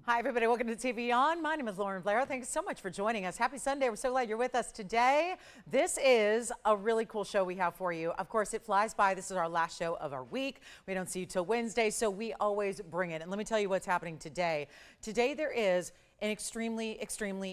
Hi, everybody. Welcome to TVON. My name is Blair. Thanks so much for joining us. Happy Sunday. We're so glad you're with us today. This is a really cool show we have for you. Of course, it flies by. This is our last show of our week. We don't see you till Wednesday, so we always bring it. And let me tell you what's happening today. Today, there is an extremely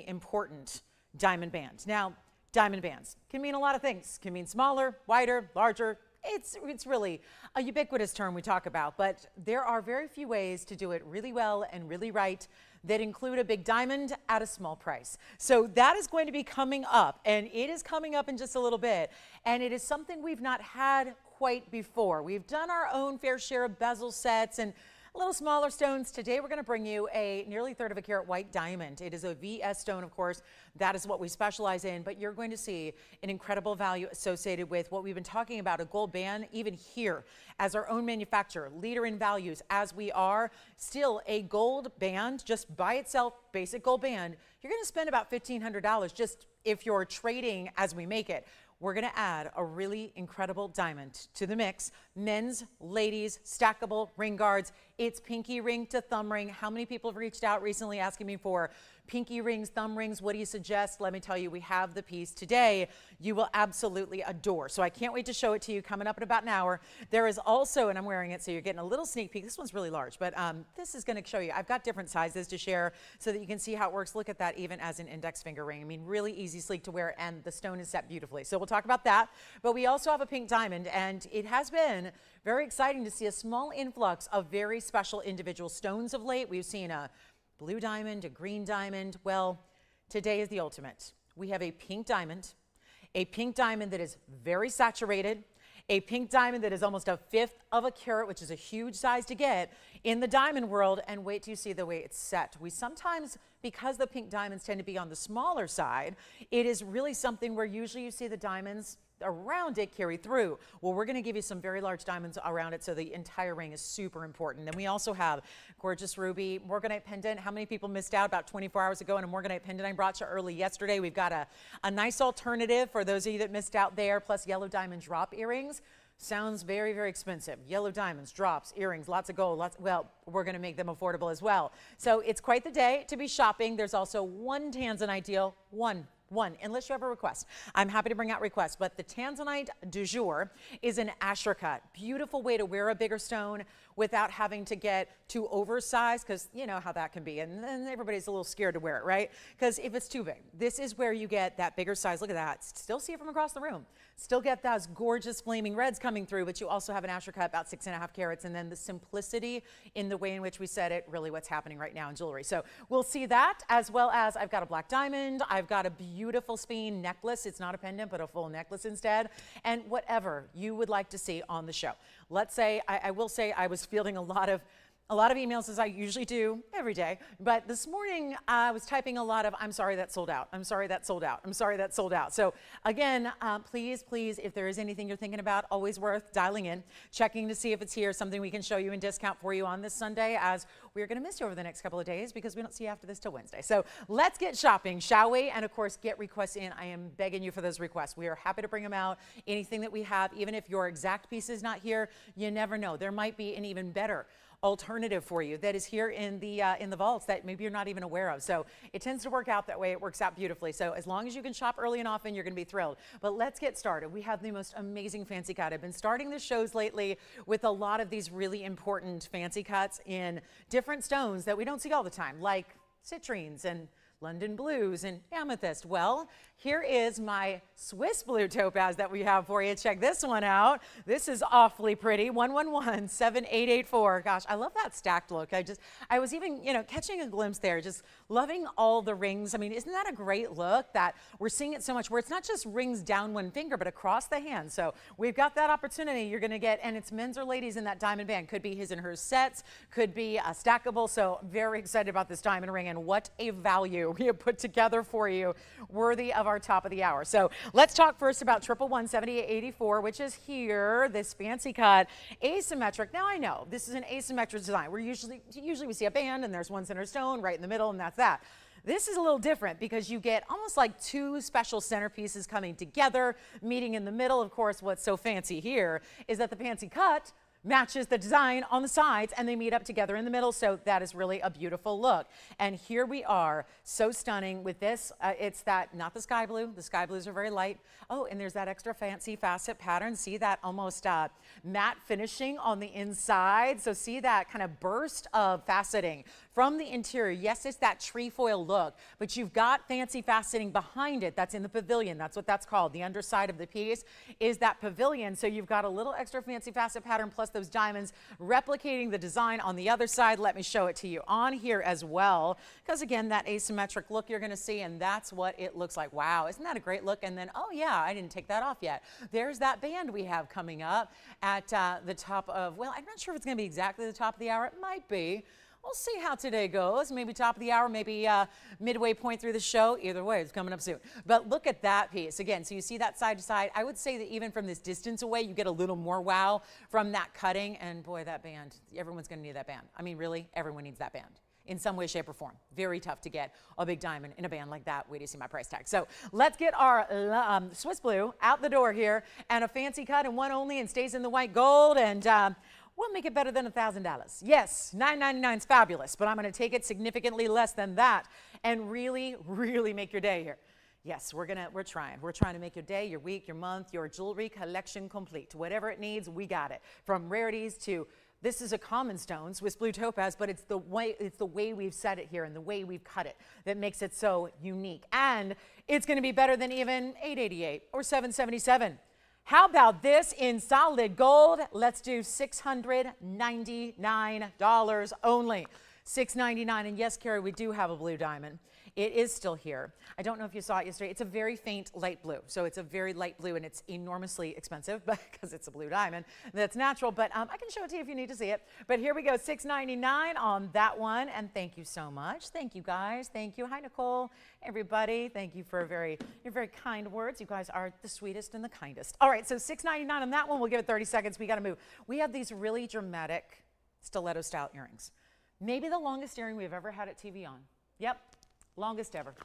important diamond band. Now, diamond bands can mean a lot of things. Can mean smaller, wider, larger. It's really a ubiquitous term we talk about, but there are very few ways to do it really well and really right that include a big diamond at a small price. So that is going to be coming up, and it is coming up in just a little bit, and it is something we've not had quite before. We've done our own fair share of bezel sets and a little smaller stones. Today we're going to bring you a nearly third of a carat white diamond. It is a VS stone, of course. That is what we specialize in, but you're going to see an incredible value associated with what we've been talking about, a gold band. Even here, as our own manufacturer, leader in values as we are, still a gold band just by itself, basic gold band, you're going to spend about $1,500 just if you're trading as we make it. We're going to add a really incredible diamond to the mix. Men's, ladies, stackable ring guards. It's pinky ring to thumb ring. How many people have reached out recently asking me for pinky rings, thumb rings? What do you suggest? Let me tell you, we have the piece today you will absolutely adore. So I can't wait to show it to you coming up in about an hour. There is also, and I'm wearing it so you're getting a little sneak peek. This one's really large, but this is going to show you. I've got different sizes to share so that you can see how it works. Look at that, even as an index finger ring. I mean, really easy, sleek to wear, and the stone is set beautifully. So we'll talk about that. But we also have a pink diamond, and it has been very exciting to see a small influx of very special individual stones of late. We've seen a blue diamond, a green diamond. Well, today is the ultimate. We have a pink diamond that is very saturated, a pink diamond that is almost a fifth of a carat, which is a huge size to get in the diamond world. And wait till you see the way it's set. We sometimes, because the pink diamonds tend to be on the smaller side, it is really something where usually you see the diamonds around it carry through. Well, we're going to give you some very large diamonds around it, so the entire ring is super important. Then we also have gorgeous ruby Morganite pendant. How many people missed out about 24 hours ago on a Morganite pendant I brought you early yesterday? We've got a nice alternative for those of you that missed out there, plus yellow diamond drop earrings. Sounds very expensive. Yellow diamonds, drops, earrings, lots of gold, well, we're going to make them affordable as well. So it's quite the day to be shopping. There's also one Tanzanite deal, one, unless you have a request. I'm happy to bring out requests, but the Tanzanite du jour is an Asher cut. Beautiful way to wear a bigger stone without having to get too oversized, because you know how that can be, and then everybody's a little scared to wear it, right? Because if it's too big, this is where you get that bigger size. Look at that. Still see it from across the room. Still get those gorgeous flaming reds coming through, but you also have an Asher cut, about 6.5 carats, and then the simplicity in the way in which we set it, really what's happening right now in jewelry. So we'll see that, as well as I've got a black diamond. I've got a beautiful Sphene necklace. It's not a pendant, but a full necklace instead, and whatever you would like to see on the show. Let's say, I will say I was fielding a lot of emails, as I usually do every day, but this morning I was typing a lot of, I'm sorry that sold out, I'm sorry that sold out, I'm sorry that sold out. So again, please, if there is anything you're thinking about, always worth dialing in, checking to see if it's here, something we can show you in discount for you on this Sunday, as we're going to miss you over the next couple of days because we don't see you after this till Wednesday. So let's get shopping, shall we? And of course, get requests in. I am begging you for those requests. We are happy to bring them out. Anything that we have, even if your exact piece is not here, you never know. There might be an even better alternative for you that is here in the vaults that maybe you're not even aware of. So it tends to work out that way. It works out beautifully. So as long as you can shop early and often, you're going to be thrilled. But let's get started. We have the most amazing fancy cut. I've been starting the shows lately with a lot of these really important fancy cuts in different stones that we don't see all the time, like citrines and London blues and amethyst. Well, here is my Swiss blue topaz that we have for you. Check this one out. This is awfully pretty. 111-7884. Gosh, I love that stacked look. I was even, catching a glimpse there, just loving all the rings. I mean, isn't that a great look that we're seeing it so much where it's not just rings down one finger, but across the hand. So we've got that opportunity you're going to get, and it's men's or ladies in that diamond band. Could be his and her sets, could be a stackable. So very excited about this diamond ring, and what a value we have put together for you, worthy of our top of the hour. So let's talk first about 111-7884, which is here, this fancy cut, asymmetric. Now I know this is an asymmetric design. We're usually we see a band and there's one center stone right in the middle, and that's that. This is a little different because you get almost like two special centerpieces coming together, meeting in the middle. Of course, what's so fancy here is that the fancy cut matches the design on the sides, and they meet up together in the middle. So that is really a beautiful look. And here we are, so stunning with this. It's that, not the sky blue. The sky blues are very light. Oh, and there's that extra fancy facet pattern. See that almost matte finishing on the inside. So see that kind of burst of faceting from the interior. Yes, it's that trefoil look, but you've got fancy faceting behind it. That's in the pavilion. That's what that's called. The underside of the piece is that pavilion. So you've got a little extra fancy facet pattern plus those diamonds replicating the design on the other side. Let me show it to you on here as well, because again, that asymmetric look you're going to see, and that's what it looks like. Wow, isn't that a great look? And then, oh yeah, I didn't take that off yet. There's that band we have coming up at the top of, well, I'm not sure if it's going to be exactly the top of the hour. It might be. We'll see how today goes. Maybe top of the hour, maybe midway point through the show. Either way, it's coming up soon. But look at that piece. Again, so you see that side to side. I would say that even from this distance away, you get a little more wow from that cutting. And boy, that band, everyone's going to need that band. I mean, really, everyone needs that band in some way, shape, or form. Very tough to get a big diamond in a band like that. Wait till you see my price tag. So let's get our Swiss blue out the door here, and a fancy cut and one only, and stays in the white gold. And we'll make it better than $1,000. Yes, $9.99 is fabulous, but I'm going to take it significantly less than that and really, really make your day here. Yes, we're trying. We're trying to make your day, your week, your month, your jewelry collection complete. Whatever it needs, we got it. From rarities to, this is a common stone, Swiss blue topaz, but it's the way we've set it here and the way we've cut it that makes it so unique. And it's going to be better than even $888 or $777. How about this in solid gold? Let's do $699 only. $699. And yes, Carrie, we do have a blue diamond. It is still here. I don't know if you saw it yesterday. It's a very faint light blue. So it's a very light blue, and it's enormously expensive because it's a blue diamond. That's natural, but I can show it to you if you need to see it. But here we go, $699 on that one. And thank you so much. Thank you, guys. Thank you. Hi, Nicole, everybody. Thank you for your very kind words. You guys are the sweetest and the kindest. All right, so $699 on that one. We'll give it 30 seconds. We got to move. We have these really dramatic stiletto style earrings. Maybe the longest earring we've ever had at TVON. Yep. Longest ever.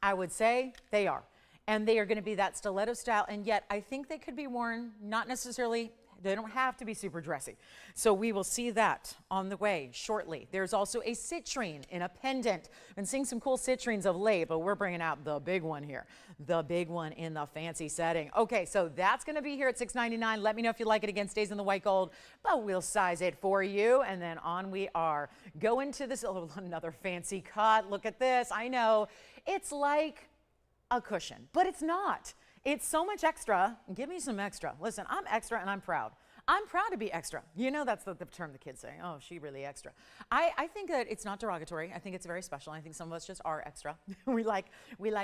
I would say they are. And they are going to be that stiletto style, and yet I think they could be worn, not necessarily, they don't have to be super dressy. So we will see that on the way shortly. There's also a citrine in a pendant. I've been seeing some cool citrines of late, but we're bringing out the big one here. The big one in the fancy setting. Okay, so that's going to be here at $699. Let me know if you like it. Again, stays in the white gold, but we'll size it for you. And then on we are. Go into this, oh, another fancy cut. Look at this. I know it's like a cushion, but it's not. It's so much extra. Give me some extra. Listen, I'm extra and I'm proud. I'm proud to be extra. You know, that's the term the kids say. Oh, she really extra. I think that it's not derogatory. I think it's very special. I think some of us just are extra. we like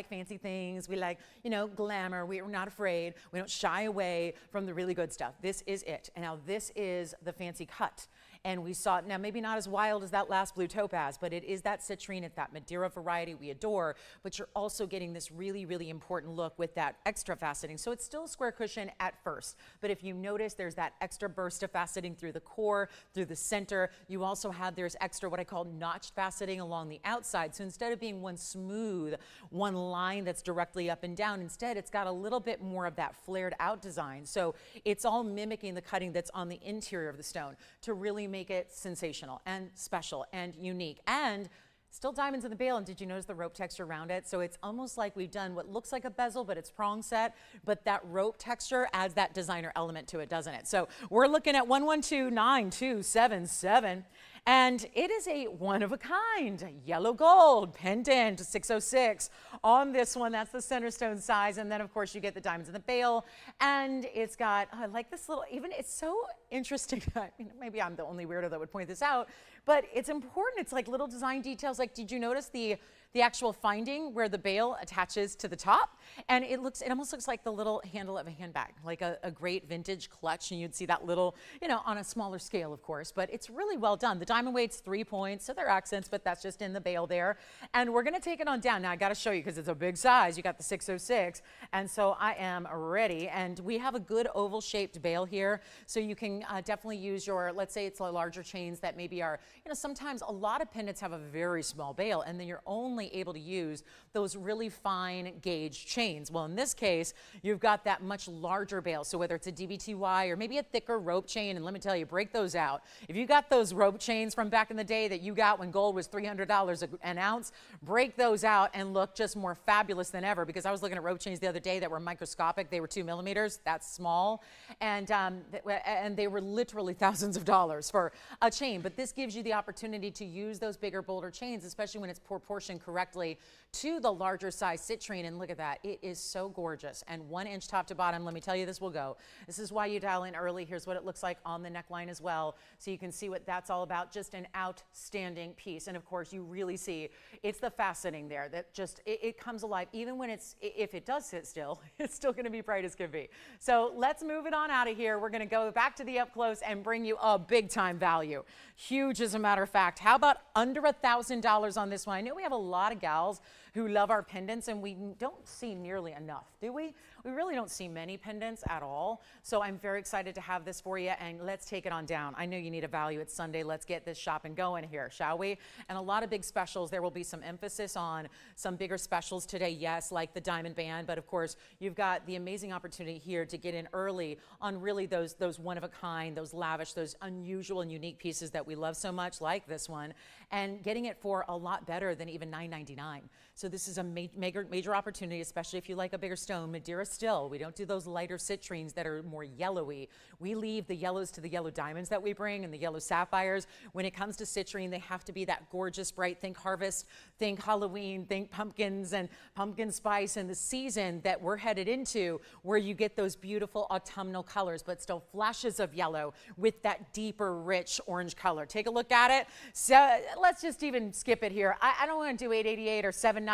fancy things. We like, you know, glamour. We're not afraid. We don't shy away from the really good stuff. This is it. And now this is the fancy cut. And we saw it now, maybe not as wild as that last blue topaz, but it is that citrine. It's that Madeira variety we adore, but you're also getting this really, really important look with that extra faceting. So it's still a square cushion at first, but if you notice, there's that extra burst of faceting through the core, through the center. You also have, there's extra what I call notched faceting along the outside. So instead of being one smooth, one line that's directly up and down, instead it's got a little bit more of that flared out design. So it's all mimicking the cutting that's on the interior of the stone to really make it sensational and special and unique. And still diamonds in the bail, and did you notice the rope texture around it? So it's almost like we've done what looks like a bezel, but it's prong set, but that rope texture adds that designer element to it, doesn't it? So we're looking at 1129277, and it is a one-of-a-kind yellow gold pendant, 606 on this one. That's the center stone size, and then of course you get the diamonds in the bail, and it's got, I like this little, even it's so interesting. I mean, maybe I'm the only weirdo that would point this out, but it's important. It's like little design details. Like, did you notice the actual finding where the bail attaches to the top? And it almost looks like the little handle of a handbag, like a great vintage clutch. And you'd see that little, you know, on a smaller scale, of course, but it's really well done. The diamond weight's 3 points, so they're accents, but that's just in the bail there. And we're going to take it on down. Now, I got to show you because it's a big size. You got the 606. And so I am ready. And we have a good oval shaped bail here. So you can definitely use your, let's say it's larger chains that maybe are, you know, sometimes a lot of pendants have a very small bail, and then you're only only able to use those really fine gauge chains. Well, in this case, you've got that much larger bail. So whether it's a DBTY or maybe a thicker rope chain, and let me tell you, break those out. If you got those rope chains from back in the day that you got when gold was $300 an ounce, break those out and look just more fabulous than ever, because I was looking at rope chains the other day that were microscopic. They were 2 millimeters. That's small. And they were literally thousands of dollars for a chain. But this gives you the opportunity to use those bigger, bolder chains, especially when it's proportioned correctly to the larger size citrine. And look at that. It is so gorgeous. And 1 inch top to bottom. Let me tell you, this will go. This is why you dial in early. Here's what it looks like on the neckline as well, so you can see what that's all about. Just an outstanding piece. And of course, you really see it's the faceting there that just, it comes alive. Even when if it does sit still, it's still going to be bright as can be. So let's move it on out of here. We're going to go back to the up close and bring you a big time value. Huge, as a matter of fact. How about under $1,000 on this one? I know we have a lot of gals who love our pendants, and we don't see nearly enough, do we? We really don't see many pendants at all. So I'm very excited to have this for you, and let's take it on down. I know you need a value. It's Sunday. Let's get this shopping going here, shall we? And a lot of big specials. There will be some emphasis on some bigger specials today, yes, like the diamond band, but of course, you've got the amazing opportunity here to get in early on really those one-of-a-kind, those lavish, those unusual and unique pieces that we love so much, like this one, and getting it for a lot better than even $9.99. So this is a major opportunity, especially if you like a bigger stone. Madeira still. We don't do those lighter citrines that are more yellowy. We leave the yellows to the yellow diamonds that we bring and the yellow sapphires. When it comes to citrine, they have to be that gorgeous, bright. Think harvest, think Halloween, think pumpkins and pumpkin spice, and the season that we're headed into, where you get those beautiful autumnal colors, but still flashes of yellow with that deeper, rich orange color. Take a look at it. So let's just even skip it here. I don't want to do $888 or $799.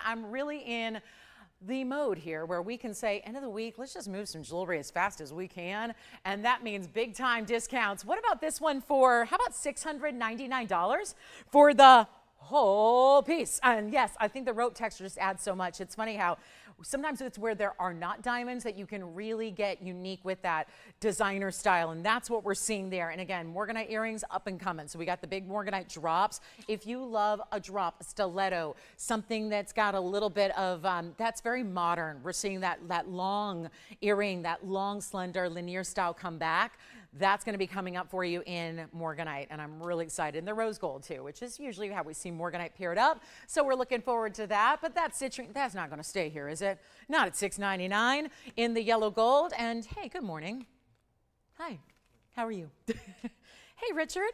I'm really in the mode here where we can say, end of the week, let's just move some jewelry as fast as we can. And that means big time discounts. What about this one for, how about $699 for the whole piece? And yes, I think the rope texture just adds so much. It's funny how sometimes it's where there are not diamonds that you can really get unique with that designer style, and that's what we're seeing there. And again, Morganite earrings up and coming. So we got the big Morganite drops. If you love a drop, a stiletto, something that's got a little bit of, that's very modern. We're seeing that long earring, that long, slender, linear style come back. That's going to be coming up for you in Morganite, and I'm really excited. And the rose gold too, which is usually how we see Morganite paired up. So we're looking forward to that. But that citrine, that's not going to stay here, is it? Not at $699 in the yellow gold. And hey, good morning. Hi, how are you? Hey, Richard.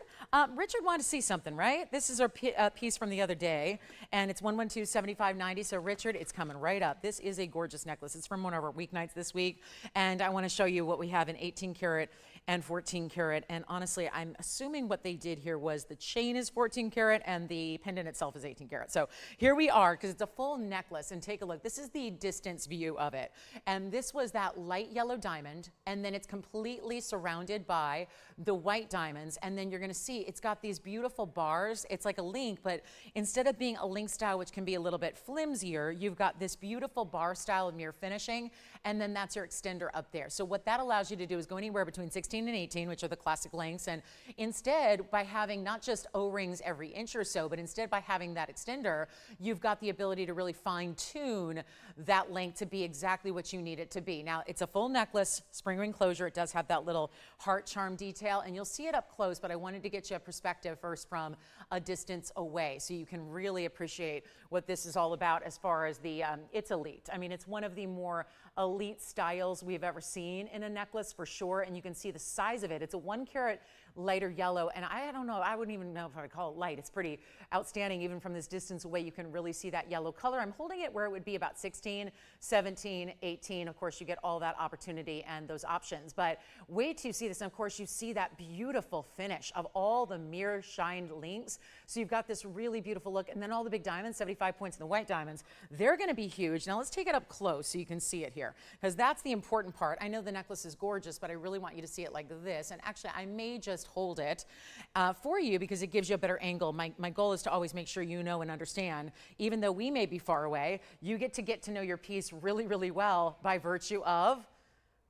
Richard wanted to see something, right? This is our piece from the other day, and it's 112-7590. So, Richard, it's coming right up. This is a gorgeous necklace. It's from one of our weeknights this week, and I want to show you what we have in 18 karat and 14 karat. And honestly, I'm assuming what they did here was the chain is 14 karat and the pendant itself is 18 karat. So here we are, because it's a full necklace, and take a look. This is the distance view of it. And this was that light yellow diamond, and then it's completely surrounded by the white diamonds. And then you're going to see it's got these beautiful bars. It's like a link, but instead of being a link style, which can be a little bit flimsier, you've got this beautiful bar style of mirror finishing, and then that's your extender up there. So what that allows you to do is go anywhere between 16 and 18, which are the classic lengths, and instead, by having not just O-rings every inch or so, but instead by having that extender, you've got the ability to really fine-tune that length to be exactly what you need it to be. Now, it's a full necklace, spring ring closure. It does have that little heart charm detail, and you'll see it up close, but I wanted to get you a perspective first from a distance away so you can really appreciate what this is all about as far as the, it's elite. I mean, it's one of the more elite styles we've ever seen in a necklace for sure, and you can see the size of it. It's a 1 karat lighter yellow, and I don't know, I wouldn't even know if I would call it light. It's pretty outstanding. Even from this distance away, you can really see that yellow color. I'm holding it where it would be about 16, 17, 18. Of course, you get all that opportunity and those options, but wait till you see this. And of course, you see that beautiful finish of all the mirror shined links. So you've got this really beautiful look, and then all the big diamonds, 75 points in the white diamonds, they're going to be huge. Now let's take it up close so you can see it here, because that's the important part. I know the necklace is gorgeous, but I really want you to see it like this. And actually, I may just hold it for you because it gives you a better angle. My goal is to always make sure you know and understand, even though we may be far away, you get to know your piece really, really well by virtue of,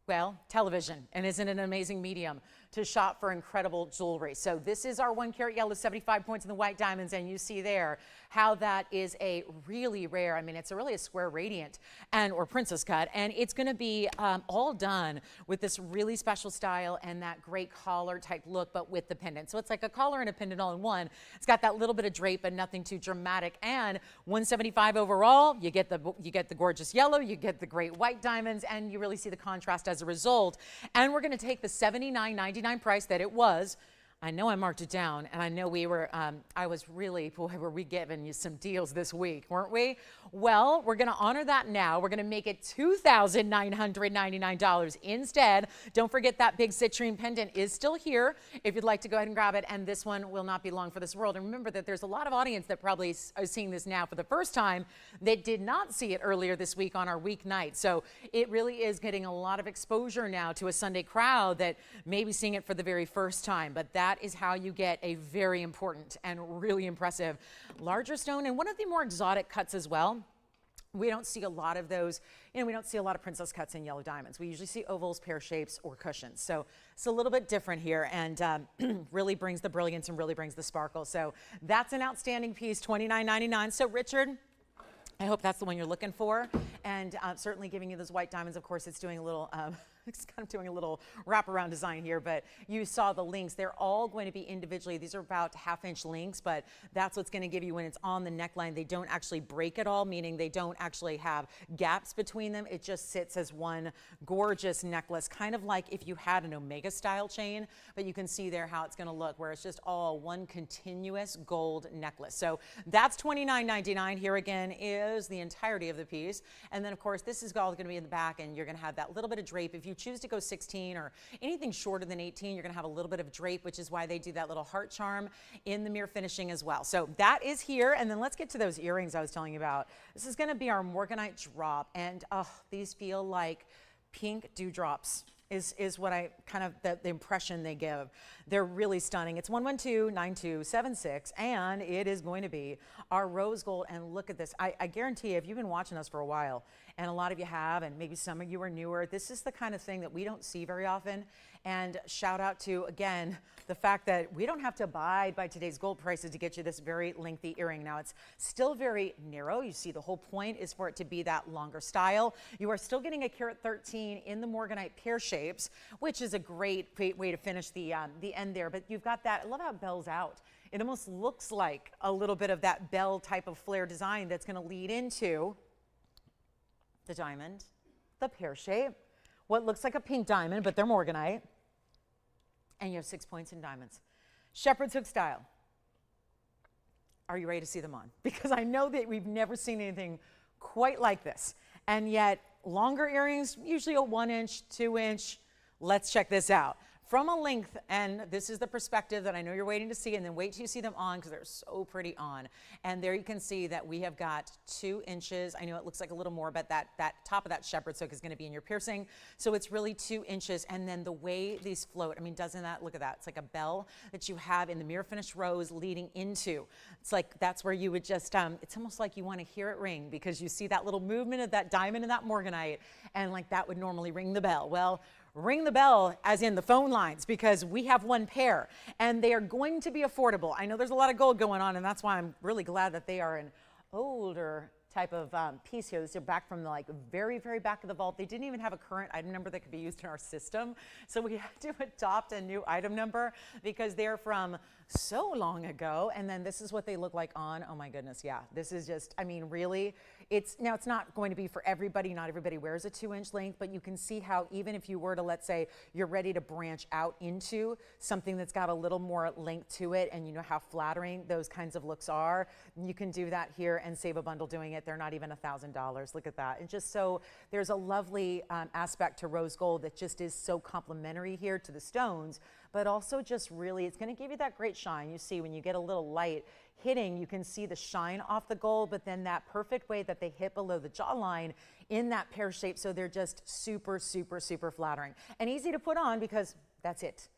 well, television. And isn't it an amazing medium? to shop for incredible jewelry. So this is our 1 carat yellow, 75 points in the white diamonds, and you see there how that is a really rare, I mean, it's really a square radiant and or princess cut, and it's going to be all done with this really special style and that great collar type look, but with the pendant. So it's like a collar and a pendant all in one. It's got that little bit of drape, but nothing too dramatic. And 175 overall. You get the gorgeous yellow, you get the great white diamonds, and you really see the contrast as a result. And we're going to take the $79.99 price that it was. I know I marked it down, and I know we were, I was really, boy, were we giving you some deals this week, weren't we? Well, we're going to honor that now. We're going to make it $2,999 instead. Don't forget that big citrine pendant is still here if you'd like to go ahead and grab it, and this one will not be long for this world. And remember that there's a lot of audience that probably are seeing this now for the first time that did not see it earlier this week on our weeknight. So it really is getting a lot of exposure now to a Sunday crowd that may be seeing it for the very first time, but that is how you get a very important and really impressive larger stone, and one of the more exotic cuts as well. We don't see a lot of those, we don't see a lot of princess cuts in yellow diamonds. We usually see ovals, pear shapes, or cushions. So it's a little bit different here, and really brings the brilliance and really brings the sparkle. So that's an outstanding piece, $29.99. So Richard, I hope that's the one you're looking for, and certainly giving you those white diamonds. Of course, it's doing a little it's kind of doing a little wraparound design here, but you saw the links. They're all going to be individually. These are about ½ inch links, but that's what's going to give you when it's on the neckline. They don't actually break at all, meaning they don't actually have gaps between them. It just sits as one gorgeous necklace, kind of like if you had an Omega style chain, but you can see there how it's going to look, where it's just all one continuous gold necklace. So that's $29.99. Here again is the entirety of the piece. And then of course, this is all going to be in the back, and you're going to have that little bit of drape. If you choose to go 16 or anything shorter than 18, you're going to have a little bit of drape, which is why they do that little heart charm in the mirror finishing as well. So that is here. And then let's get to those earrings I was telling you about. This is going to be our Morganite drop, and these feel like pink dewdrops is what I kind of, the impression they give. They're really stunning. It's 112-9276, and it is going to be our rose gold. And look at this. I guarantee you, if you've been watching us for a while, and a lot of you have, and maybe some of you are newer, this is the kind of thing that we don't see very often. And shout out to, again, the fact that we don't have to abide by today's gold prices to get you this very lengthy earring. Now, it's still very narrow. You see, the whole point is for it to be that longer style. You are still getting a carat 13 in the Morganite pear shapes, which is a great way to finish the end there. But you've got that, I love how it bells out. It almost looks like a little bit of that bell type of flare design that's going to lead into the diamond, the pear shape, what looks like a pink diamond, but they're Morganite. And you have 6 points in diamonds. Shepherd's hook style. Are you ready to see them on? Because I know that we've never seen anything quite like this. And yet, longer earrings, usually a 1 inch, 2 inch. Let's check this out. From a length, and this is the perspective that I know you're waiting to see, and then wait till you see them on because they're so pretty on. And there you can see that we have got 2 inches. I know it looks like a little more, but that top of that shepherd's hook is going to be in your piercing. So it's really 2 inches. And then the way these float, I mean, doesn't that, look at that. It's like a bell that you have in the mirror finish rose leading into. It's like, that's where you would just, it's almost like you want to hear it ring because you see that little movement of that diamond and that Morganite, and like that would normally ring the bell. Well, ring the bell as in the phone lines, because we have 1 pair and they are going to be affordable. I know there's a lot of gold going on, and that's why I'm really glad that they are an older type of piece here. These are back from the very, very back of the vault. They didn't even have a current item number that could be used in our system. So we had to adopt a new item number because they're from so long ago. And then this is what they look like on. Oh my goodness. Yeah, this is just, I mean, really, it's not going to be for everybody. Not everybody wears a 2 inch length, but you can see how even if you were to, let's say you're ready to branch out into something that's got a little more length to it, and you know how flattering those kinds of looks are, you can do that here and save a bundle doing it. They're not even $1,000. Look at that. And just so there's a lovely aspect to rose gold that just is so complementary here to the stones, but also just really, it's going to give you that great shine. You see when you get a little light hitting, you can see the shine off the gold, but then that perfect way that they hit below the jawline in that pear shape. So they're just super, super, super flattering and easy to put on because that's it.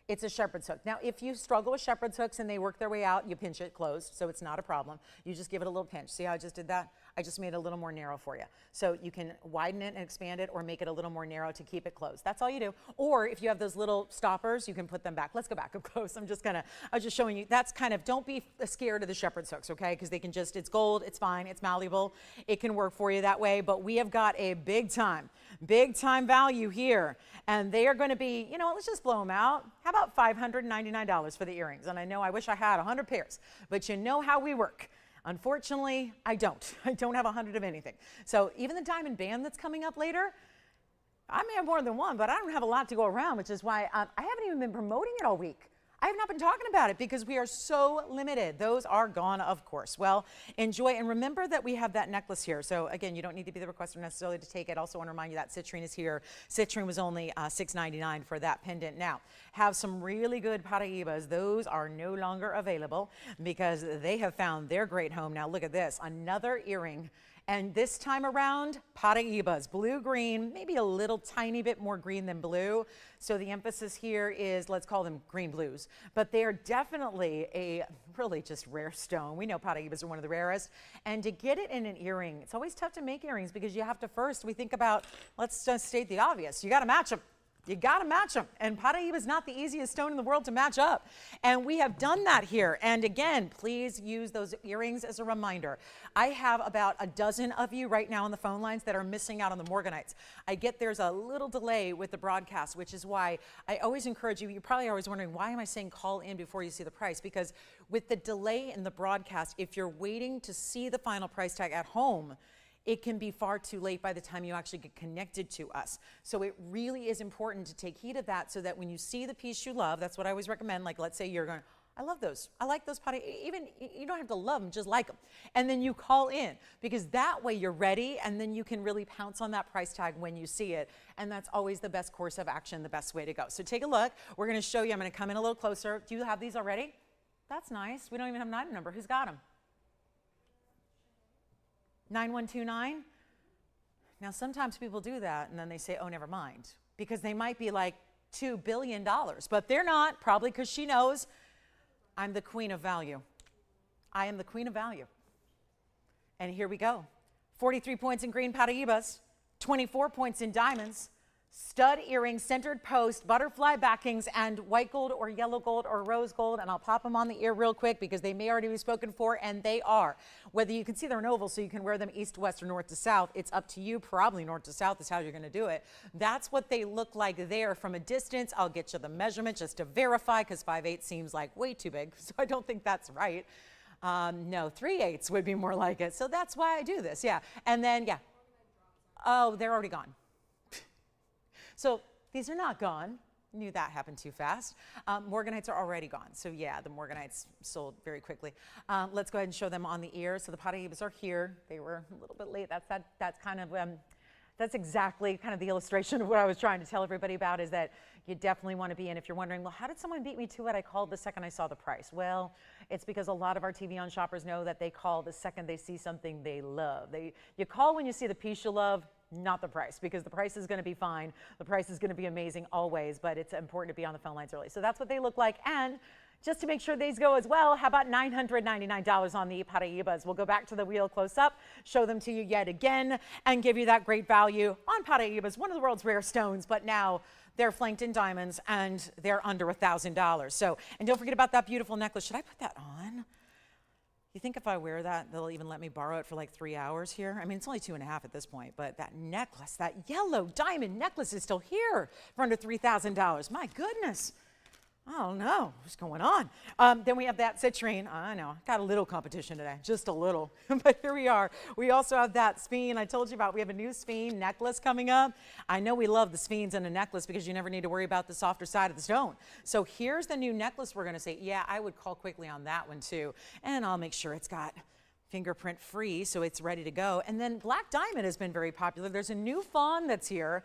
It's a shepherd's hook. Now, if you struggle with shepherd's hooks and they work their way out, you pinch it closed, so it's not a problem. You just give it a little pinch. See how I just did that? I just made it a little more narrow for you. So you can widen it and expand it or make it a little more narrow to keep it closed. That's all you do. Or if you have those little stoppers, you can put them back. Let's go back up close. I was just showing you, that's kind of, don't be scared of the shepherd's hooks, okay? Because they can just, it's gold, it's fine, it's malleable. It can work for you that way, but we have got a big time value here. And they are going to be, you know, let's just blow them out. How about $599 for the earrings? And I know I wish I had 100 pairs, but you know how we work. Unfortunately, I don't. I don't have 100 of anything. So even the diamond band that's coming up later, I may have more than one, but I don't have a lot to go around, which is why I haven't even been promoting it all week. I have not been talking about it because we are so limited. Those are gone, of course. Well, enjoy, and remember that we have that necklace here. So again, you don't need to be the requester necessarily to take it. Also want to remind you that Citrine is here. Citrine was only $6.99 for that pendant. Now, have some really good Paraibas. Those are no longer available because they have found their great home. Now look at this, another earring. And this time around, Paraibas, blue-green, maybe a little tiny bit more green than blue. So the emphasis here is, let's call them green blues. But they are definitely a really just rare stone. We know Paraibas are one of the rarest. And to get it in an earring, it's always tough to make earrings because you have to first, we think about, let's just state the obvious, you got to match them. You got to match them. And Paraiba is not the easiest stone in the world to match up. And we have done that here. And again, please use those earrings as a reminder. I have about a dozen of you right now on the phone lines that are missing out on the Morganites. I get there's a little delay with the broadcast, which is why I always encourage you. You're probably always wondering, why am I saying call in before you see the price? Because with the delay in the broadcast, if you're waiting to see the final price tag at home, it can be far too late by the time you actually get connected to us. So it really is important to take heed of that so that when you see the piece you love, that's what I always recommend. Like, let's say you're going, I love those. I like those potty. Even, you don't have to love them, just like them. And then you call in because that way you're ready and then you can really pounce on that price tag when you see it. And that's always the best course of action, the best way to go. So take a look. We're going to show you. I'm going to come in a little closer. Do you have these already? That's nice. We don't even have an item number. Who's got them? 9129. Now sometimes people do that and then they say, oh, never mind, because they might be like $2 billion, but they're not, probably because she knows I'm the queen of value. I am the queen of value. And here we go. 43 points in green Paraibas, 24 points in diamonds, stud earrings, centered post, butterfly backings, and white gold or yellow gold or rose gold. And I'll pop them on the ear real quick because they may already be spoken for, and they are. Whether you can see they're an oval so you can wear them east to west or north to south, it's up to you. Probably north to south is how you're going to do it. That's what they look like there from a distance. I'll get you the measurement just to verify because 5/8 seems like way too big, so I don't think that's right. No, 3/8 would be more like it. So that's why I do this, yeah. And then, yeah. Oh, they're already gone. So these are not gone. Knew that happened too fast. Morganites are already gone. So yeah, the Morganites sold very quickly. Let's go ahead and show them on the ear. So the Paraibas are here. They were a little bit late. That's kind of, that's exactly kind of the illustration of what I was trying to tell everybody about, is that you definitely want to be in. If you're wondering, well, how did someone beat me to it? I called the second I saw the price. Well, it's because a lot of our TVON shoppers know that they call the second they see something they love. You call when you see the piece you love, not the price, because the price is going to be fine. The price is going to be amazing always, but it's important to be on the phone lines early. So that's what they look like. And just to make sure these go as well, how about $999 on the Paraibas? We'll go back to the wheel close up, show them to you yet again, and give you that great value on Paraibas, one of the world's rare stones, but now they're flanked in diamonds and they're under $1,000. So, and don't forget about that beautiful necklace. Should I put that on? You think if I wear that, they'll even let me borrow it for like 3 hours here? I mean, it's only 2.5 at this point, but that necklace, that yellow diamond necklace is still here for under $3,000. My goodness. I don't know what's going on. Then we have that Citrine. I know, got a little competition today, just a little, but here we are. We also have that Sphene I told you about. We have a new Sphene necklace coming up. I know we love the Sphenes in a necklace because you never need to worry about the softer side of the stone. So here's the new necklace we're gonna say. Yeah, I would call quickly on that one too. And I'll make sure it's got fingerprint free so it's ready to go. And then black diamond has been very popular. There's a new Fawn that's here.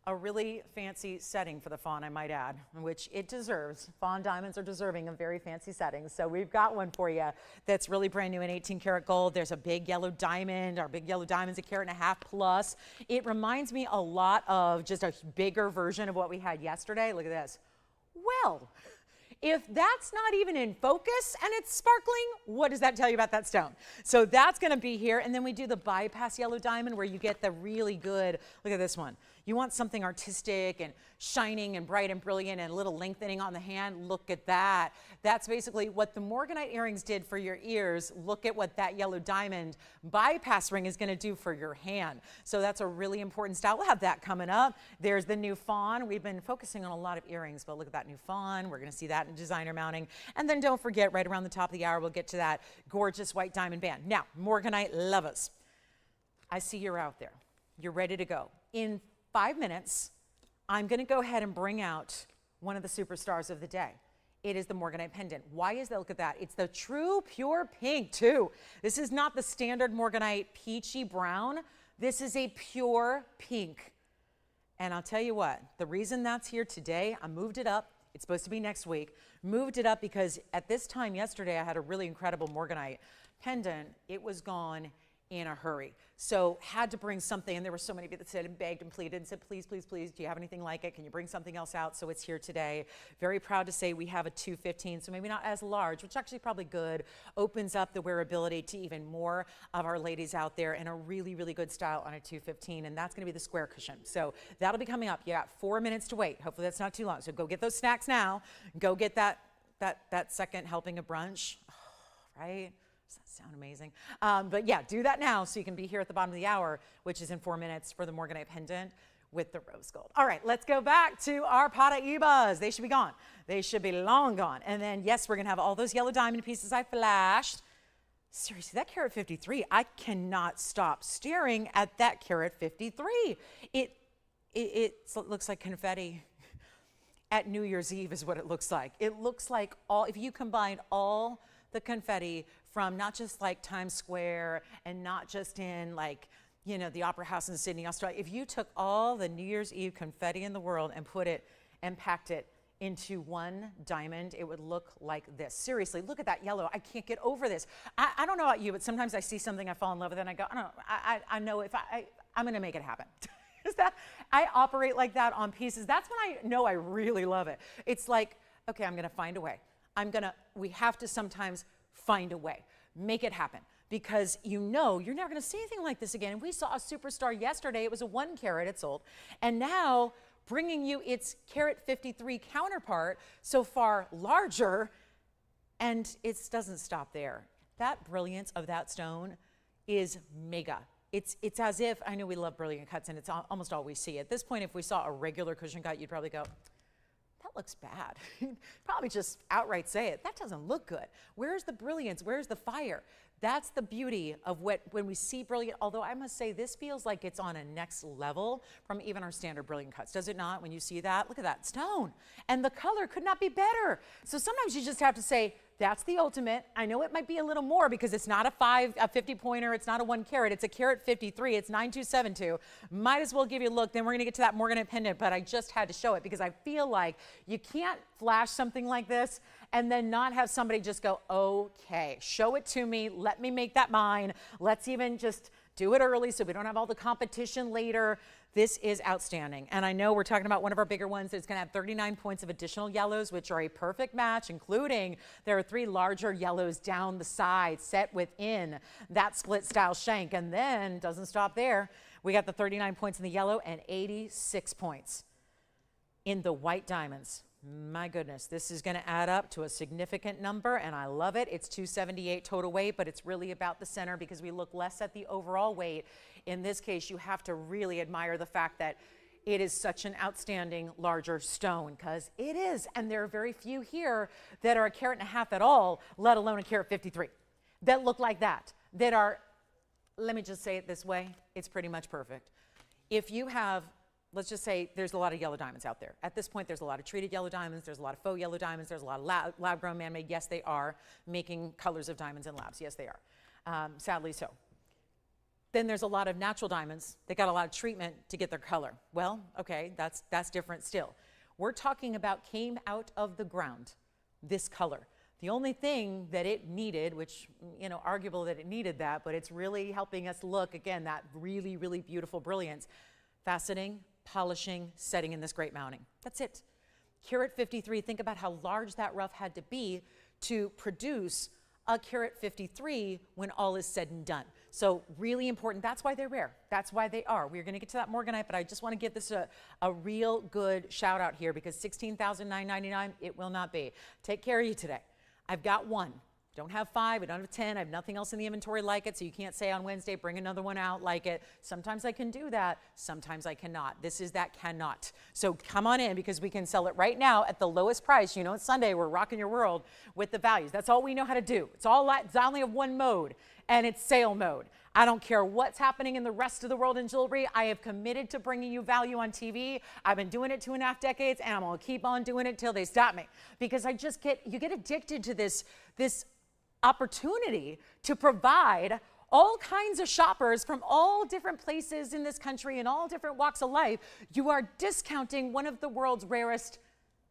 A really fancy setting for the Fawn, I might add, which it deserves. Fawn diamonds are deserving of very fancy settings. So we've got one for you that's really brand new in 18 karat gold. There's a big yellow diamond. Our big yellow diamond's 1.5 carats plus. It reminds me a lot of just a bigger version of what we had yesterday. Look at this. Well, If that's not even in focus and it's sparkling, what does that tell you about that stone? So that's going to be here. And then we do the bypass yellow diamond where you get the really good, look at this one. You want something artistic and shining and bright and brilliant and a little lengthening on the hand. Look at that. That's basically what the Morganite earrings did for your ears. Look at what that yellow diamond bypass ring is going to do for your hand. So that's a really important style. We'll have that coming up. There's the new Fawn. We've been focusing on a lot of earrings, but look at that new Fawn. We're going to see that in designer mounting. And then don't forget, right around the top of the hour, we'll get to that gorgeous white diamond band. Now, Morganite lovers, I see you're out there. You're ready to go. In 5 minutes, I'm going to go ahead and bring out one of the superstars of the day. It is the Morganite pendant. Why is that? Look at that. It's the true pure pink too. This is not the standard Morganite peachy brown. This is a pure pink. And I'll tell you what, the reason that's here today, I moved it up. It's supposed to be next week. Moved it up because at this time yesterday, I had a really incredible Morganite pendant. It was gone in a hurry. So had to bring something, and there were so many people that said and begged and pleaded and said, please, please, please, do you have anything like it? Can you bring something else out? So it's here today. Very proud to say we have a 215, so maybe not as large, which actually probably good. Opens up the wearability to even more of our ladies out there, and a really, really good style on a 215, and that's gonna be the square cushion. So that'll be coming up. You got 4 minutes to wait. Hopefully that's not too long. So go get those snacks now. Go get that second helping of brunch, right? Does that sound amazing? But yeah, do that now so you can be here at the bottom of the hour, which is in 4 minutes for the Morganite pendant with the rose gold. All right, let's go back to our Paraibas. They should be gone. They should be long gone. And then, yes, we're going to have all those yellow diamond pieces I flashed. Seriously, that carat 53, I cannot stop staring at that carat 53. It looks like confetti at New Year's Eve is what it looks like. It looks like if you combine all the confetti from not just like Times Square and not just in like, you know, the Opera House in Sydney, Australia. If you took all the New Year's Eve confetti in the world and put it and packed it into one diamond, it would look like this. Seriously, look at that yellow. I can't get over this. I don't know about you, but sometimes I see something I fall in love with and I go, I know if I'm gonna make it happen. Is that, I operate like that on pieces. That's when I know I really love it. It's like, okay, I'm gonna find a way. We have to sometimes find a way, make it happen, because you know you're never gonna see anything like this again. And we saw a superstar yesterday, it was a 1 carat, it sold. And now bringing you its carat 53 counterpart, so far larger, and it doesn't stop there. That brilliance of that stone is mega. It's as if, I know we love brilliant cuts and it's almost all we see. At this point, if we saw a regular cushion cut, you'd probably go, that looks bad. Probably just outright say it. That doesn't look good. Where's the brilliance? Where's the fire? That's the beauty of when we see brilliant, although I must say this feels like it's on a next level from even our standard brilliant cuts. Does it not? When you see that, look at that stone. And the color could not be better. So sometimes you just have to say, that's the ultimate. I know it might be a little more because it's not a 50 pointer, it's not a 1 carat, it's a carat 53, it's 9272. Might as well give you a look, then we're gonna get to that Morganite pendant, but I just had to show it because I feel like you can't flash something like this and then not have somebody just go, okay, show it to me, let me make that mine. Let's even just do it early so we don't have all the competition later. This is outstanding. And I know we're talking about one of our bigger ones that's gonna have 39 points of additional yellows, which are a perfect match, including there are 3 larger yellows down the side set within that split style shank. And then, doesn't stop there, we got the 39 points in the yellow and 86 points in the white diamonds. My goodness, this is going to add up to a significant number, and I love it. It's 278 total weight, but it's really about the center because we look less at the overall weight. In this case, you have to really admire the fact that it is such an outstanding larger stone, because it is, and there are very few here that are a carat and a half at all, let alone a carat 53, that look like that are, let me just say it this way, it's pretty much perfect. If you have, let's just say there's a lot of yellow diamonds out there. At this point, there's a lot of treated yellow diamonds, there's a lot of faux yellow diamonds, there's a lot of lab-grown, man-made. Yes, they are making colors of diamonds in labs. Yes, they are, sadly so. Then there's a lot of natural diamonds that got a lot of treatment to get their color. Well, okay, that's different still. We're talking about came out of the ground, this color. The only thing that it needed, which, you know, arguable that it needed that, but it's really helping us look, again, that really, really beautiful brilliance, faceting, polishing, setting in this great mounting. That's it. Carat 53, think about how large that rough had to be to produce a carat 53 when all is said and done. So really important. That's why they're rare. That's why they are. We're going to get to that Morganite, but I just want to give this a real good shout out here, because $16,999, it will not be. Take care of you today. I've got one. Don't have 5, I don't have 10, I have nothing else in the inventory like it, so you can't say on Wednesday, bring another one out like it. Sometimes I can do that, sometimes I cannot. This is that cannot. So come on in, because we can sell it right now at the lowest price. You know, it's Sunday, we're rocking your world with the values. That's all we know how to do. It's only of one mode, and it's sale mode. I don't care what's happening in the rest of the world in jewelry. I have committed to bringing you value on TV. I've been doing it 2.5 decades, and I'm gonna keep on doing it till they stop me, because you get addicted to this opportunity to provide all kinds of shoppers from all different places in this country and all different walks of life. You are discounting one of the world's rarest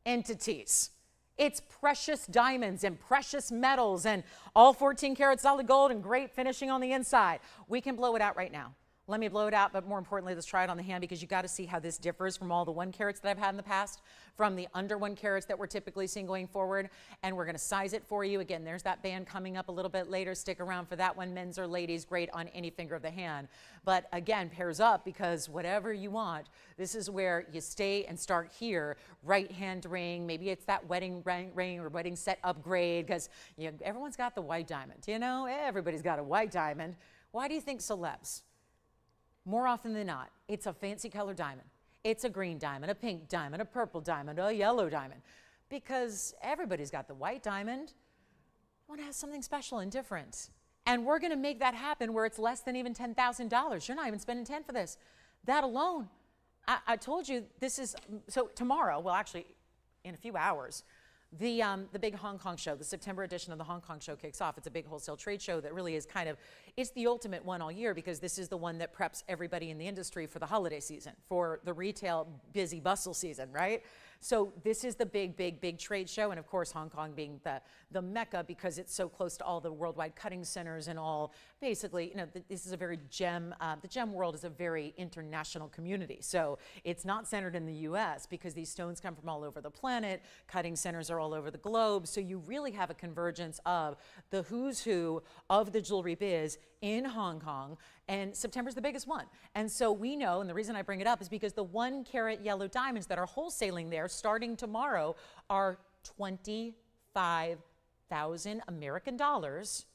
entities. It's precious diamonds and precious metals and all 14 karat solid gold and great finishing on the inside. We can blow it out right now. Let me blow it out, but more importantly, let's try it on the hand, because you got to see how this differs from all the 1 carats that I've had in the past, from the under 1 carats that we're typically seeing going forward. And we're going to size it for you. Again, there's that band coming up a little bit later. Stick around for that one. Men's or ladies, great on any finger of the hand. But again, pairs up, because whatever you want, this is where you stay and start here. Right hand ring, maybe it's that wedding ring or wedding set upgrade, because everyone's got the white diamond. You know, everybody's got a white diamond. Why do you think celebs? More often than not, it's a fancy color diamond. It's a green diamond, a pink diamond, a purple diamond, a yellow diamond. Because everybody's got the white diamond. I want to have something special and different. And we're going to make that happen where it's less than even $10,000. You're not even spending 10 for this. That alone, I told you this is, so tomorrow, well actually in a few hours, the big Hong Kong show, the September edition of the Hong Kong show kicks off. It's a big wholesale trade show that really is it's the ultimate one all year, because this is the one that preps everybody in the industry for the holiday season, for the retail busy bustle season, right? So this is the big trade show. And of course, Hong Kong being the mecca, because it's so close to all the worldwide cutting centers and all, basically, this is a very the gem world is a very international community. So it's not centered in the US, because these stones come from all over the planet. Cutting centers are all over the globe. So you really have a convergence of the who's who of the jewelry biz in Hong Kong, and September's the biggest one. And so we know, and the reason I bring it up is because the 1 carat yellow diamonds that are wholesaling there starting tomorrow are 25,000 American dollars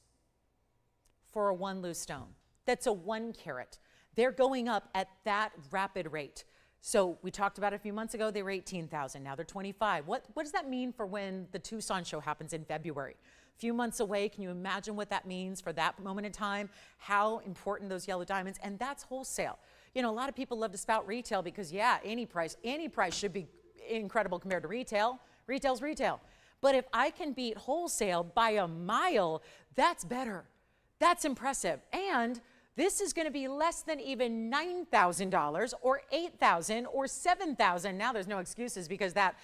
for a 1 loose stone. That's a 1 carat. They're going up at that rapid rate. So we talked about it a few months ago, they were 18,000, now they're 25. What does that mean for when the Tucson show happens in February? A few months away, can you imagine what that means for that moment in time? How important those yellow diamonds, and that's wholesale. A lot of people love to spout retail, because yeah, any price should be incredible compared to retail. Retail's retail. But if I can beat wholesale by a mile, that's better. That's impressive. And this is going to be less than even $9,000 or $8,000 or $7,000. Now there's no excuses, because that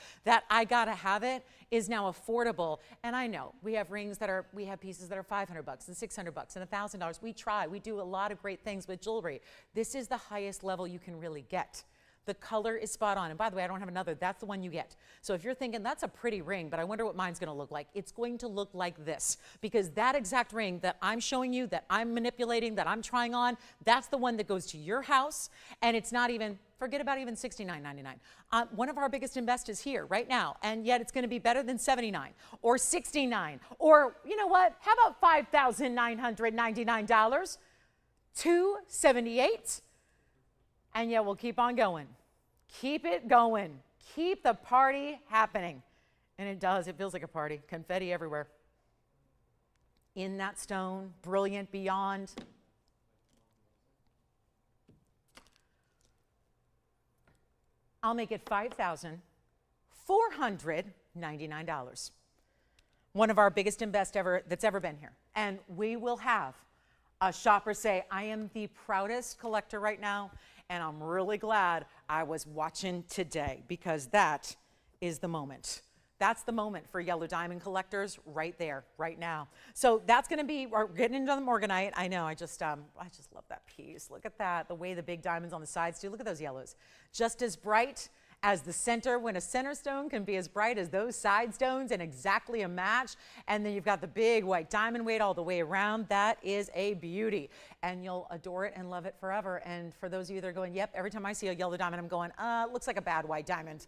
I gotta have it is now affordable. And I know we have rings we have pieces that are $500 and $600 and $1,000. We do a lot of great things with jewelry. This is the highest level you can really get. The color is spot on. And by the way, I don't have another. That's the one you get. So if you're thinking, that's a pretty ring, but I wonder what mine's going to look like. It's going to look like this, because that exact ring that I'm showing you, that I'm manipulating, that I'm trying on, that's the one that goes to your house. And it's not even, forget about even $69.99. One of our biggest investors here right now, and yet it's going to be better than $79 or $69, or you know what? How about $5,999? $278. And yeah, we'll keep on going. Keep it going. Keep the party happening. And it does. It feels like a party. Confetti everywhere. In that stone, brilliant beyond. I'll make it $5,499. One of our biggest and best that's ever been here. And we will have a shopper say, I am the proudest collector right now. And I'm really glad I was watching today, because that is the moment. That's the moment for yellow diamond collectors right there, right now. So that's going to be, we're getting into the Morganite. I know, I just love that piece. Look at that, the way the big diamonds on the sides do. Look at those yellows. Just as bright as the center, when a center stone can be as bright as those side stones and exactly a match. And then you've got the big white diamond weight all the way around. That is a beauty. And you'll adore it and love it forever. And for those of you that are going, yep, every time I see a yellow diamond, I'm going, it looks like a bad white diamond.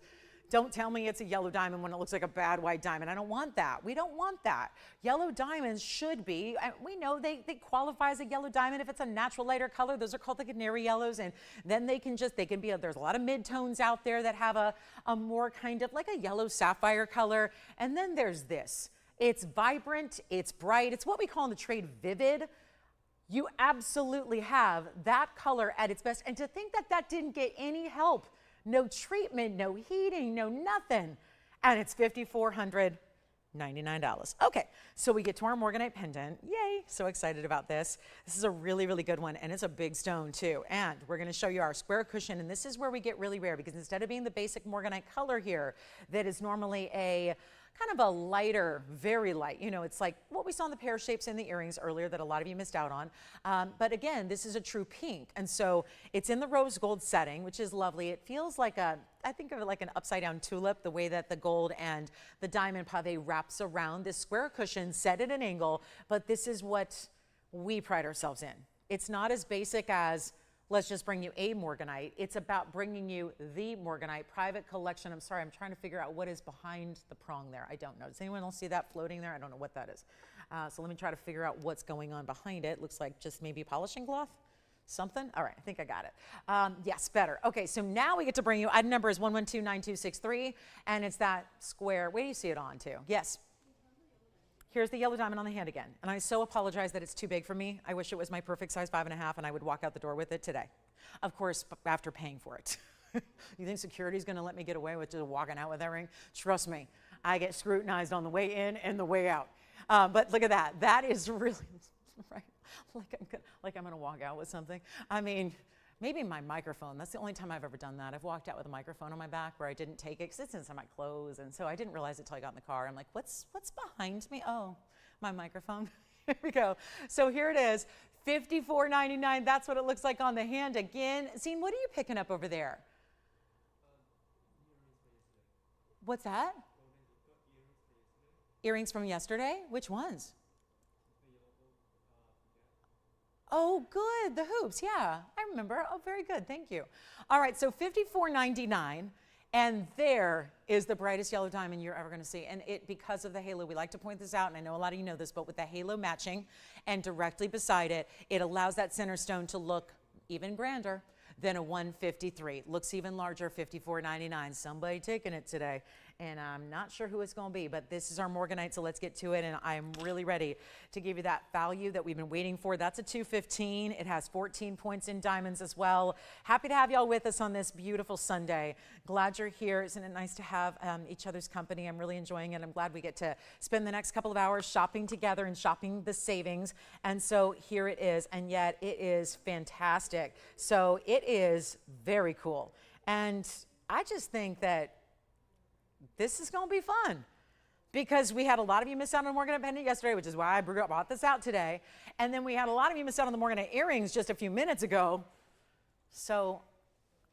Don't tell me it's a yellow diamond when it looks like a bad white diamond. I don't want that. We don't want that. Yellow diamonds should be, we know they qualify as a yellow diamond if it's a natural lighter color. Those are called the canary yellows. And then they can be, there's a lot of mid-tones out there that have a more kind of like a yellow sapphire color. And then there's this. It's vibrant, it's bright. It's what we call in the trade vivid. You absolutely have that color at its best. And to think that that didn't get any help, no treatment, no heating, no nothing. And it's $5,499. Okay, so we get to our Morganite pendant. Yay, so excited about this. This is a really, really good one, and it's a big stone too. And we're gonna show you our square cushion, and this is where we get really rare, because instead of being the basic Morganite color here, that is normally a kind of a lighter, very light, it's like what we saw in the pear shapes in the earrings earlier that a lot of you missed out on. But again, this is a true pink. And so it's in the rose gold setting, which is lovely. It feels like I think of it like an upside down tulip, the way that the gold and the diamond pave wraps around this square cushion set at an angle. But this is what we pride ourselves in. It's not as basic as, let's just bring you a Morganite. It's about bringing you the Morganite private collection. I'm sorry, I'm trying to figure out what is behind the prong there. I don't know. Does anyone else see that floating there? I don't know what that is. So let me try to figure out what's going on behind it. Looks like just maybe polishing cloth, something. All right, I think I got it. Yes, better. Okay, so now we get to bring you, item number is 1129263, and it's that square. Where do you see it on to? Yes. Here's the yellow diamond on the hand again. And I so apologize that it's too big for me. I wish it was my perfect size 5.5 and I would walk out the door with it today. Of course, after paying for it. You think security's gonna let me get away with just walking out with that ring? Trust me, I get scrutinized on the way in and the way out. But look at that. That is really, right? Like I'm gonna walk out with something. I mean, maybe my microphone. That's the only time I've ever done that. I've walked out with a microphone on my back where I didn't take it because it's inside my clothes. And so I didn't realize it till I got in the car. I'm like, what's behind me? Oh, my microphone. Here we go. So here it is, $54.99. That's what it looks like on the hand again. Sphene, what are you picking up over there? What's that? Earrings from yesterday? Which ones? Oh, good, the hoops, yeah, I remember. Oh, very good, thank you. All right, so $54.99, and there is the brightest yellow diamond you're ever gonna see. And because of the halo, we like to point this out, and I know a lot of you know this, but with the halo matching and directly beside it, it allows that center stone to look even grander than a 153. Looks even larger, $54.99. Somebody taking it today. And I'm not sure who it's going to be, but this is our Morganite, so let's get to it. And I'm really ready to give you that value that we've been waiting for. That's a 215. It has 14 points in diamonds as well. Happy to have y'all with us on this beautiful Sunday. Glad you're here. Isn't it nice to have each other's company? I'm really enjoying it. I'm glad we get to spend the next couple of hours shopping together and shopping the savings. And so here it is, and yet it is fantastic. So it is very cool. And I just think that this is going to be fun because we had a lot of you miss out on the Morganite pendant yesterday, which is why I brought this out today. And then we had a lot of you miss out on the Morganite earrings just a few minutes ago. So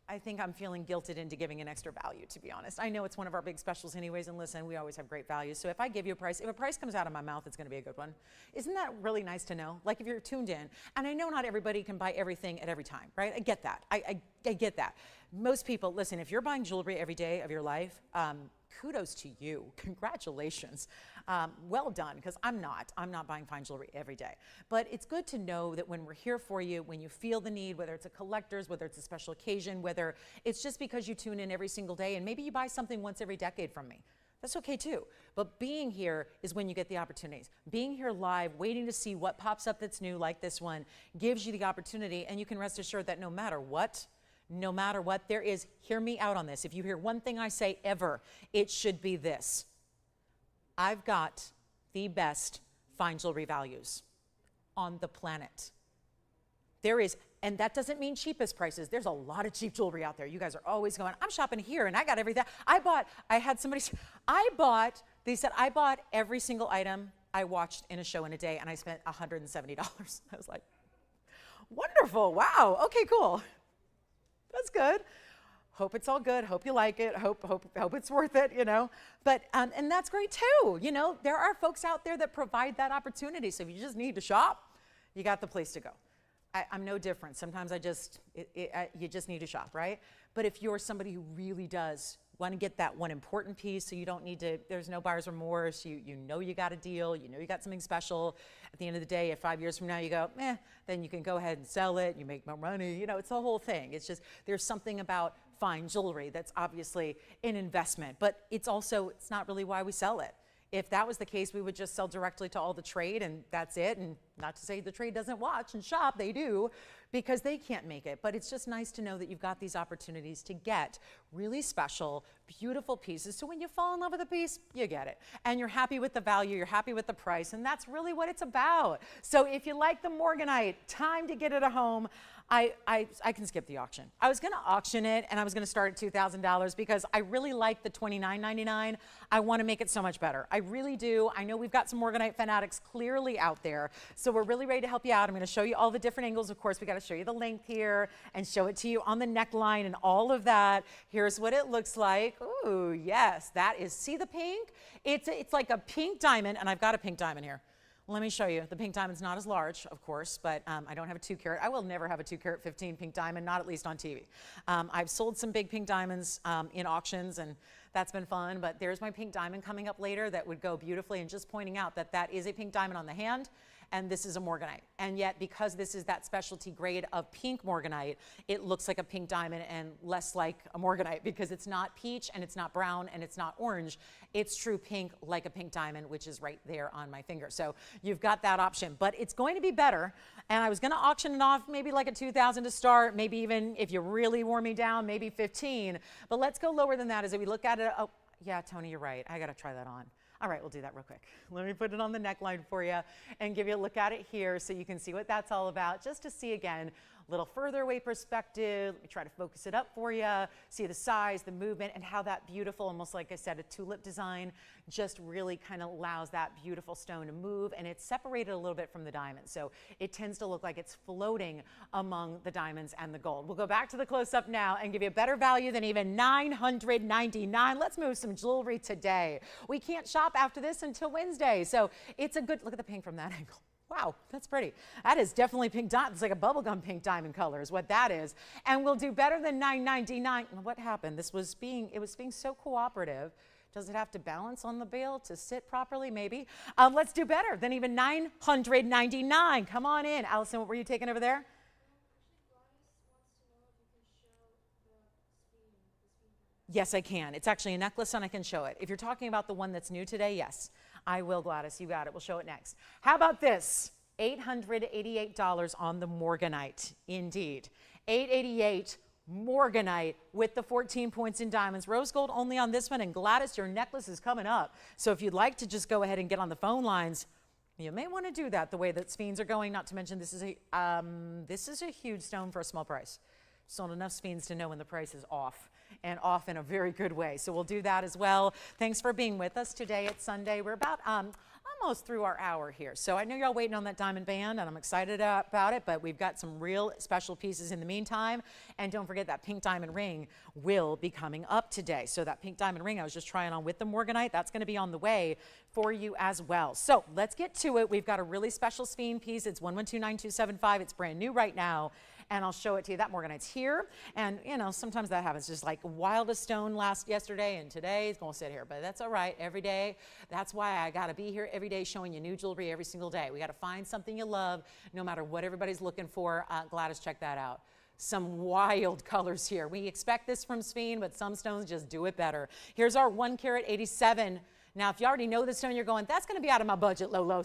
I think I'm feeling guilted into giving an extra value, to be honest. I know it's one of our big specials anyways, and listen, we always have great values. So if I give you a price, if a price comes out of my mouth, it's going to be a good one. Isn't that really nice to know? Like if you're tuned in, and I know not everybody can buy everything at every time, right? I get that. I get that. Most people, listen, if you're buying jewelry every day of your life, kudos to you. Congratulations. Well done, because I'm not buying fine jewelry every day. But it's good to know that when we're here for you, when you feel the need, whether it's a collector's, whether it's a special occasion, whether it's just because you tune in every single day and maybe you buy something once every decade from me. That's okay too. But being here is when you get the opportunities. Being here live, waiting to see what pops up that's new like this one, gives you the opportunity, and you can rest assured that no matter what, there is, hear me out on this. If you hear one thing I say ever, it should be this. I've got the best fine jewelry values on the planet. There is, and that doesn't mean cheapest prices. There's a lot of cheap jewelry out there. You guys are always going, I'm shopping here and I got everything. They said, I bought every single item I watched in a show in a day and I spent $170. I was like, wonderful, wow, okay, cool. That's good. Hope it's all good. Hope you like it. Hope it's worth it, you know. But, and that's great too. You know, there are folks out there that provide that opportunity. So if you just need to shop, you got the place to go. I'm no different. Sometimes you just need to shop, right? But if you're somebody who really does want to get that one important piece, so you don't need to, there's no buyer's remorse, you know you got a deal, you know you got something special. At the end of the day, if 5 years from now you go, then you can go ahead and sell it, you make more money, you know, it's the whole thing. It's just, there's something about fine jewelry that's obviously an investment, but it's not really why we sell it. If that was the case, we would just sell directly to all the trade and that's it. And not to say the trade doesn't watch and shop, they do, because they can't make it. But it's just nice to know that you've got these opportunities to get really special, beautiful pieces. So when you fall in love with a piece, you get it. And you're happy with the value, you're happy with the price, and that's really what it's about. So if you like the Morganite, time to get it a home. I can skip the auction. I was gonna auction it and I was gonna start at $2,000 because I really like the $29.99. I wanna make it so much better. I really do. I know we've got some Morganite fanatics clearly out there. So we're really ready to help you out. I'm gonna show you all the different angles. Of course, we gotta show you the length here and show it to you on the neckline and all of that. Here's what it looks like. Ooh, yes, that is, see the pink? It's like a pink diamond, and I've got a pink diamond here. Let me show you. The pink diamond's not as large, of course, but I don't have a 2 carat. I will never have a 2 carat 15 pink diamond, not at least on TV. I've sold some big pink diamonds in auctions, and that's been fun, but there's my pink diamond coming up later that would go beautifully, and just pointing out that that is a pink diamond on the hand, and this is a Morganite. And yet, because this is that specialty grade of pink Morganite, it looks like a pink diamond and less like a Morganite, because it's not peach and it's not brown and it's not orange. It's true pink, like a pink diamond, which is right there on my finger. So you've got that option, but it's going to be better. And I was gonna auction it off maybe like a $2,000 to start, maybe even if you really wore me down, maybe 15. But let's go lower than that as we look at it. Oh, yeah, Tony, you're right. I gotta try that on. All right, we'll do that real quick. Let me put it on the neckline for you and give you a look at it here so you can see what that's all about, just to see again, a little further away perspective. Let me try to focus it up for you, see the size, the movement, and how that beautiful, almost like I said, a tulip design, just really kind of allows that beautiful stone to move, and it's separated a little bit from the diamond. So it tends to look like it's floating among the diamonds and the gold. We'll go back to the close-up now and give you a better value than even $999. Let's move some jewelry today. We can't shop after this until Wednesday, so it's a good, look at the pink from that angle. Wow, that's pretty. That is definitely pink diamond. It's like a bubblegum pink diamond color is what that is. And we'll do better than $999. What happened? It was being so cooperative. Does it have to balance on the bail to sit properly? Maybe. Let's do better than even $999. Come on in. Allison, what were you taking over there? Yes, I can. It's actually a necklace and I can show it. If you're talking about the one that's new today, yes, I will, Gladys. You got it. We'll show it next. How about this? $888 on the Morganite. Indeed. $888 Morganite with the 14 points in diamonds. Rose gold only on this one. And Gladys, your necklace is coming up. So if you'd like to just go ahead and get on the phone lines, you may want to do that the way that Sphenes are going. Not to mention this is a huge stone for a small price. Sold enough Sphenes to know when the price is off, and off in a very good way. So we'll do that as well. Thanks for being with us today. It's Sunday. We're about almost through our hour here. So I know y'all waiting on that diamond band, and I'm excited about it, but we've got some real special pieces in the meantime. And don't forget that pink diamond ring will be coming up today. So that pink diamond ring I was just trying on with the Morganite, that's going to be on the way for you as well. So let's get to it. We've got a really special Sphene piece. It's 112925. It's brand new right now. And I'll show it to you. That Morganite's here. And, you know, sometimes that happens. Just like wildest stone yesterday, and today it's going to sit here. But that's all right. Every day. That's why I got to be here every day showing you new jewelry every single day. We got to find something you love, no matter what everybody's looking for. Gladys, check that out. Some wild colors here. We expect this from Sphene, but some stones just do it better. Here's our 1 carat 87. Now, if you already know the stone, you're going, that's going to be out of my budget, Lolo.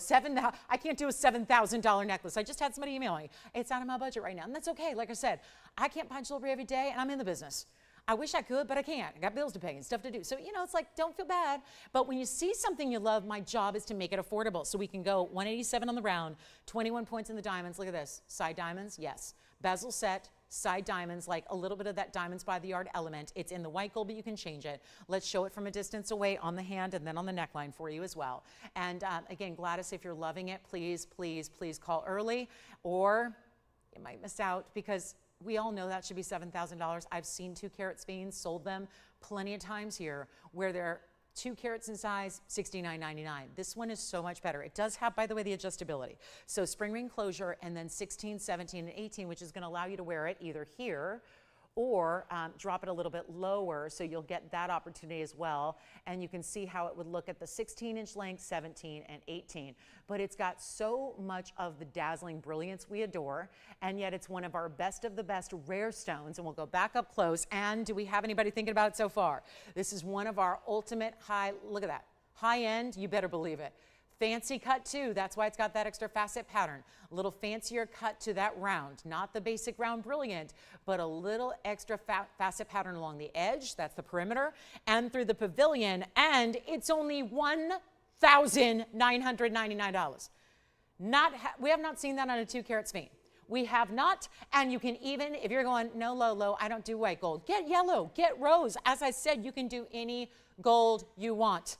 I can't do a $7,000 necklace. I just had somebody email me. It's out of my budget right now. And that's okay. Like I said, I can't buy jewelry every day, and I'm in the business. I wish I could, but I can't. I got bills to pay and stuff to do. So, you know, it's like, don't feel bad. But when you see something you love, my job is to make it affordable. So we can go 187 on the round, 21 points in the diamonds. Look at this. Side diamonds, yes. Bezel set. Side diamonds, like a little bit of that diamonds by the yard element. It's in the white gold, but you can change it. Let's show it from a distance away on the hand and then on the neckline for you as well. And again, Gladys, if you're loving it, please, please, please call early, or you might miss out because we all know that should be $7,000. I've seen 2 carat Sphenes, sold them plenty of times here, where they're 2 carats in size, $69.99. This one is so much better. It does have, by the way, the adjustability. So spring ring closure, and then 16, 17, and 18, which is going to allow you to wear it either here or drop it a little bit lower, so you'll get that opportunity as well. And you can see how it would look at the 16-inch length, 17, and 18. But it's got so much of the dazzling brilliance we adore, and yet it's one of our best of the best rare stones. And we'll go back up close. And do we have anybody thinking about it so far? This is one of our ultimate high, look at that, high end, you better believe it. Fancy cut too, that's why it's got that extra facet pattern. A little fancier cut to that round, not the basic round brilliant, but a little extra facet pattern along the edge, that's the perimeter, and through the pavilion, and it's only $1,999. We have not seen that on a 2 carat Sphene. We have not, and you can even, if you're going, no, low, I don't do white gold, get yellow, get rose. As I said, you can do any gold you want.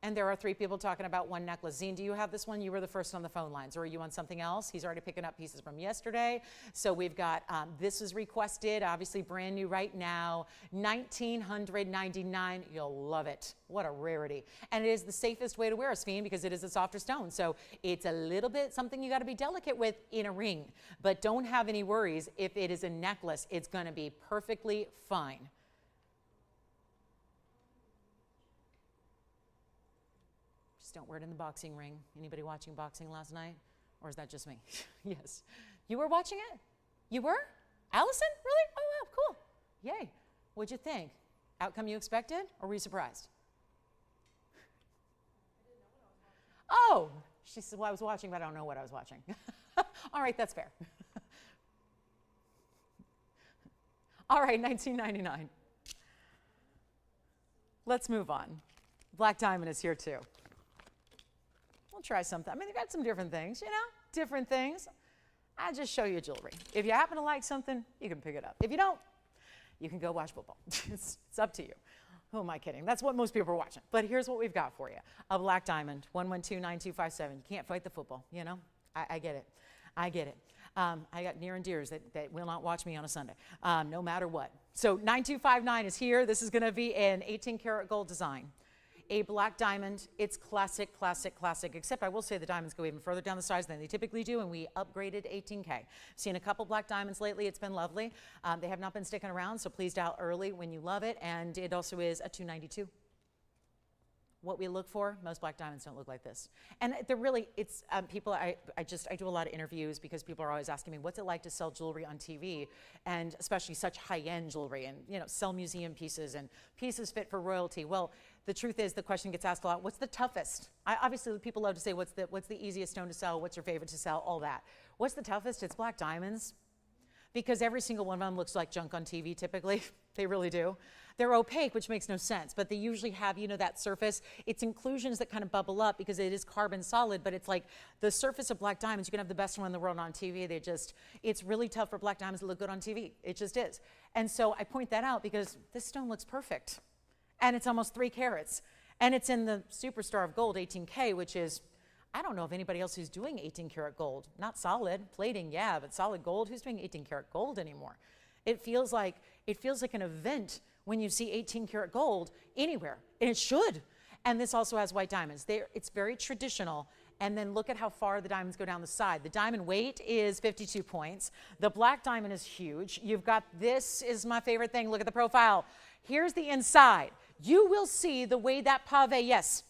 And there are 3 people talking about one necklace. Zine, do you have this one? You were the first on the phone lines, or are you on something else? He's already picking up pieces from yesterday. So we've got, this is requested, obviously brand new right now, $1,999. You'll love it. What a rarity. And it is the safest way to wear a Sphene because it is a softer stone. So it's a little bit something you got to be delicate with in a ring. But don't have any worries. If it is a necklace, it's going to be perfectly fine. Don't wear it in the boxing ring. Anybody watching boxing last night? Or is that just me? Yes. You were watching it? You were? Allison? Really? Oh, wow, cool. Yay. What'd you think? Outcome you expected? Or were you surprised? Oh, she said, well, I was watching, but I don't know what I was watching. All right, that's fair. All right, $19.99. Let's move on. Black diamond is here too. We'll try something. I mean, they've got some different things, you know, different things. I just show you jewelry. If you happen to like something, you can pick it up. If you don't, you can go watch football. It's up to you. Who am I kidding? That's what most people are watching. But here's what we've got for you. A black diamond, 1129257. You can't fight the football, you know? I get it. I get it. I got near and dears that will not watch me on a Sunday, no matter what. So 9259 is here. This is going to be an 18 karat gold design. A black diamond, it's classic, classic, classic, except I will say the diamonds go even further down the size than they typically do, and we upgraded 18K. Seen a couple black diamonds lately, it's been lovely. They have not been sticking around, so please dial early when you love it, and it also is a 292. What we look for, most black diamonds don't look like this. And they're really, it's people, I do a lot of interviews because people are always asking me, what's it like to sell jewelry on TV, and especially such high-end jewelry, and you know, sell museum pieces and pieces fit for royalty. Well, the truth is, the question gets asked a lot, what's the toughest? Obviously, people love to say, what's the easiest stone to sell? What's your favorite to sell? All that. What's the toughest? It's black diamonds. Because every single one of them looks like junk on TV typically. They really do. They're opaque, which makes no sense, but they usually have, you know, that surface. It's inclusions that kind of bubble up because it is carbon solid, but it's like the surface of black diamonds. You can have the best one in the world on TV. It's really tough for black diamonds to look good on TV. It just is. And so I point that out because this stone looks perfect. And it's almost 3 carats. And it's in the superstar of gold, 18K, which is, I don't know of anybody else who's doing 18 karat gold. Not solid, plating, yeah, but solid gold. Who's doing 18 karat gold anymore? It feels like an event when you see 18 karat gold anywhere, and it should. And this also has white diamonds. It's very traditional. And then look at how far the diamonds go down the side. The diamond weight is 52 points. The black diamond is huge. You've got, this is my favorite thing. Look at the profile. Here's the inside. You will see the way that pave, yes.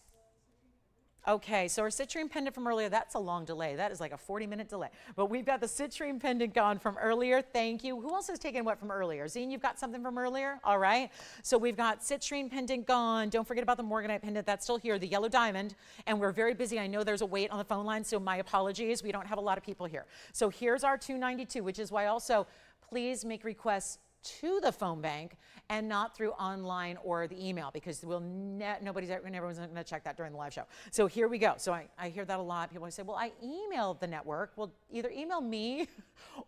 Okay, so our citrine pendant from earlier, that's a long delay. That is like a 40-minute delay. But we've got the citrine pendant gone from earlier. Thank you. Who else has taken what from earlier? Zine, you've got something from earlier? All right. So we've got citrine pendant gone. Don't forget about the Morganite pendant. That's still here, the yellow diamond. And we're very busy. I know there's a wait on the phone line, so my apologies. We don't have a lot of people here. So here's our 292, which is why also please make requests to the phone bank and not through online or the email, because everyone's going to check that during the live show. So here we go. So I hear that a lot. People say, well, I emailed the network. Well, either email me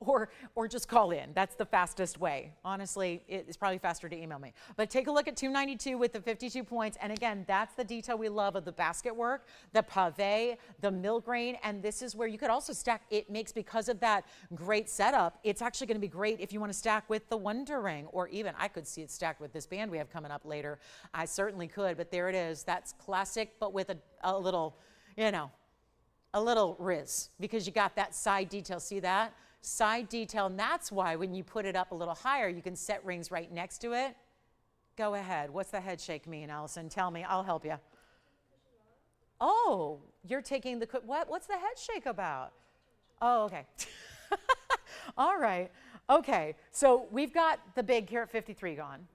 or just call in. That's the fastest way. Honestly, it's probably faster to email me. But take a look at 292 with the 52 points. And again, that's the detail we love of the basket work, the pave, the mill grain. And this is where you could also stack. It makes, because of that great setup, it's actually going to be great if you want to stack with the Wonder Ring, or even I could see it stacked with this band we have coming up later. I certainly could, but there it is. That's classic, but with a little, a little riz, because you got that side detail. See that? Side detail, and that's why when you put it up a little higher, you can set rings right next to it. Go ahead. What's the head shake mean, Allison? Tell me. I'll help you. Oh, you're taking the, what's the head shake about? Oh, okay. All right. Okay. So we've got the big carat 53 gone.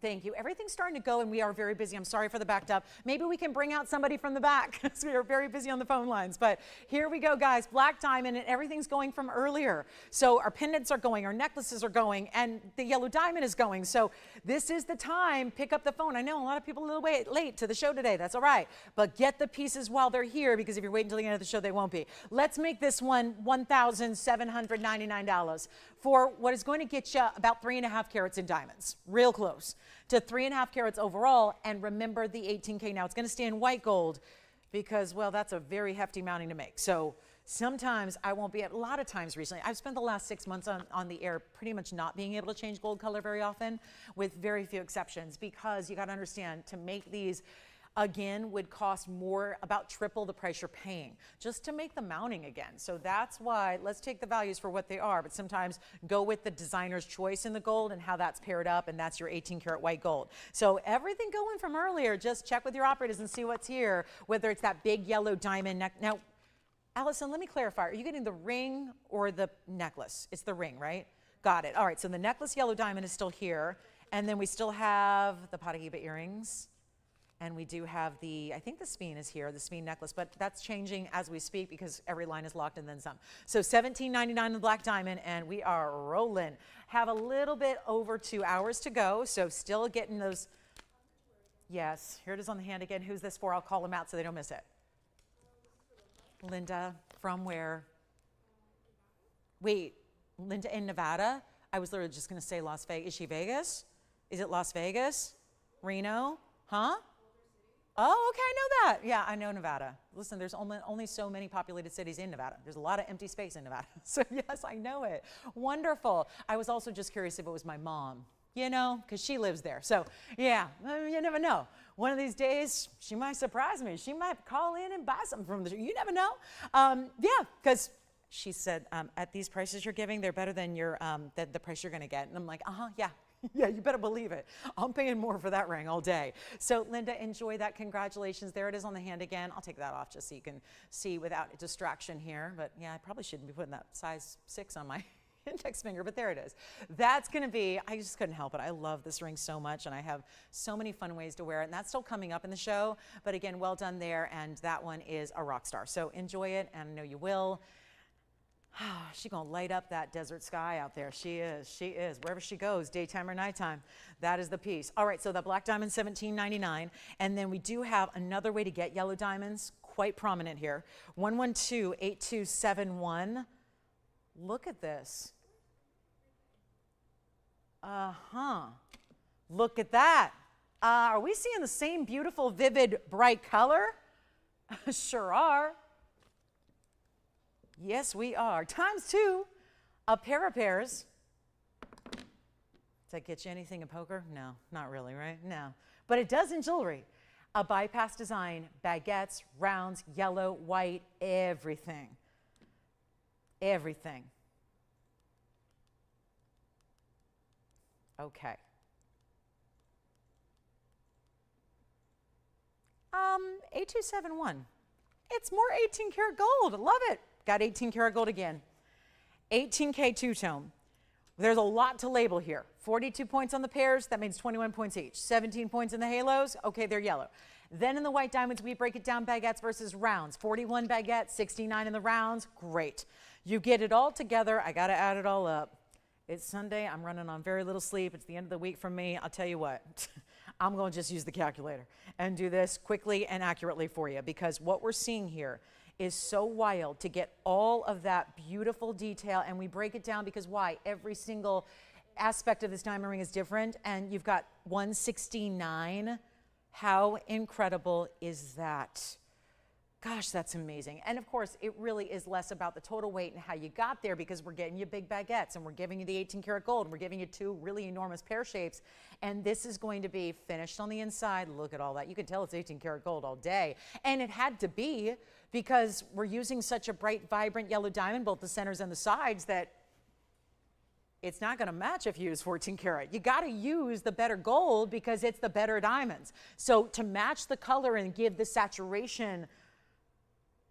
Thank you. Everything's starting to go, and we are very busy. I'm sorry for the backed up. Maybe we can bring out somebody from the back, because we are very busy on the phone lines. But here we go, guys. Black diamond, and everything's going from earlier. So our pendants are going, our necklaces are going, and the yellow diamond is going. So this is the time. Pick up the phone. I know a lot of people are a little late to the show today. That's all right. But get the pieces while they're here, because if you're waiting until the end of the show, they won't be. Let's make this one $1,799 for what is going to get you about 3.5 carats in diamonds. Real close to 3.5 carats overall. And remember the 18K. Now it's going to stay in white gold, because, well, that's a very hefty mounting to make. So sometimes I won't be, a lot of times recently, I've spent the last 6 months on the air pretty much not being able to change gold color very often, with very few exceptions, because you got to understand, to make these again would cost more, about triple the price you're paying just to make the mounting again. So that's why, let's take the values for what they are, but sometimes go with the designer's choice in the gold and how that's paired up, and that's your 18 karat white gold. So everything going from earlier, just check with your operators and see what's here, whether it's that big yellow diamond neck. Now, Allison, let me clarify. Are you getting the ring or the necklace? It's the ring, right? Got it. All right, so the necklace yellow diamond is still here, and then we still have the Paraiba earrings. And we do have I think the Sphene is here, the Sphene necklace, but that's changing as we speak, because every line is locked and then some. So $17.99 the black diamond, and we are rolling. Have a little bit over 2 hours to go, so still getting those. Yes, here it is on the hand again. Who's this for? I'll call them out so they don't miss it. Linda, from where? Wait, Linda in Nevada? I was literally just going to say Las Vegas. Is she Vegas? Is it Las Vegas? Reno? Huh? Oh, okay, I know that. Yeah, I know Nevada. Listen, there's only so many populated cities in Nevada. There's a lot of empty space in Nevada. So yes, I know it. Wonderful. I was also just curious if it was my mom, because she lives there. So yeah, you never know. One of these days, she might surprise me. She might call in and buy something from the, you never know. Yeah, because she said, at these prices you're giving, they're better than the price you're going to get. And I'm like, yeah. Yeah, you better believe it. I'm paying more for that ring all day. So Linda, enjoy that. Congratulations. There it is on the hand again. I'll take that off just so you can see without a distraction here. But yeah, I probably shouldn't be putting that size 6 on my index finger, but there it is. That's going to be, I just couldn't help it. I love this ring so much, and I have so many fun ways to wear it. And that's still coming up in the show. But again, well done there. And that one is a rock star. So enjoy it, and I know you will. She's going to light up that desert sky out there. She is. Wherever she goes, daytime or nighttime, that is the piece. All right, so the black diamond, $17.99. And then we do have another way to get yellow diamonds, quite prominent here. 112-8271. Look at this. Look at that. Are we seeing the same beautiful, vivid, bright color? Sure are. Yes, we are. ×2, a pair of pairs. Does that get you anything in poker? No, not really, right? No. But it does in jewelry. A bypass design, baguettes, rounds, yellow, white, everything. Everything. Okay. 8271. It's more 18 karat gold. Love it. Got 18 karat gold again. 18K two-tone. There's a lot to label here. 42 points on the pairs, that means 21 points each. 17 points in the halos, okay, they're yellow. Then in the white diamonds, we break it down baguettes versus rounds. 41 baguettes, 69 in the rounds, great. You get it all together, I gotta add it all up. It's Sunday. I'm running on very little sleep. It's the end of the week for me. I'll tell you what, I'm going to just use the calculator and do this quickly and accurately for you, because what we're seeing here is so wild to get all of that beautiful detail. And we break it down because why? Every single aspect of this diamond ring is different. And you've got 169. How incredible is that? Gosh, that's amazing. And of course, it really is less about the total weight and how you got there, because we're getting you big baguettes and we're giving you the 18 karat gold and we're giving you two really enormous pear shapes. And this is going to be finished on the inside. Look at all that. You can tell it's 18 karat gold all day. And it had to be, because we're using such a bright, vibrant yellow diamond, both the centers and the sides, that it's not going to match if you use 14 karat. You got to use the better gold because it's the better diamonds. So to match the color and give the saturation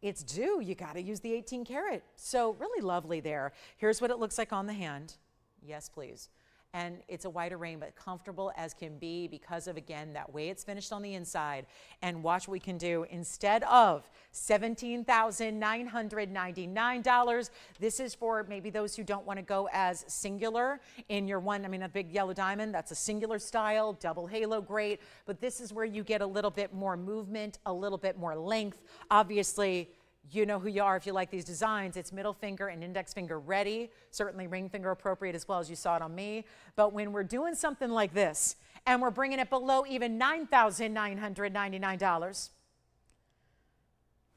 it's due, you got to use the 18 karat. So really lovely there. Here's what it looks like on the hand. Yes, please. And it's a wider ring, but comfortable as can be because of, again, that way it's finished on the inside. And watch what we can do. Instead of $17,999, this is for maybe those who don't want to go as singular in your one. I mean, a big yellow diamond, that's a singular style, double halo, great. But this is where you get a little bit more movement, a little bit more length. Obviously, you know who you are if you like these designs. It's middle finger and index finger ready, certainly ring finger appropriate as well, as you saw it on me. But when we're doing something like this and we're bringing it below even $9,999,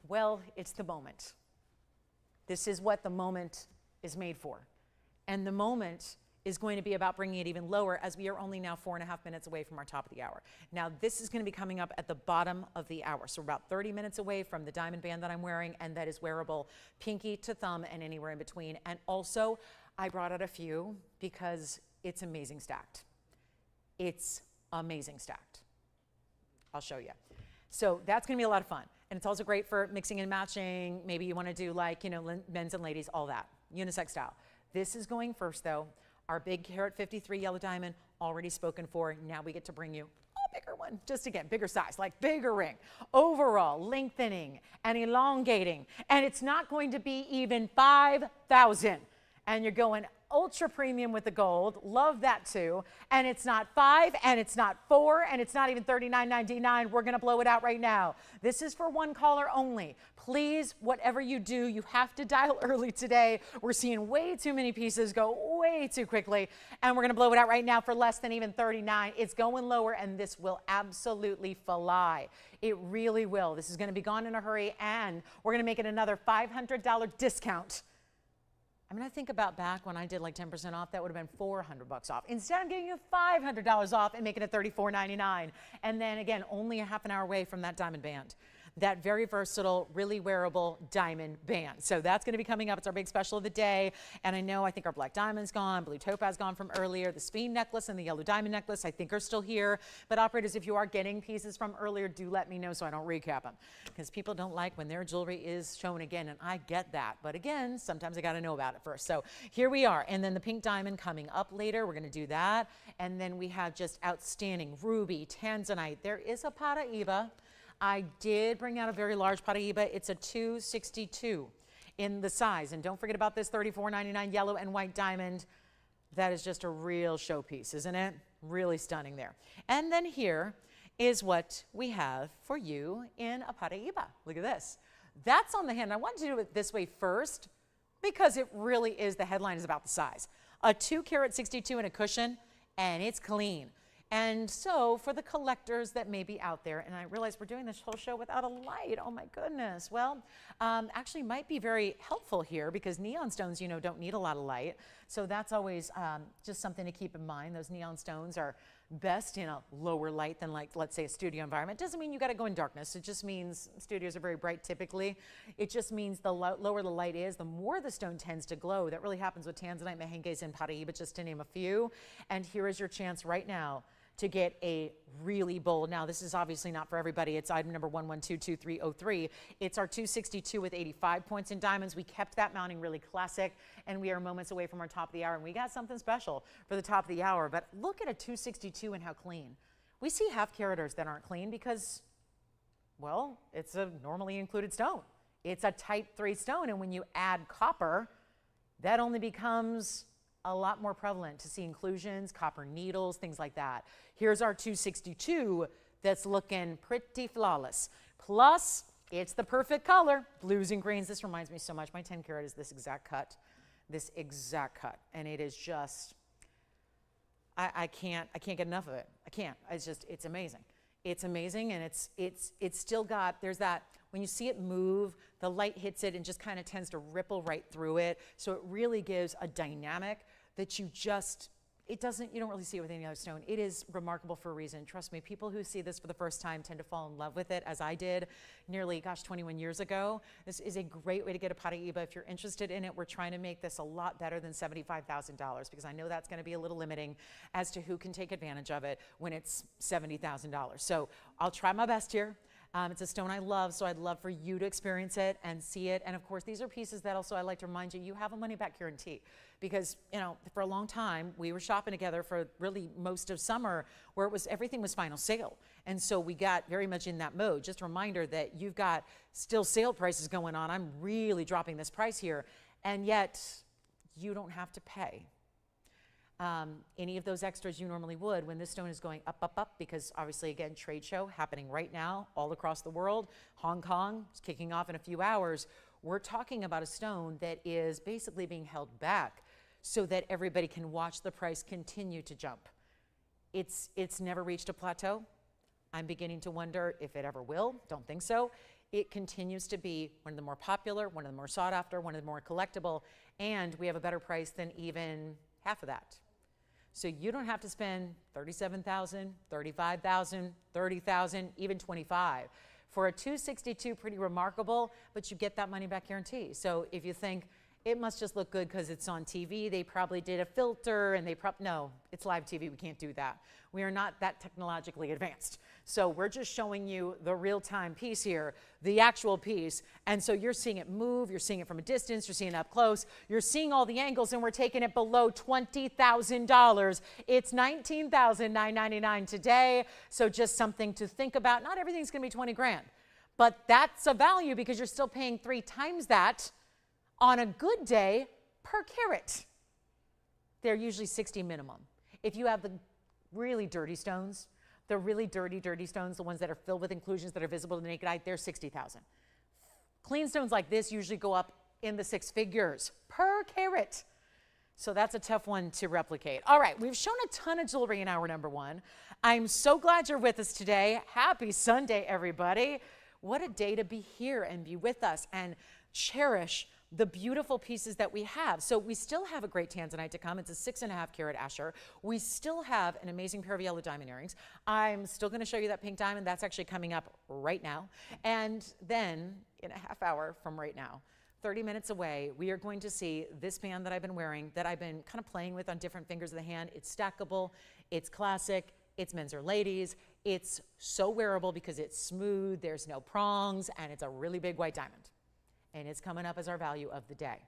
well, it's the moment. This is what the moment is made for. And the moment is going to be about bringing it even lower, as we are only now 4.5 minutes away from our top of the hour. Now, this is going to be coming up at the bottom of the hour. So we're about 30 minutes away from the diamond band that I'm wearing, and that is wearable pinky to thumb and anywhere in between. And also, I brought out a few because it's amazing stacked. It's amazing stacked. I'll show you. So that's going to be a lot of fun. And it's also great for mixing and matching. Maybe you want to do, like, you know, men's and ladies, all that. Unisex style. This is going first, though. Our big carat 53 yellow diamond, already spoken for. Now we get to bring you a bigger one. Just again, bigger size, like bigger ring. Overall, lengthening and elongating. And it's not going to be even 5,000. And you're going ultra premium with the gold. Love that too. And it's not 5, and it's not 4, and it's not even $39.99. We're going to blow it out right now. This is for one caller only. Please, whatever you do, you have to dial early today. We're seeing way too many pieces go way too quickly, and we're going to blow it out right now for less than even $39. It's going lower, and this will absolutely fly. It really will. This is going to be gone in a hurry, and we're going to make it another $500 discount. I mean, I think about back when I did like 10% off, that would have been $400 off. Instead, I'm giving you $500 off and making it $34.99. And then again, only a half an hour away from that diamond band. That very versatile, really wearable diamond band. So that's going to be coming up. It's our big special of the day. And I think our black diamond's gone, blue topaz gone from earlier. The Sphene necklace and the yellow diamond necklace, I think, are still here. But operators, if you are getting pieces from earlier, do let me know so I don't recap them. Because people don't like when their jewelry is shown again, and I get that. But again, sometimes I got to know about it first. So here we are. And then the pink diamond coming up later. We're going to do that. And then we have just outstanding ruby, Tanzanite. There is a Paraiba. I did bring out a very large Paraiba. It's a 262 in the size. And don't forget about this $34.99 yellow and white diamond. That is just a real showpiece, isn't it? Really stunning there. And then here is what we have for you in a Paraiba. Look at this. That's on the hand. I wanted to do it this way first because it really is, the headline is about the size. A 2 carat 62 in a cushion, and it's clean. And so for the collectors that may be out there, and I realize we're doing this whole show without a light, oh my goodness. Well, actually might be very helpful here because neon stones, you know, don't need a lot of light. So that's always just something to keep in mind. Those neon stones are best in a lower light than, like, let's say, a studio environment. Doesn't mean you got to go in darkness. It just means studios are very bright typically. It just means the lower the light is, the more the stone tends to glow. That really happens with Tanzanite, Mehenges, and Paraiba, just to name a few. And here is your chance right now to get a really bold. Now, this is obviously not for everybody. It's item number 1122-303. It's our 262 with 85 points in diamonds. We kept that mounting really classic, and we are moments away from our top of the hour, and we got something special for the top of the hour. But look at a 262 and how clean. We see half caraters that aren't clean because, well, it's a normally included stone. It's a type 3 stone, and when you add copper, that only becomes a lot more prevalent to see inclusions, copper needles, things like that. Here's our 262 that's looking pretty flawless. Plus, it's the perfect color, blues and greens. This reminds me so much. My 10 karat is this exact cut, and it is just, I can't get enough of it. I can't. It's amazing. It's amazing, and it's still got, there's that, when you see it move, the light hits it and just kind of tends to ripple right through it. So it really gives a dynamic that you don't really see it with any other stone. It is remarkable for a reason. Trust me, people who see this for the first time tend to fall in love with it, as I did nearly, 21 years ago. This is a great way to get a Paraiba. If you're interested in it, we're trying to make this a lot better than $75,000, because I know that's going to be a little limiting as to who can take advantage of it when it's $70,000. So I'll try my best here. It's a stone I love, so I'd love for you to experience it and see it. And of course, these are pieces that also I like to remind you, you have a money back guarantee. Because, for a long time, we were shopping together for really most of summer where everything was final sale. And so we got very much in that mode. Just a reminder that you've got still sale prices going on. I'm really dropping this price here. And yet, you don't have to pay any of those extras you normally would when this stone is going up, up, up, because obviously, again, trade show happening right now all across the world. Hong Kong is kicking off in a few hours. We're talking about a stone that is basically being held back so that everybody can watch the price continue to jump. It's never reached a plateau. I'm beginning to wonder if it ever will. Don't think so. It continues to be one of the more popular, one of the more sought after, one of the more collectible, and we have a better price than even half of that. So you don't have to spend $37,000, $35,000, $30,000, even $25,000. For a 262, pretty remarkable, but you get that money back guarantee. So if you think it must just look good because it's on TV, they probably did a filter and no, it's live TV, we can't do that. We are not that technologically advanced. So we're just showing you the real-time piece here, the actual piece. And so you're seeing it move, you're seeing it from a distance, you're seeing it up close, you're seeing all the angles, and we're taking it below $20,000. It's $19,999 today. So just something to think about. Not everything's gonna be 20 grand, but that's a value because you're still paying 3 times that on a good day per carat. They're usually 60 minimum. If you have the really dirty stones, the really dirty stones, the ones that are filled with inclusions that are visible to the naked eye, they're 60,000. Clean stones like this usually go up in the 6 figures per carat. So that's a tough one to replicate. All right, we've shown a ton of jewelry in hour number 1. I'm so glad you're with us today. Happy Sunday, everybody. What a day to be here and be with us and cherish the beautiful pieces that we have. So we still have a great Tanzanite to come. It's a 6.5 karat Asher. We still have an amazing pair of yellow diamond earrings. I'm still going to show you that pink diamond. That's actually coming up right now. And then in a half hour from right now, 30 minutes away, we are going to see this band that I've been wearing, that I've been kind of playing with on different fingers of the hand. It's stackable, it's classic, it's men's or ladies. It's so wearable because it's smooth, there's no prongs, and it's a really big white diamond. And it's coming up as our value of the day,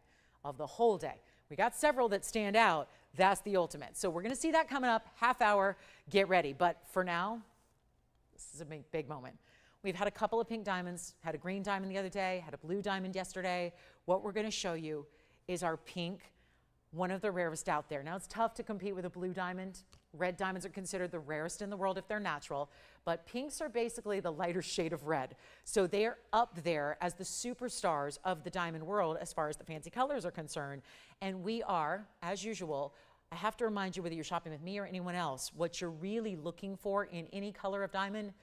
of the whole day. We got several that stand out. That's the ultimate. So we're going to see that coming up, half hour. Get ready. But for now, this is a big moment. We've had a couple of pink diamonds, had a green diamond the other day, had a blue diamond yesterday. What we're going to show you is our pink, one of the rarest out there. Now, it's tough to compete with a blue diamond. Red diamonds are considered the rarest in the world if they're natural, but pinks are basically the lighter shade of red. So they're up there as the superstars of the diamond world as far as the fancy colors are concerned. And we are, as usual, I have to remind you, whether you're shopping with me or anyone else, what you're really looking for in any color of diamond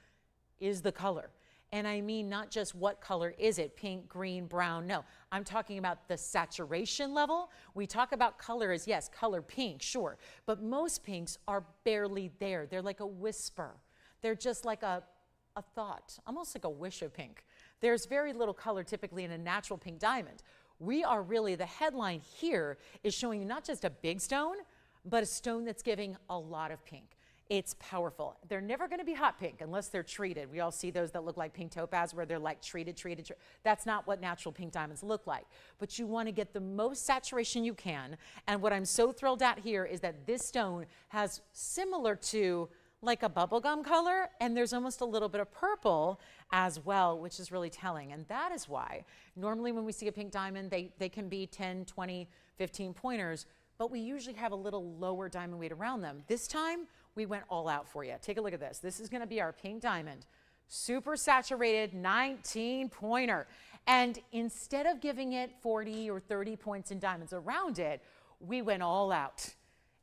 is the color. And I mean not just what color is it, pink, green, brown, no. I'm talking about the saturation level. We talk about color as, yes, color pink, sure. But most pinks are barely there. They're like a whisper. They're just like a thought, almost like a wish of pink. There's very little color typically in a natural pink diamond. We are really, the headline here is showing you not just a big stone, but a stone that's giving a lot of pink. It's powerful. They're never going to be hot pink unless they're treated. We all see those that look like pink topaz where they're like treated. That's not what natural pink diamonds look like. But you want to get the most saturation you can. And what I'm so thrilled at here is that this stone has similar to like a bubblegum color, and there's almost a little bit of purple as well, which is really telling. And that is why normally when we see a pink diamond, they can be 10, 20, 15 pointers. but we usually have a little lower diamond weight around them. This time, we went all out for you. Take a look at this. This is gonna be our pink diamond. Super saturated 19-pointer. And instead of giving it 40 or 30 points in diamonds around it, we went all out.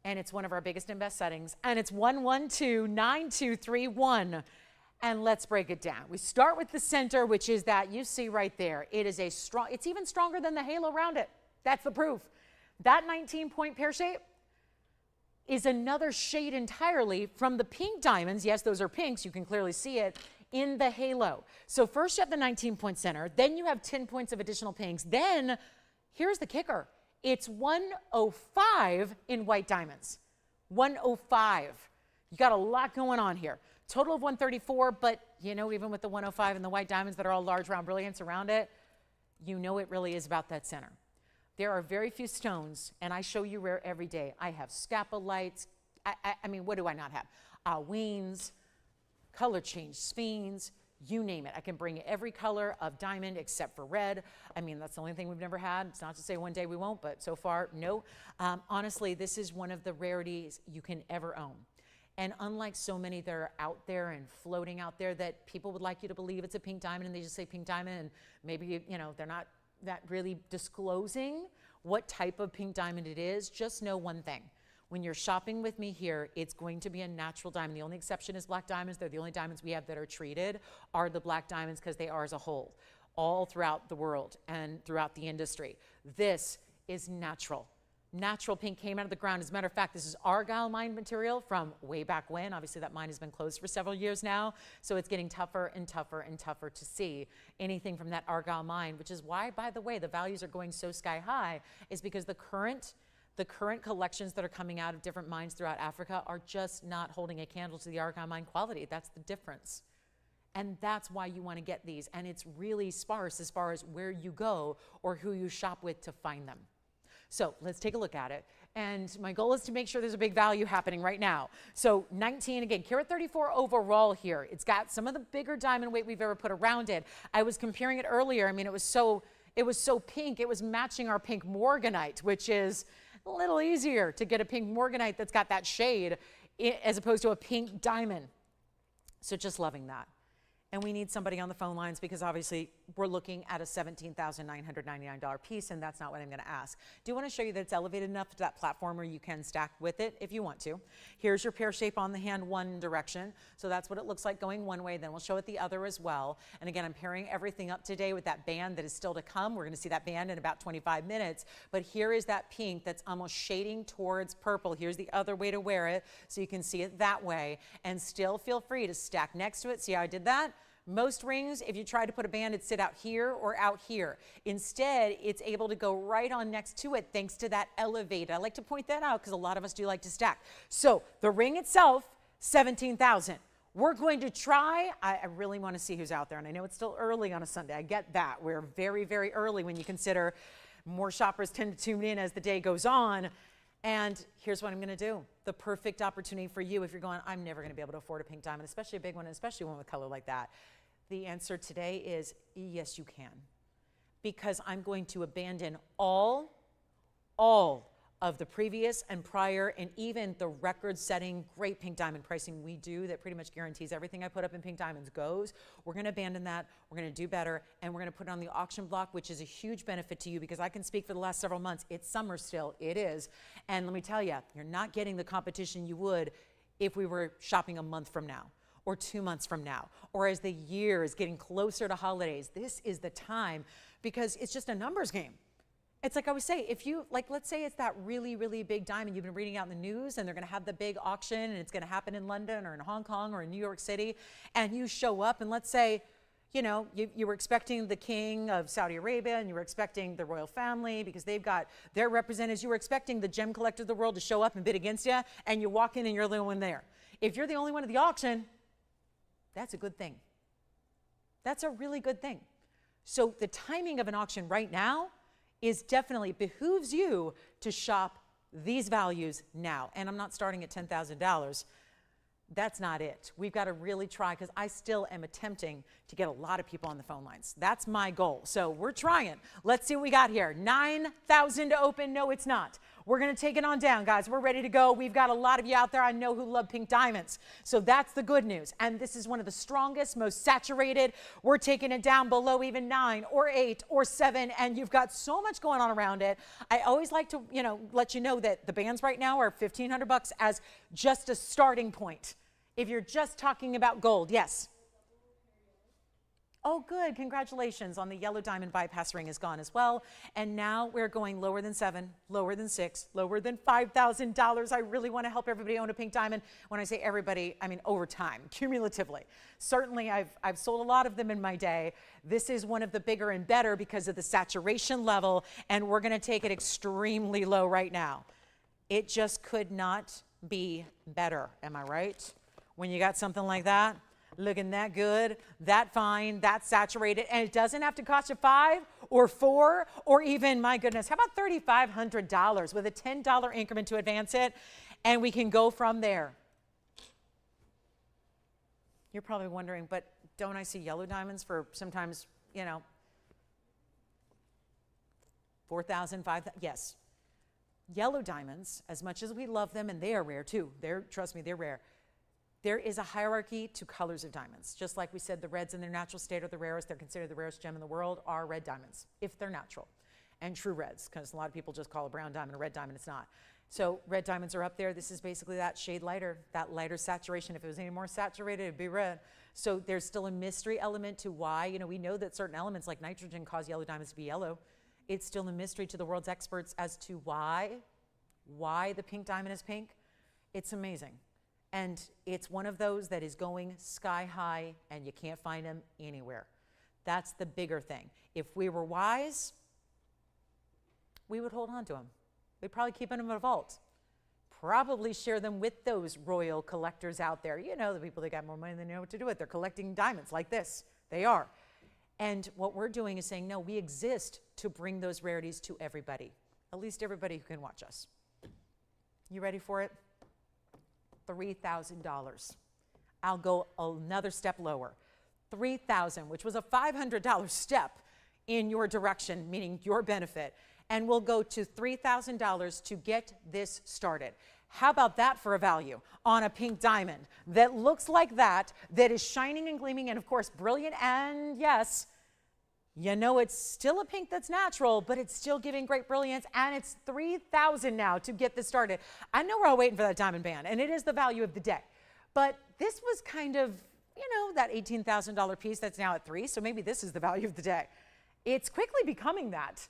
And it's one of our biggest and best settings. And it's 1129231. And let's break it down. We start with the center, which is that you see right there. It is a strong, it's even stronger than the halo around it. That's the proof. That 19-point pear shape is another shade entirely from the pink diamonds. Yes, those are pinks. You can clearly see it in the halo. So first you have the 19-point center. Then you have 10 points of additional pinks. Then here's the kicker. It's 105 in white diamonds. 105. You got a lot going on here. Total of 134, but you know, even with the 105 and the white diamonds that are all large round brilliance around it, you know it really is about that center. There are very few stones, and I show you rare every day. I have scapalites. I mean, what do I not have? Weens, color change Sphenes, you name it. I can bring every color of diamond except for red. I mean, that's the only thing we've never had. It's not to say one day we won't, but so far, no. Honestly, this is one of the rarities you can ever own. And unlike so many that are out there and floating out there that people would like you to believe it's a pink diamond and they just say pink diamond and maybe, you know, they're not that really disclosing what type of pink diamond it is, just know one thing. When you're shopping with me here, it's going to be a natural diamond. The only exception is black diamonds. They're the only diamonds we have that are treated are the black diamonds because they are as a whole, all throughout the world and throughout the industry. This is natural. Natural pink came out of the ground. As a matter of fact, this is Argyle mine material from way back when. Obviously, that mine has been closed for several years now, so it's getting tougher and tougher and tougher to see anything from that Argyle mine, which is why, by the way, the values are going so sky high, is because the current collections that are coming out of different mines throughout Africa are just not holding a candle to the Argyle mine quality. That's the difference. And that's why you want to get these. And it's really sparse as far as where you go or who you shop with to find them. So let's take a look at it. And my goal is to make sure there's a big value happening right now. So 19, again, carat 34 overall here. It's got some of the bigger diamond weight we've ever put around it. I was comparing it earlier. I mean, it was so pink. It was matching our pink Morganite, which is a little easier to get a pink Morganite that's got that shade as opposed to a pink diamond. So just loving that. And we need somebody on the phone lines because obviously we're looking at a $17,999 piece, and that's not what I'm going to ask. Do want to show you that it's elevated enough to that platform where you can stack with it if you want to. Here's your pear shape on the hand one direction. So that's what it looks like going one way. Then we'll show it the other as well. And again, I'm pairing everything up today with that band that is still to come. We're going to see that band in about 25 minutes. But here is that pink that's almost shading towards purple. Here's the other way to wear it so you can see it that way. And still feel free to stack next to it. See how I did that? Most rings, if you try to put a band, it'd sit out here or out here. Instead, it's able to go right on next to it thanks to that elevated. I like to point that out because a lot of us do like to stack. So the ring itself, 17,000. We're going to try, I really want to see who's out there, and I know it's still early on a Sunday. I get that. We're very, very early when you consider more shoppers tend to tune in as the day goes on. And here's what I'm going to do. The perfect opportunity for you if you're going, I'm never going to be able to afford a pink diamond, especially a big one, especially one with color like that. The answer today is yes, you can. Because I'm going to abandon all of the previous and prior and even the record-setting great pink diamond pricing we do that pretty much guarantees everything I put up in pink diamonds goes. We're going to abandon that. We're going to do better, and we're going to put it on the auction block, which is a huge benefit to you because I can speak for the last several months. It's summer still. It is. And let me tell you, you're not getting the competition you would if we were shopping a month from now or 2 months from now, or as the year is getting closer to holidays. This is the time because it's just a numbers game. It's like I always say, if you, like, let's say it's that really, really big diamond you've been reading out in the news and they're going to have the big auction and it's going to happen in London or in Hong Kong or in New York City, and you show up and let's say, you know, you were expecting the king of Saudi Arabia and you were expecting the royal family because they've got their representatives. You were expecting the gem collector of the world to show up and bid against you, and you walk in and you're the only one there. If you're the only one at the auction, that's a good thing. That's a really good thing. So the timing of an auction right now is definitely behooves you to shop these values now. And I'm not starting at $10,000. That's not it. We've got to really try because I still am attempting to get a lot of people on the phone lines. That's my goal. So we're trying. Let's see what we got here. 9,000 to open. No, it's not. We're going to take it on down, guys. We're ready to go. We've got a lot of you out there I know who love pink diamonds. So that's the good news. And this is one of the strongest, most saturated. We're taking it down below even 9 or 8 or 7. And you've got so much going on around it. I always like to, let you know that the bands right now are $1,500 as just a starting point. If you're just talking about gold, yes. Oh, good. Congratulations on the yellow diamond bypass ring is gone as well. And now we're going lower than 7, lower than 6, lower than $5,000. I really want to help everybody own a pink diamond. When I say everybody, I mean over time, cumulatively. Certainly, I've sold a lot of them in my day. This is one of the bigger and better because of the saturation level, and we're going to take it extremely low right now. It just could not be better. Am I right? When you got something like that, looking that good, that fine, that saturated, and it doesn't have to cost you $5 or $4 or even, my goodness, how about $3,500 with a $10 increment to advance it, and we can go from there. You're probably wondering, but don't I see yellow diamonds for sometimes, $4,000, $5,000? Yes. Yellow diamonds, as much as we love them, and they are rare too. Trust me, they're rare. There is a hierarchy to colors of diamonds. Just like we said, the reds in their natural state are the rarest. They're considered the rarest gem in the world are red diamonds, if they're natural. And true reds, because a lot of people just call a brown diamond a red diamond. It's not. So red diamonds are up there. This is basically that shade lighter, that lighter saturation. If it was any more saturated, it'd be red. So there's still a mystery element to why. We know that certain elements like nitrogen cause yellow diamonds to be yellow. It's still a mystery to the world's experts as to why the pink diamond is pink. It's amazing. And it's one of those that is going sky high, and you can't find them anywhere. That's the bigger thing. If we were wise, we would hold on to them. We'd probably keep them in a vault. Probably share them with those royal collectors out there. The people that got more money than they know what to do with. They're collecting diamonds like this. They are. And what we're doing is saying, no, we exist to bring those rarities to everybody. At least everybody who can watch us. You ready for it? $3,000. I'll go another step lower. $3,000, which was a $500 step in your direction, meaning your benefit, and we'll go to $3,000 to get this started. How about that for a value on a pink diamond that looks like that is shining and gleaming and, of course, brilliant, and yes, it's still a pink that's natural, but it's still giving great brilliance, and it's $3,000 now to get this started. I know we're all waiting for that diamond band, and it is the value of the day. But this was kind of, that $18,000 piece that's now at $3,000, so maybe this is the value of the day. It's quickly becoming that.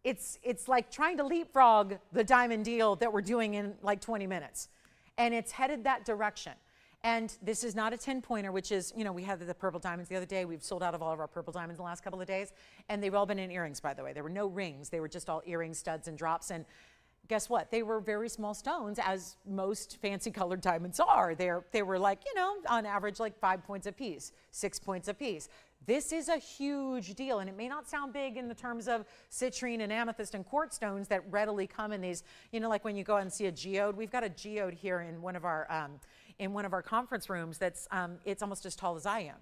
It's like trying to leapfrog the diamond deal that we're doing in like 20 minutes, and it's headed that direction. And this is not a 10-pointer, which is, we had the purple diamonds the other day. We've sold out of all of our purple diamonds in the last couple of days. And they've all been in earrings, by the way. There were no rings. They were just all earrings, studs, and drops. And guess what? They were very small stones, as most fancy colored diamonds are. They were like, on average, like 5 points a piece, 6 points a piece. This is a huge deal. And it may not sound big in the terms of citrine and amethyst and quartz stones that readily come in these, like when you go out and see a geode. We've got a geode here in one of our conference rooms that's it's almost as tall as I am,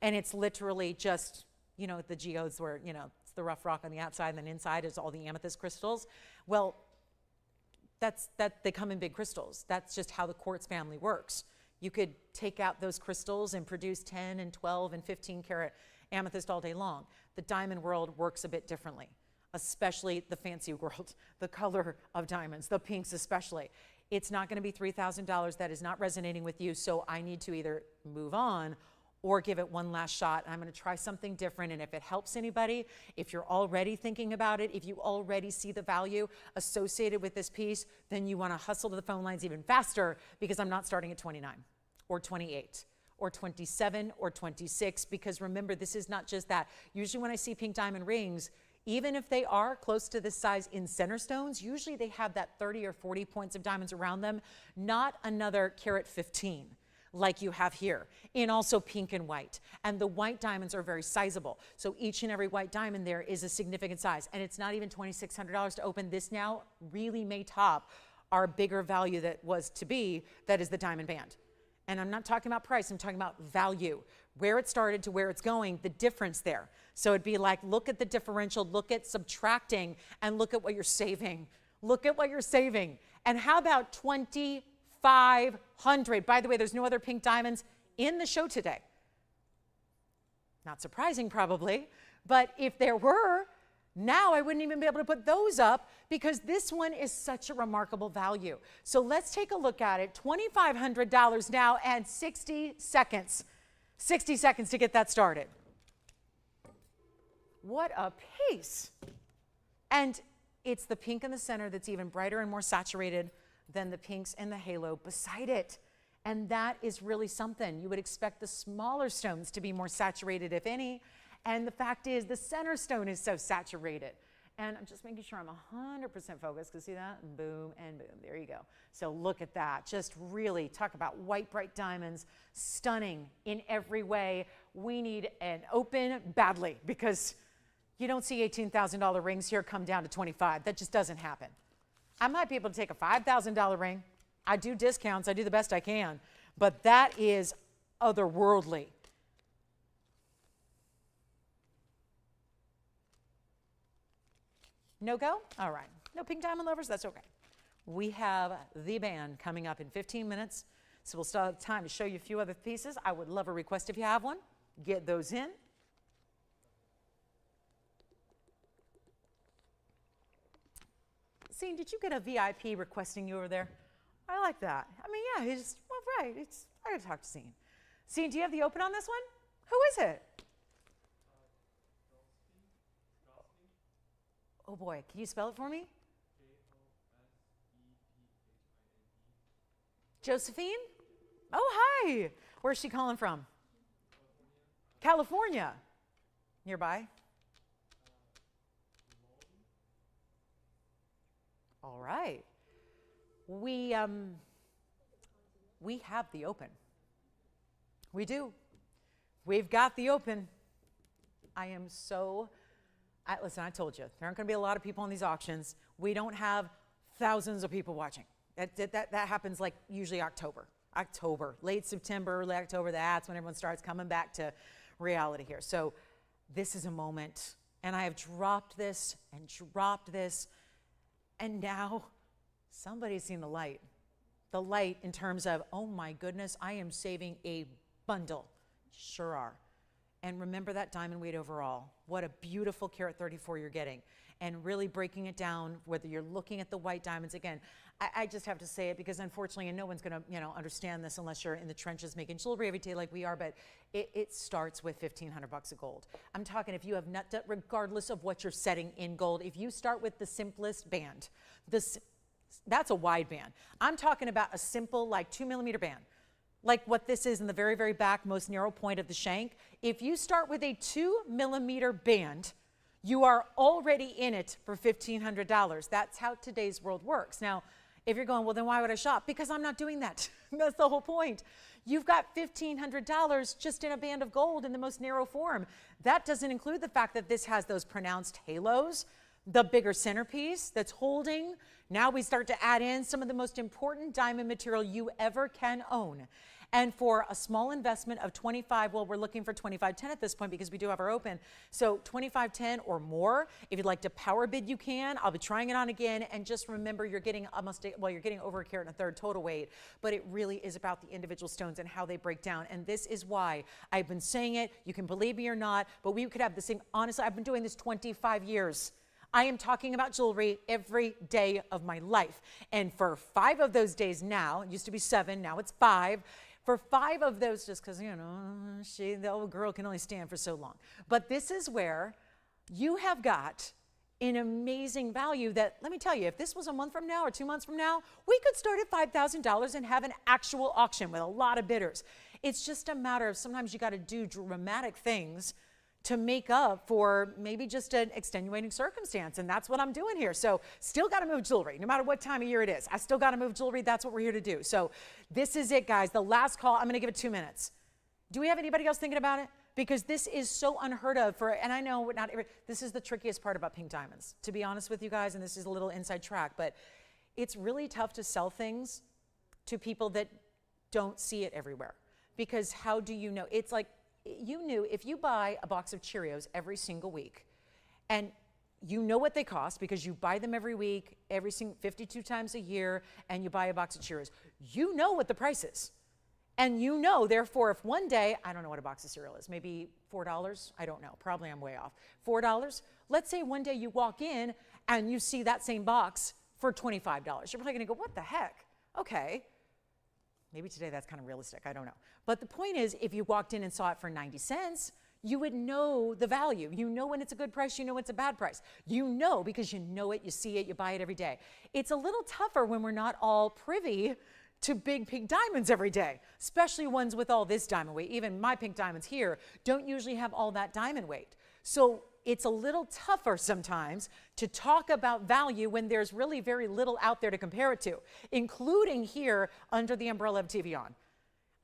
and it's literally just the geodes where it's the rough rock on the outside, and then inside is all the amethyst crystals. Well, they come in big crystals. That's just how the quartz family works. You could take out those crystals and produce 10 and 12 and 15 karat amethyst all day long. The diamond world works a bit differently, especially the fancy world, the color of diamonds, the pinks especially. It's not going to be $3,000. That is not resonating with you. So I need to either move on or give it one last shot. I'm going to try something different. And if it helps anybody, if you're already thinking about it, if you already see the value associated with this piece, then you want to hustle to the phone lines even faster, because I'm not starting at 29 or 28 or 27 or 26. Because remember, this is not just that. Usually when I see pink diamond rings, even if they are close to this size in center stones, usually they have that 30 or 40 points of diamonds around them, not another carat 15 like you have here, in also pink and white. And the white diamonds are very sizable. So each and every white diamond there is a significant size. And it's not even $2,600 to open. This now really may top our bigger value that was to be, that is the diamond band. And I'm not talking about price, I'm talking about value. Where it started to where it's going, the difference there. So it'd be like, look at the differential, look at subtracting, and look at what you're saving. Look at what you're saving. And how about $2,500? By the way, there's no other pink diamonds in the show today. Not surprising, probably, but if there were, now I wouldn't even be able to put those up because this one is such a remarkable value. So let's take a look at it. $2,500 now and 60 seconds. 60 seconds to get that started. What a piece. And it's the pink in the center that's even brighter and more saturated than the pinks in the halo beside it. And that is really something. You would expect the smaller stones to be more saturated, if any. And the fact is, the center stone is so saturated. And I'm just making sure I'm 100% focused, because see that? And boom, and boom. There you go. So look at that. Just really talk about white, bright diamonds. Stunning in every way. We need an open badly, because you don't see $18,000 rings here come down to 25. That just doesn't happen. I might be able to take a $5,000 ring. I do discounts. I do the best I can. But that is otherworldly. No go? All right. No pink diamond lovers? That's okay. We have the band coming up in 15 minutes. So we'll still have time to show you a few other pieces. I would love a request if you have one. Get those in. Sphene, did you get a VIP requesting you over there? I like that. I mean, yeah, he's, well, right. I gotta talk to Sphene. Sphene, do you have the open on this one? Who is it? Oh boy, can you spell it for me? Josephine? Oh, hi. Where's she calling from? California. Nearby? All right. We have the open. We do. We've got the open. I am so, listen, I told you, there aren't going to be a lot of people on these auctions. We don't have thousands of people watching. That happens like usually October, late September, early October. That's when everyone starts coming back to reality here. So this is a moment, and I have dropped this and dropped this, and now somebody's seen the light. The light in terms of, oh my goodness, I am saving a bundle. Sure are. And remember that diamond weight overall. What a beautiful carat 34 you're getting. And really breaking it down, whether you're looking at the white diamonds. Again, I just have to say it because unfortunately, and no one's going to understand this unless you're in the trenches making jewelry every day like we are, but it starts with $1,500 of gold. I'm talking if you have nut debt, regardless of what you're setting in gold, if you start with the simplest band, that's a wide band. I'm talking about a simple like 2mm band. Like what this is in the very, very back, most narrow point of the shank. If you start with a 2mm band, you are already in it for $1,500. That's how today's world works. Now, if you're going, well, then why would I shop? Because I'm not doing that. That's the whole point. You've got $1,500 just in a band of gold in the most narrow form. That doesn't include the fact that this has those pronounced halos, the bigger centerpiece that's holding. Now we start to add in some of the most important diamond material you ever can own. And for a small investment of $25, well, we're looking for $25.10 at this point because we do have our open. So $25.10 or more. If you'd like to power bid, you can. I'll be trying it on again. And just remember, you're getting you're getting over 1.33 carats total weight. But it really is about the individual stones and how they break down. And this is why I've been saying it. You can believe me or not, but we could have the same. Honestly, I've been doing this 25 years. I am talking about jewelry every day of my life. And for 5 of those days now, it used to be 7, now it's 5. For 5 of those, just because, the old girl can only stand for so long. But this is where you have got an amazing value that, let me tell you, if this was a month from now or 2 months from now, we could start at $5,000 and have an actual auction with a lot of bidders. It's just a matter of sometimes you got to do dramatic things to make up for maybe just an extenuating circumstance. And that's what I'm doing here. So still got to move jewelry, no matter what time of year it is. I still got to move jewelry. That's what we're here to do. So this is it, guys. The last call, I'm going to give it 2 minutes. Do we have anybody else thinking about it? Because this is so unheard of and I know not every, this is the trickiest part about pink diamonds, to be honest with you guys, and this is a little inside track, but it's really tough to sell things to people that don't see it everywhere. Because how do you know? It's like, you knew if you buy a box of Cheerios every single week and You know what they cost because you buy them every week, 52 times a year, and you buy a box of Cheerios. You know what the price is. And you know, therefore, if one day, I don't know what a box of cereal is, maybe $4? I don't know. Probably I'm way off. $4? Let's say one day you walk in and you see that same box for $25. You're probably going to go, what the heck? Okay. Maybe today that's kind of realistic. I don't know. But the point is, if you walked in and saw it for 90 cents, you would know the value. You know when it's a good price, you know it's a bad price. You know because you know it, you see it, you buy it every day. It's a little tougher when we're not all privy to big pink diamonds every day, especially ones with all this diamond weight. Even my pink diamonds here don't usually have all that diamond weight. So it's a little tougher sometimes to talk about value when there's really very little out there to compare it to, including here under the umbrella of TVON.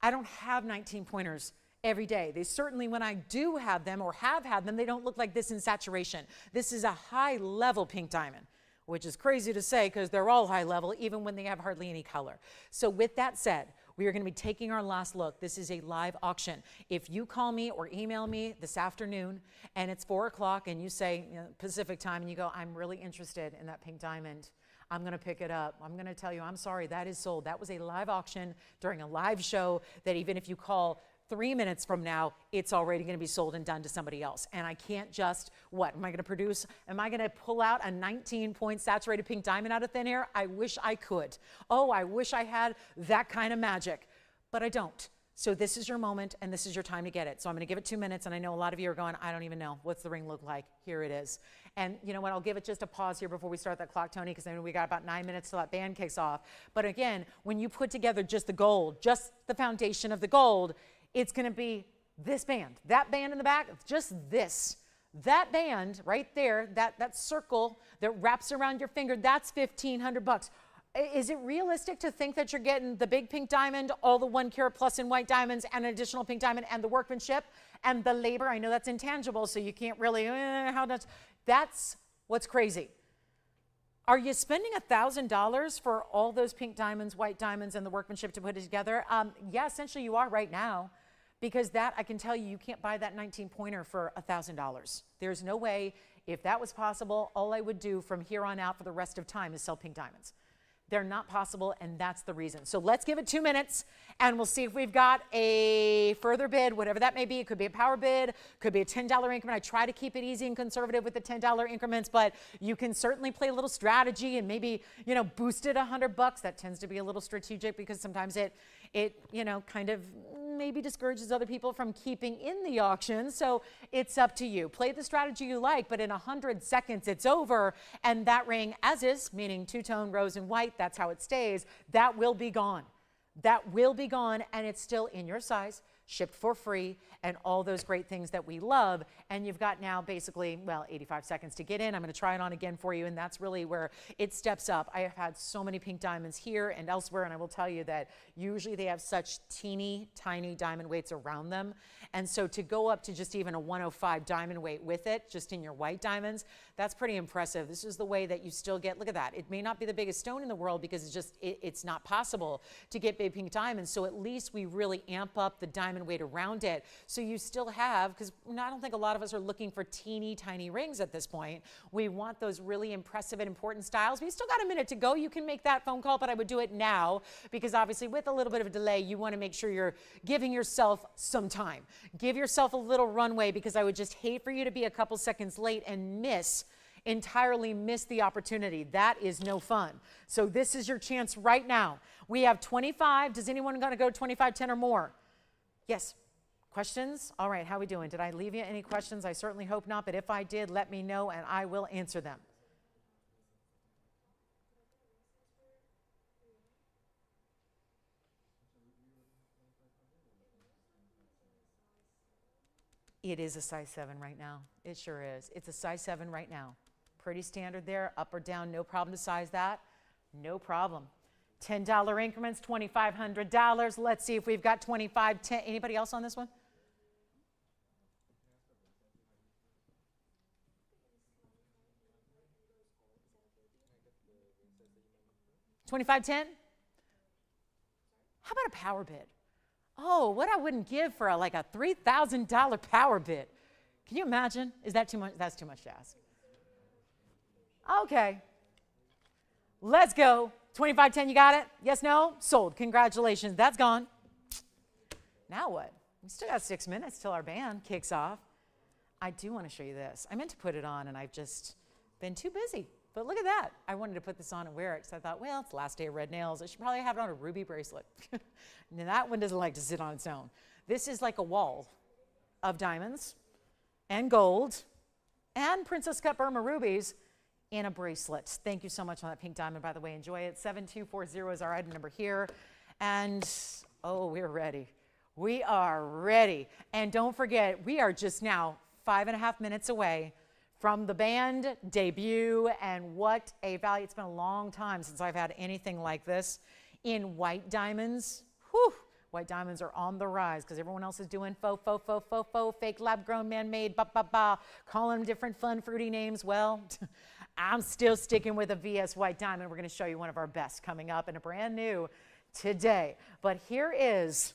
I don't have 19 pointers every day. They certainly, when I do have them or have had them, they don't look like this in saturation. This is a high level pink diamond, which is crazy to say because they're all high level, even when they have hardly any color. So with that said, we are going to be taking our last look. This is a live auction. If you call me or email me this afternoon and it's 4 o'clock and you say, you know, Pacific time, and you go, I'm really interested in that pink diamond, I'm going to pick it up. I'm going to tell you, I'm sorry, that is sold. That was a live auction during a live show that even if you call 3 minutes from now, it's already going to be sold and done to somebody else. And I can't just, what, am I going to produce? Am I going to pull out a 19-point saturated pink diamond out of thin air? I wish I could. Oh, I wish I had that kind of magic, but I don't. So this is your moment and this is your time to get it. So I'm going to give it 2 minutes, and I know a lot of you are going, I don't even know. What's the ring look like? Here it is. And you know what? I'll give it just a pause here before we start that clock, Tony, because I know we got about 9 minutes till that band kicks off. But again, when you put together just the gold, just the foundation of the gold, it's going to be this band, that band in the back, just this. That band right there, that circle that wraps around your finger, that's $1,500. Is it realistic to think that you're getting the big pink diamond, all the 1 carat plus in white diamonds, and an additional pink diamond, and the workmanship, and the labor? I know that's intangible, so you can't really, that's what's crazy. Are you spending $1,000 for all those pink diamonds, white diamonds, and the workmanship to put it together? Yeah, essentially you are right now, because that, I can tell you, you can't buy that 19-pointer for $1,000. There's no way. If that was possible, all I would do from here on out for the rest of time is sell pink diamonds. They're not possible, and that's the reason. So let's give it 2 minutes, and we'll see if we've got a further bid, whatever that may be. It could be a power bid, could be a $10 increment. I try to keep it easy and conservative with the $10 increments, but you can certainly play a little strategy and maybe, you know, boost it $100. That tends to be a little strategic because sometimes it you know, kind of maybe discourages other people from keeping in the auction. So it's up to you. Play the strategy you like, but in 100 seconds it's over, and that ring, as is, meaning two-tone rose and white, that's how it stays, that will be gone. That will be gone, and it's still in your size, shipped for free, and all those great things that we love. And you've got now basically, well, 85 seconds to get in. I'm going to try it on again for you, and that's really where it steps up. I have had so many pink diamonds here and elsewhere, and I will tell you that usually they have such teeny tiny diamond weights around them. And so to go up to just even a 105 diamond weight with it, just in your white diamonds, that's pretty impressive. This is the way that you still get, look at that. It may not be the biggest stone in the world because it's just, it's not possible to get big pink diamonds. So at least we really amp up the diamond weight around it. So you still have, because I don't think a lot of us are looking for teeny tiny rings at this point. We want those really impressive and important styles. We still got a minute to go. You can make that phone call, but I would do it now because obviously with a little bit of a delay, you want to make sure you're giving yourself some time. Give yourself a little runway, because I would just hate for you to be a couple seconds late and entirely miss the opportunity. That is no fun. So this is your chance right now. We have 25. Does anyone going to go 25, 10 or more? Yes. Questions? All right, how are we doing? Did I leave you any questions? I certainly hope not, but if I did, let me know and I will answer them. It is a size 7 right now. It sure is. It's a size 7 right now. Pretty standard there, up or down, no problem to size that. No problem. $10 increments, $2,500. Let's see if we've got 25, 10. Anybody else on this one? $25.10? How about a power bid? Oh, what I wouldn't give for like a $3,000 power bid. Can you imagine? Is that too much? That's too much to ask. Okay. Let's go. 2510, you got it? Yes, no? Sold. Congratulations. That's gone. Now what? We still got 6 minutes till our band kicks off. I do want to show you this. I meant to put it on, and I've just been too busy. But look at that. I wanted to put this on and wear it because I thought, well, it's the last day of red nails. I should probably have it on a ruby bracelet. Now, that one doesn't like to sit on its own. This is like a wall of diamonds and gold and Princess Cut Burma rubies in a bracelet. Thank you so much on that pink diamond, by the way. Enjoy it. 7240 is our item number here. And, oh, we're ready. We are ready. And don't forget, we are just now 5.5 minutes away from the band debut, and what a value. It's been a long time since I've had anything like this in white diamonds. Whew. White diamonds are on the rise because everyone else is doing faux, faux, faux, faux, faux, fake, lab-grown, man-made, calling them different fun, fruity names. Well, I'm still sticking with a VS white diamond. We're going to show you one of our best coming up and a brand new today. But here is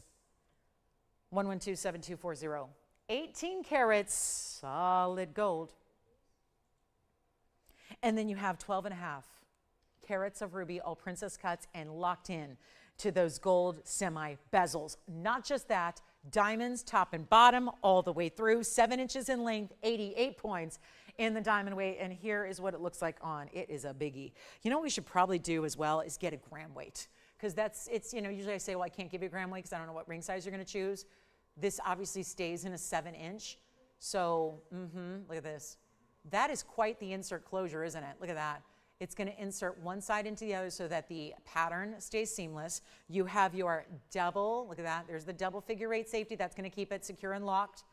1127240, 18 carats solid gold. And then you have 12.5 carats of ruby, all princess cuts and locked in to those gold semi-bezels. Not just that, diamonds top and bottom all the way through, 7 inches in length, 88 points in the diamond weight. And here is what it looks like on. It is a biggie. You know what we should probably do as well is get a gram weight, because it's, you know, usually I say, well, I can't give you a gram weight because I don't know what ring size you're going to choose. This obviously stays in a 7-inch. So, look at this. That is quite the insert closure, isn't it? Look at that. It's going to insert one side into the other so that the pattern stays seamless. You have your double, look at that. There's the double figure 8 safety. That's going to keep it secure and locked.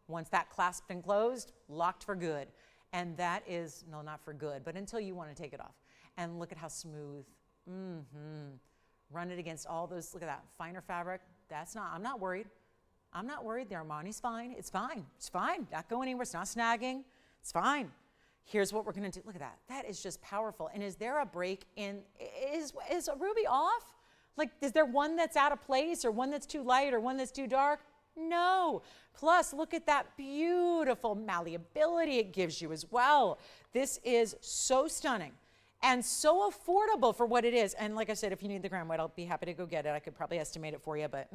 Once that clasped and closed, locked for good. And that is, no, not for good, but until you want to take it off. And look at how smooth. Run it against all those, look at that, finer fabric. That's not, I'm not worried. I'm not worried. The Armani's fine. It's fine. It's fine. Not going anywhere. It's not snagging. It's fine. Here's what we're going to do. Look at that. That is just powerful. And is there a break in, is a ruby off? Like, is there one that's out of place or one that's too light or one that's too dark? No. Plus, look at that beautiful malleability it gives you as well. This is so stunning and so affordable for what it is. And like I said, if you need the gram weight, I'll be happy to go get it. I could probably estimate it for you, but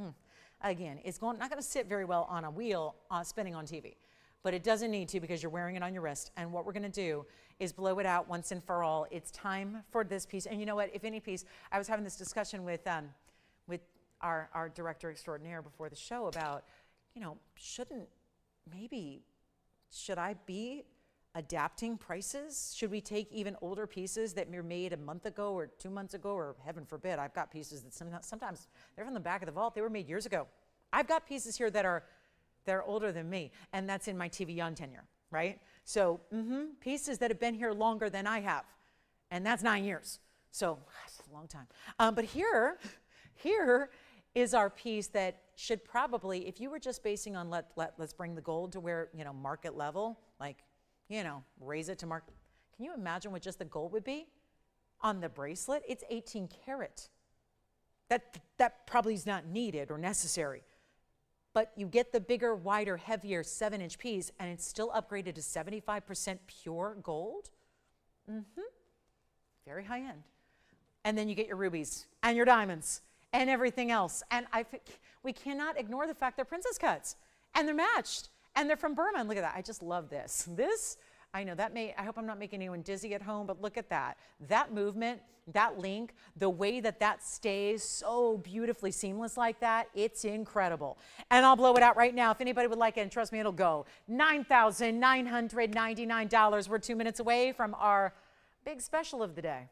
again, it's not going to sit very well on a wheel spinning on TV. But it doesn't need to because you're wearing it on your wrist. And what we're going to do is blow it out once and for all. It's time for this piece. And you know what? If any piece, I was having this discussion with our director extraordinaire before the show about, you know, should I be adapting prices? Should we take even older pieces that were made a month ago or 2 months ago, or heaven forbid, I've got pieces that sometimes they're from the back of the vault. They were made years ago. I've got pieces here that are they're older than me, and that's in my TVON tenure, right? So pieces that have been here longer than I have, and that's 9 years. So that's a long time. But here is our piece that should probably, if you were just basing on let's bring the gold to where, you know, market level, like, you know, raise it to market. Can you imagine what just the gold would be on the bracelet? It's 18 karat. That probably is not needed or necessary. But you get the bigger, wider, heavier 7-inch piece, and it's still upgraded to 75% pure gold. Very high end. And then you get your rubies and your diamonds and everything else. And we cannot ignore the fact they're princess cuts, and they're matched, and they're from Burma. And look at that. I just love this. This, I know that I hope I'm not making anyone dizzy at home, but look at that. That movement, that link, the way that stays so beautifully seamless like that, it's incredible. And I'll blow it out right now. If anybody would like it, and trust me, it'll go. $9,999. We're 2 minutes away from our big special of the day.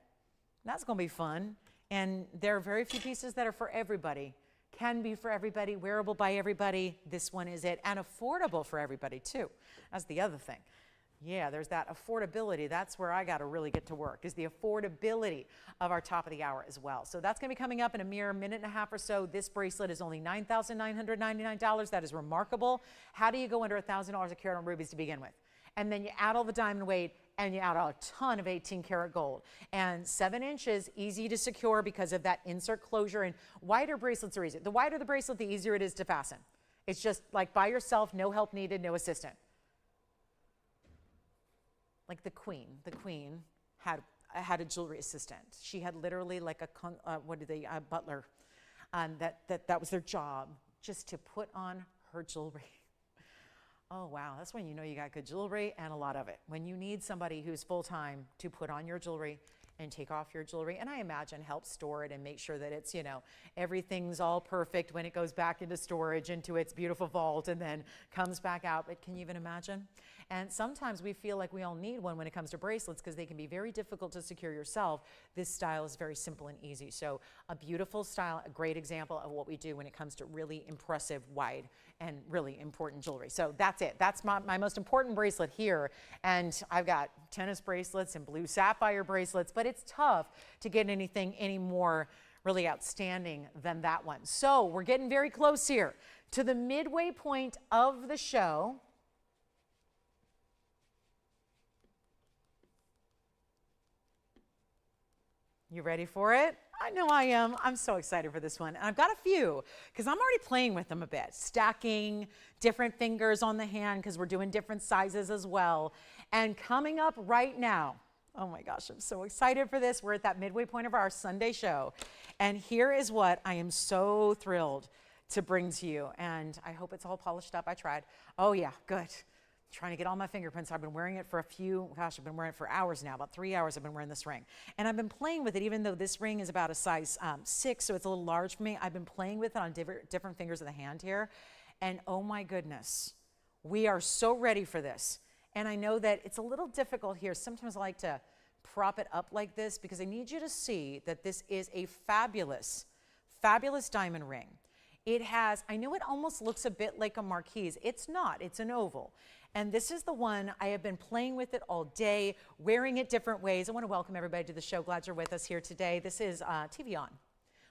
That's going to be fun. And there are very few pieces that are for everybody. Can be for everybody, wearable by everybody. This one is it. And affordable for everybody, too. That's the other thing. Yeah, there's that affordability. That's where I got to really get to work, is the affordability of our top of the hour as well. So that's going to be coming up in a mere minute and a half or so. This bracelet is only $9,999. That is remarkable. How do you go under $1,000 a carat on rubies to begin with? And then you add all the diamond weight, and you add a ton of 18 karat gold. And 7 inches, easy to secure because of that insert closure. And wider bracelets are easy. The wider the bracelet, the easier it is to fasten. It's just like by yourself, no help needed, no assistant. Like the queen had a jewelry assistant. She had literally like a butler, that was their job, just to put on her jewelry. Oh, wow, that's when you know you got good jewelry, and a lot of it. When you need somebody who's full-time to put on your jewelry and take off your jewelry, and I imagine help store it and make sure that it's, everything's all perfect when it goes back into storage, into its beautiful vault, and then comes back out. But can you even imagine? And sometimes we feel like we all need one when it comes to bracelets because they can be very difficult to secure yourself. This style is very simple and easy. So a beautiful style, a great example of what we do when it comes to really impressive, wide, and really important jewelry. So that's it. That's my most important bracelet here. And I've got tennis bracelets and blue sapphire bracelets, but it's tough to get anything any more really outstanding than that one. So we're getting very close here to the midway point of the show. You ready for it? I know I am. I'm so excited for this one. And I've got a few because I'm already playing with them a bit. Stacking different fingers on the hand because we're doing different sizes as well. And coming up right now, oh my gosh, I'm so excited for this. We're at that midway point of our Sunday show. And here is what I am so thrilled to bring to you. And I hope it's all polished up. I tried. Oh yeah, good. Trying to get all my fingerprints. I've been wearing it for I've been wearing it for hours now, about 3 hours I've been wearing this ring. And I've been playing with it, even though this ring is about a size 6, so it's a little large for me. I've been playing with it on different fingers of the hand here. And oh my goodness, we are so ready for this. And I know that it's a little difficult here. Sometimes I like to prop it up like this because I need you to see that this is a fabulous, fabulous diamond ring. It has, I know it almost looks a bit like a Marquise. It's not, it's an oval. And this is the one I have been playing with it all day, wearing it different ways. I want to welcome everybody to the show. Glad you're with us here today. This is TVON.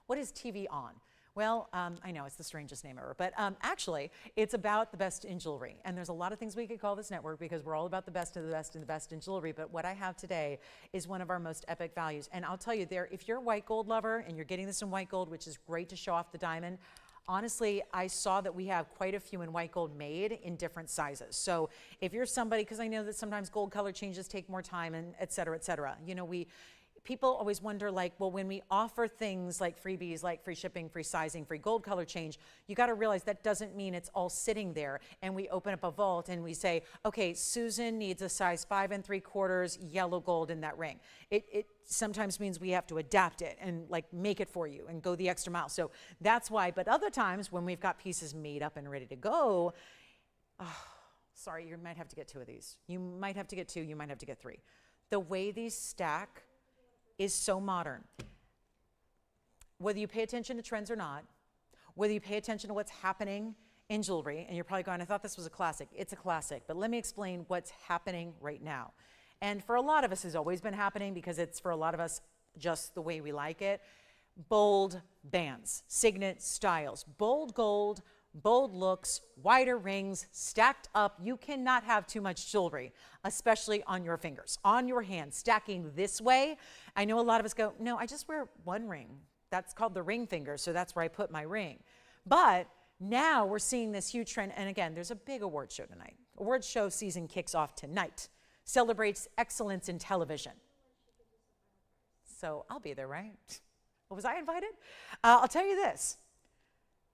What is TVON? Well, I know it's the strangest name ever, but actually it's about the best in jewelry. And there's a lot of things we could call this network because we're all about the best of the best and the best in jewelry. But what I have today is one of our most epic values. And I'll tell you there, if you're a white gold lover and you're getting this in white gold, which is great to show off the diamond, honestly, I saw that we have quite a few in white gold made in different sizes. So if you're somebody, because I know that sometimes gold color changes take more time and et cetera, et cetera. People always wonder like, well, when we offer things like freebies, like free shipping, free sizing, free gold color change, you got to realize that doesn't mean it's all sitting there. And we open up a vault and we say, okay, Susan needs a size 5 3/4 yellow gold in that ring. It sometimes means we have to adapt it and like make it for you and go the extra mile. So that's why, but other times when we've got pieces made up and ready to go, sorry, you might have to get 2 of these. You might have to get 2, you might have to get 3. The way these stack is so modern. Whether you pay attention to trends or not, whether you pay attention to what's happening in jewelry, and you're probably going, I thought this was a classic. It's a classic, but let me explain what's happening right now. And for a lot of us, has always been happening because it's for a lot of us just the way we like it. Bold bands, signet styles, bold gold, bold looks, wider rings, stacked up. You cannot have too much jewelry, especially on your fingers, on your hand, stacking this way. I know a lot of us go, no, I just wear one ring. That's called the ring finger, so that's where I put my ring. But now we're seeing this huge trend, and again, there's a big award show tonight. Award show season kicks off tonight, celebrates excellence in television. So I'll be there, right? Was I invited? I'll tell you this.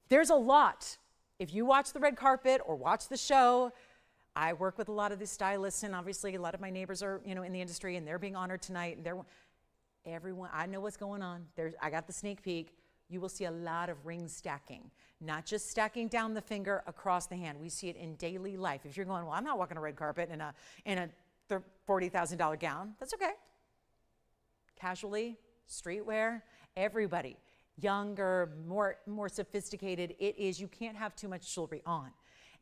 There's a lot. If you watch the red carpet or watch the show, I work with a lot of these stylists, and obviously a lot of my neighbors are, in the industry, and they're being honored tonight. And everyone, I know what's going on. I got the sneak peek. You will see a lot of ring stacking, not just stacking down the finger across the hand. We see it in daily life. If you're going, well, I'm not walking a red carpet in a $40,000 gown, that's okay. Casually, streetwear, everybody. Younger, more sophisticated it is. You can't have too much jewelry on.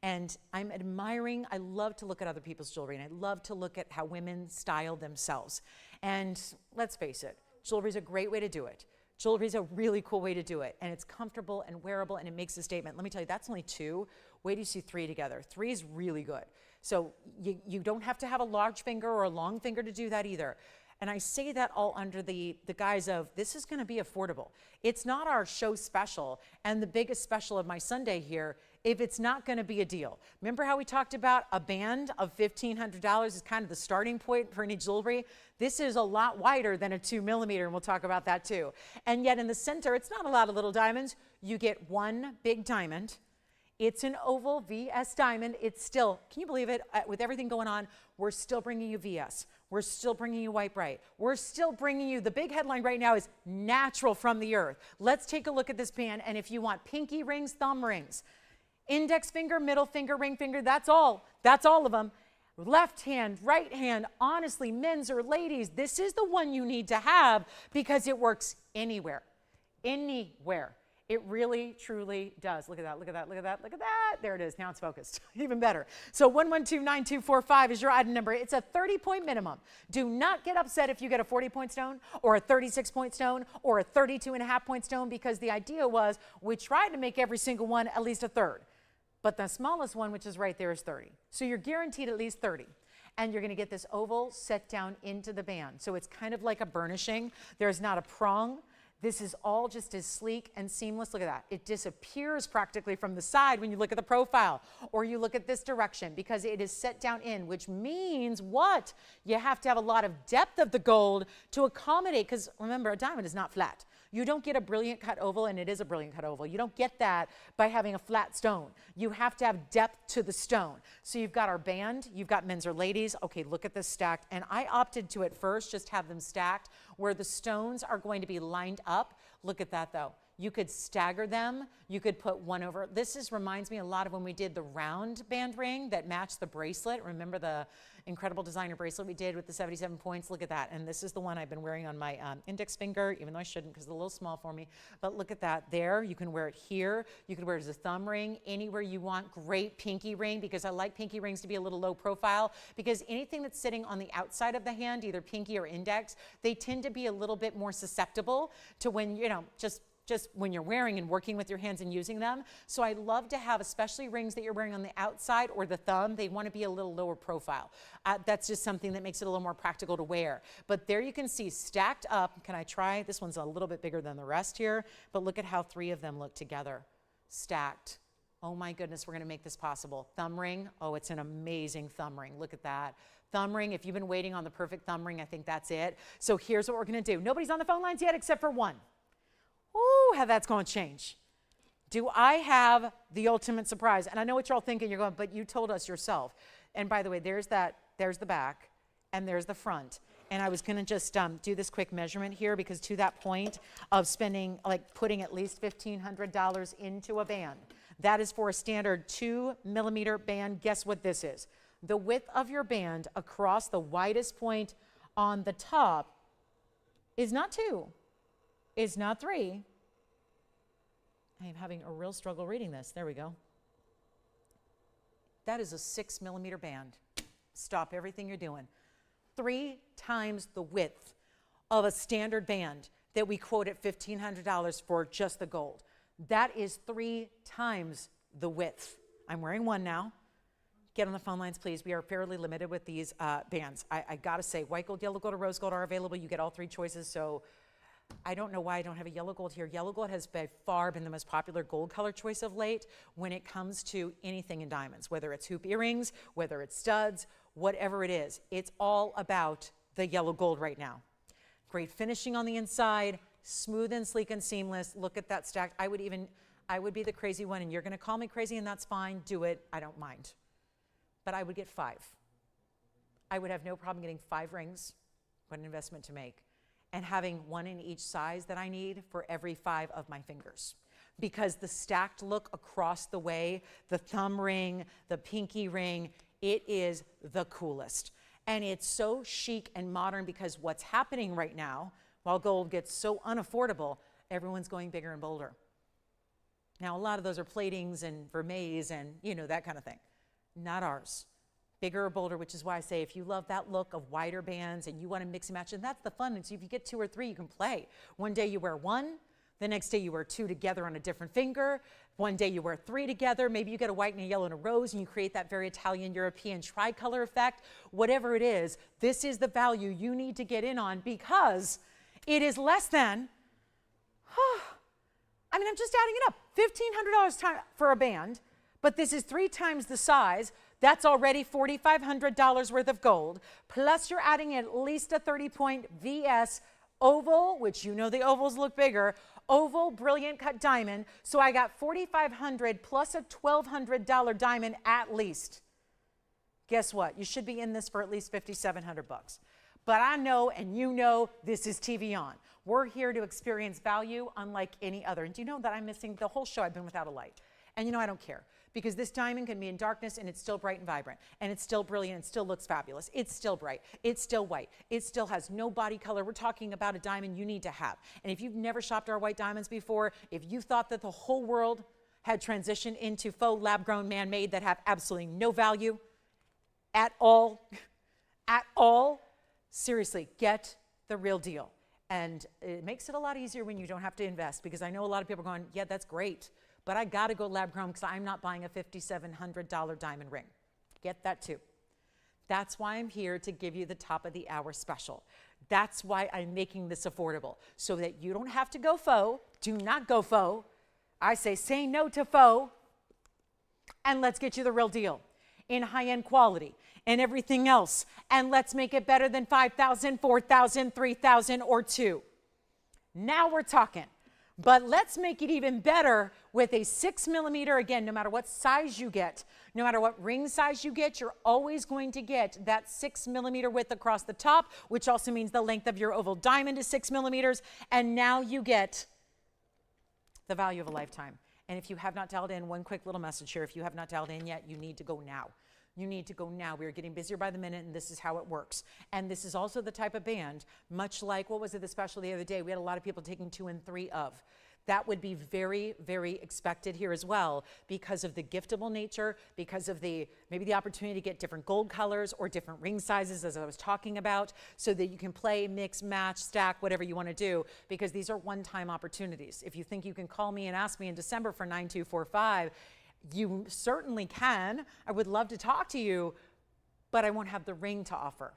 And I'm admiring, I love to look at other people's jewelry, and I love to look at how women style themselves. And let's face it, jewelry is a great way to do it. Jewelry is a really cool way to do it, and it's comfortable and wearable, and it makes a statement. Let me tell you, that's only 2. Wait till you see 3 together. 3 is really good. So you don't have to have a large finger or a long finger to do that either. And I say that all under the guise of this is going to be affordable. It's not our show special. And the biggest special of my Sunday here if it's not going to be a deal. Remember how we talked about a band of $1,500 is kind of the starting point for any jewelry? This is a lot wider than a 2 millimeter, and we'll talk about that too. And yet in the center, it's not a lot of little diamonds. You get one big diamond. It's an oval VS diamond. It's still, can you believe it? With everything going on, we're still bringing you VS. We're still bringing you white bright. We're still bringing you, the big headline right now is natural from the earth. Let's take a look at this band. And if you want pinky rings, thumb rings, index finger, middle finger, ring finger, that's all of them. Left hand, right hand, honestly, men's or ladies, this is the one you need to have because it works anywhere, anywhere. It really, truly does. Look at that, look at that, look at that, look at that. There it is. Now it's focused. Even better. So 1129245 is your item number. It's a 30-point minimum. Do not get upset if you get a 40-point stone or a 36-point stone or a 32.5-point stone, because the idea was we tried to make every single one at least a third. But the smallest one, which is right there, is 30. So you're guaranteed at least 30. And you're going to get this oval set down into the band. So it's kind of like a burnishing. There's not a prong. This is all just as sleek and seamless. Look at that. It disappears practically from the side when you look at the profile or you look at this direction, because it is set down in, which means what? You have to have a lot of depth of the gold to accommodate, because remember, a diamond is not flat. You don't get a brilliant cut oval, and it is a brilliant cut oval. You don't get that by having a flat stone. You have to have depth to the stone. So you've got our band, you've got men's or ladies. Okay, look at this stacked. And I opted to at first just have them stacked where the stones are going to be lined up. Look at that though. You could stagger them. You could put one over. This reminds me a lot of when we did the round band ring that matched the bracelet. Remember the incredible designer bracelet we did with the 77 points? Look at that. And this is the one I've been wearing on my index finger, even though I shouldn't because it's a little small for me. But look at that there. You can wear it here. You can wear it as a thumb ring, anywhere you want. Great pinky ring, because I like pinky rings to be a little low profile, because anything that's sitting on the outside of the hand, either pinky or index, they tend to be a little bit more susceptible to when, you know, just when you're wearing and working with your hands and using them. So I love to have, especially rings that you're wearing on the outside or the thumb, they want to be a little lower profile. That's just something that makes it a little more practical to wear. But there you can see stacked up. Can I try? This one's a little bit bigger than the rest here, but look at how 3 of them look together, stacked. Oh my goodness, we're going to make this possible. Thumb ring. Oh, it's an amazing thumb ring. Look at that. Thumb ring. If you've been waiting on the perfect thumb ring, I think that's it. So here's what we're going to do. Nobody's on the phone lines yet except for one. Ooh, how that's going to change. Do I have the ultimate surprise? And I know what you're all thinking. You're going, but you told us yourself. And by the way, there's the back, and there's the front. And I was going to just do this quick measurement here, because to that point of spending, like putting at least $1,500 into a band, that is for a standard 2 millimeter band. Guess what this is? The width of your band across the widest point on the top is not 2. Is not 3. I am having a real struggle reading this. There we go. That is a 6 millimeter band. Stop everything you're doing. 3 times the width of a standard band that we quote at $1,500 for just the gold. That is 3 times the width. I'm wearing one now. Get on the phone lines, please. We are fairly limited with these bands. I gotta say, white gold, yellow gold, or rose gold are available. You get all 3 choices, so I don't know why I don't have a yellow gold here. Yellow gold has by far been the most popular gold color choice of late when it comes to anything in diamonds, whether it's hoop earrings, whether it's studs, whatever it is. It's all about the yellow gold right now. Great finishing on the inside, smooth and sleek and seamless. Look at that stacked. I would be the crazy one, and you're going to call me crazy, and that's fine. Do it. I don't mind. But I would get 5. I would have no problem getting 5 rings. What an investment to make. And having one in each size that I need for every 5 of my fingers. Because the stacked look across the way, the thumb ring, the pinky ring, it is the coolest. And it's so chic and modern, because what's happening right now, while gold gets so unaffordable, everyone's going bigger and bolder. Now, a lot of those are platings and vermeils and, you know, that kind of thing. Not ours. Bigger or bolder, which is why I say if you love that look of wider bands and you want to mix and match, and that's the fun. And so if you get 2 or 3, you can play. One day you wear 1, the next day you wear 2 together on a different finger. One day you wear 3 together. Maybe you get a white and a yellow and a rose, and you create that very Italian European tricolor effect. Whatever it is, this is the value you need to get in on, because it is less than, I mean, I'm just adding it up, $1,500 for a band. But this is 3 times the size. That's already $4,500 worth of gold. Plus you're adding at least a 30-point VS oval, which you know the ovals look bigger, oval brilliant cut diamond. So I got $4,500 plus a $1,200 diamond at least. Guess what? You should be in this for at least $5,700 bucks. But I know, and you know, this is TVON. We're here to experience value unlike any other. And do you know that I'm missing the whole show? I've been without a light. And you know, I don't care, because this diamond can be in darkness and it's still bright and vibrant, and it's still brilliant, it still looks fabulous, it's still bright, it's still white, it still has no body color. We're talking about a diamond you need to have. And if you've never shopped our white diamonds before, if you thought that the whole world had transitioned into faux lab-grown man-made that have absolutely no value at all, seriously, get the real deal. And it makes it a lot easier when you don't have to invest, because I know a lot of people are going, yeah, that's great, but I got to go lab grown because I'm not buying a $5,700 diamond ring. Get that too. That's why I'm here to give you the top of the hour special. That's why I'm making this affordable, so that you don't have to go faux. Do not go faux. I say no to faux, and let's get you the real deal in high-end quality and everything else. And let's make it better than 5,000, 4,000, 3,000, or 2. Now we're talking. But let's make it even better with a 6mm. Again, no matter what size you get, no matter what ring size you get, you're always going to get that 6mm width across the top, which also means the length of your oval diamond is 6mm. And now you get the value of a lifetime. And if you have not dialed in, one quick little message here. If you have not dialed in yet, you need to go now. You need to go now. We are getting busier by the minute, and this is how it works. And this is also the type of band, much like, what was it, the special the other day? We had a lot of people taking 2 and 3 of. That would be very, very expected here as well, because of the giftable nature, because of maybe the opportunity to get different gold colors or different ring sizes, as I was talking about, so that you can play, mix, match, stack, whatever you want to do, because these are one-time opportunities. If you think you can call me and ask me in December for 9245, you certainly can. I would love to talk to you, but I won't have the ring to offer.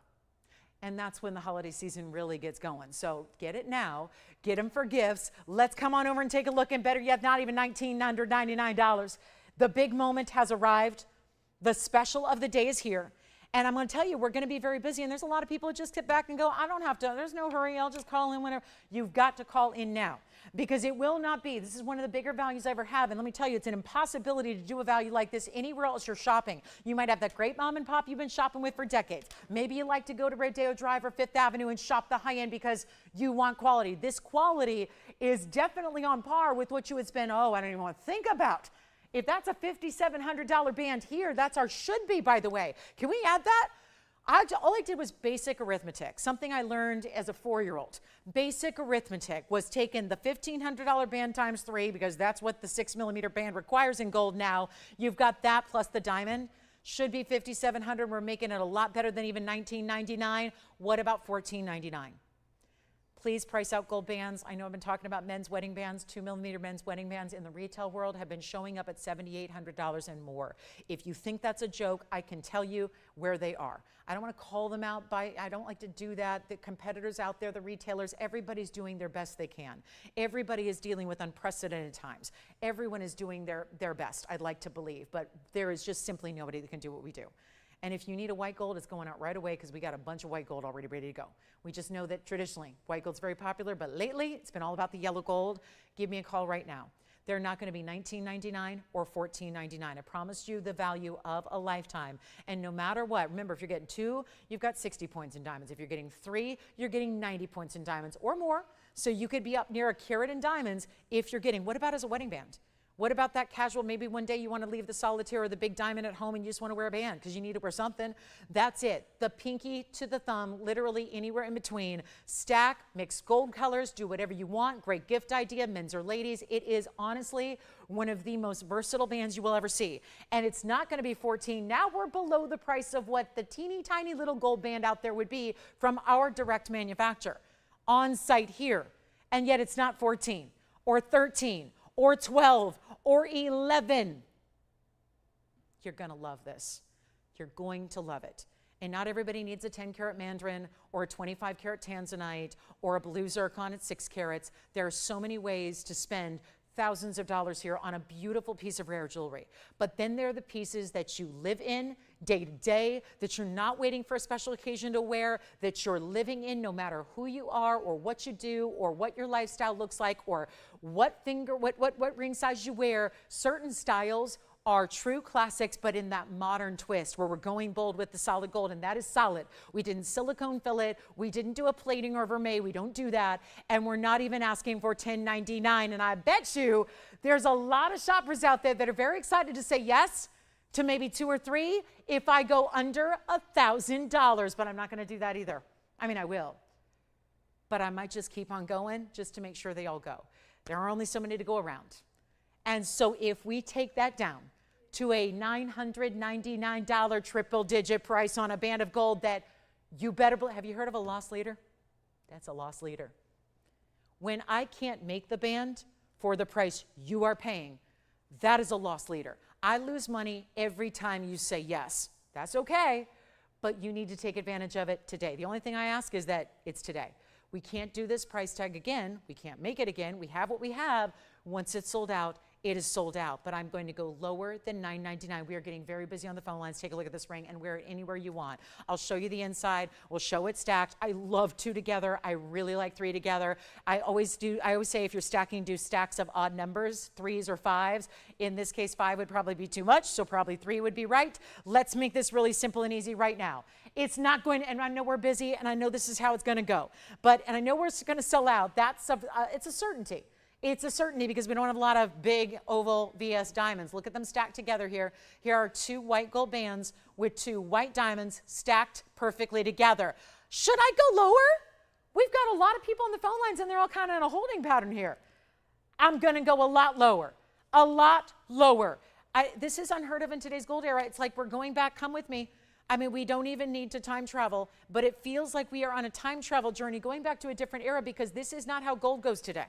And that's when the holiday season really gets going. So get it now, get them for gifts. Let's come on over and take a look, and better yet, not even $1,999. The big moment has arrived. The special of the day is here. And I'm going to tell you, we're going to be very busy. And there's a lot of people who just sit back and go, I don't have to, there's no hurry, I'll just call in whenever. You've got to call in now, because it will not be. This is one of the bigger values I ever have. And let me tell you, it's an impossibility to do a value like this anywhere else you're shopping. You might have that great mom and pop you've been shopping with for decades. Maybe you like to go to Rodeo Drive or Fifth Avenue and shop the high end because you want quality. This quality is definitely on par with what you would spend, I don't even want to think about. If that's a $5,700 band here, that's our should be, by the way. Can we add that? All I did was basic arithmetic, something I learned as a 4-year-old. Basic arithmetic was taking the $1,500 band times 3, because that's what the 6mm band requires in gold now. You've got that plus the diamond. Should be $5,700. We're making it a lot better than even $1,999. What about $1,499? Please price out gold bands. I know I've been talking about men's wedding bands. 2mm men's wedding bands in the retail world have been showing up at $7,800 and more. If you think that's a joke, I can tell you where they are. I don't want to call them out I don't like to do that. The competitors out there, the retailers, everybody's doing their best they can. Everybody is dealing with unprecedented times. Everyone is doing their best, I'd like to believe, but there is just simply nobody that can do what we do. And if you need a white gold, it's going out right away, because we got a bunch of white gold already ready to go. We just know that traditionally, white gold's very popular, but lately it's been all about the yellow gold. Give me a call right now. They're not going to be $19.99 or $14.99. I promised you the value of a lifetime. And no matter what, remember, if you're getting 2, you've got 60 points in diamonds. If you're getting 3, you're getting 90 points in diamonds or more. So you could be up near a carat in diamonds if you're getting, what about as a wedding band? What about that casual, maybe one day you want to leave the solitaire or the big diamond at home and you just want to wear a band because you need to wear something? That's it. The pinky to the thumb, literally anywhere in between. Stack, mix gold colors, do whatever you want. Great gift idea, men's or ladies. It is honestly one of the most versatile bands you will ever see. And it's not going to be $14. Now we're below the price of what the teeny tiny little gold band out there would be from our direct manufacturer on site here. And yet it's not $14 or $13 or $12 or $11. You're going to love this. You're going to love it. And not everybody needs a 10-carat mandarin or a 25-carat Tanzanite or a blue zircon at 6 carats. There are so many ways to spend thousands of dollars here on a beautiful piece of rare jewelry. But then there are the pieces that you live in day to day, that you're not waiting for a special occasion to wear, that you're living in no matter who you are or what you do or what your lifestyle looks like or what ring size you wear. Certain styles are true classics, but in that modern twist where we're going bold with the solid gold, and that is solid. We didn't silicone fill it. We didn't do a plating or vermeil. We don't do that. And we're not even asking for $10.99. And I bet you there's a lot of shoppers out there that are very excited to say yes to maybe 2 or 3 if I go under $1,000, but I'm not going to do that either. I mean, I will, but I might just keep on going just to make sure they all go. There are only so many to go around. And so if we take that down to a $999 triple digit price on a band of gold that you better believe, have you heard of a loss leader? That's a loss leader. When I can't make the band for the price you are paying, that is a loss leader. I lose money every time you say yes. That's okay, but you need to take advantage of it today. The only thing I ask is that it's today. We can't do this price tag again. We can't make it again. We have what we have. Once it's sold out, it is sold out, but I'm going to go lower than $9.99. We are getting very busy on the phone lines. Take a look at this ring and wear it anywhere you want. I'll show you the inside. We'll show it stacked. I love 2 together. I really like 3 together. I always say if you're stacking, do stacks of odd numbers, 3s or 5s. In this case, 5 would probably be too much, so probably 3 would be right. Let's make this really simple and easy right now. It's not going to, and I know we're busy, and I know this is how it's going to go, and I know we're going to sell out. It's a certainty. It's a certainty because we don't have a lot of big oval VS diamonds. Look at them stacked together here. Here are 2 white gold bands with 2 white diamonds stacked perfectly together. Should I go lower? We've got a lot of people on the phone lines and they're all kind of in a holding pattern here. I'm going to go a lot lower. A lot lower. This is unheard of in today's gold era. It's like we're going back. Come with me. I mean, we don't even need to time travel, but it feels like we are on a time travel journey going back to a different era because this is not how gold goes today.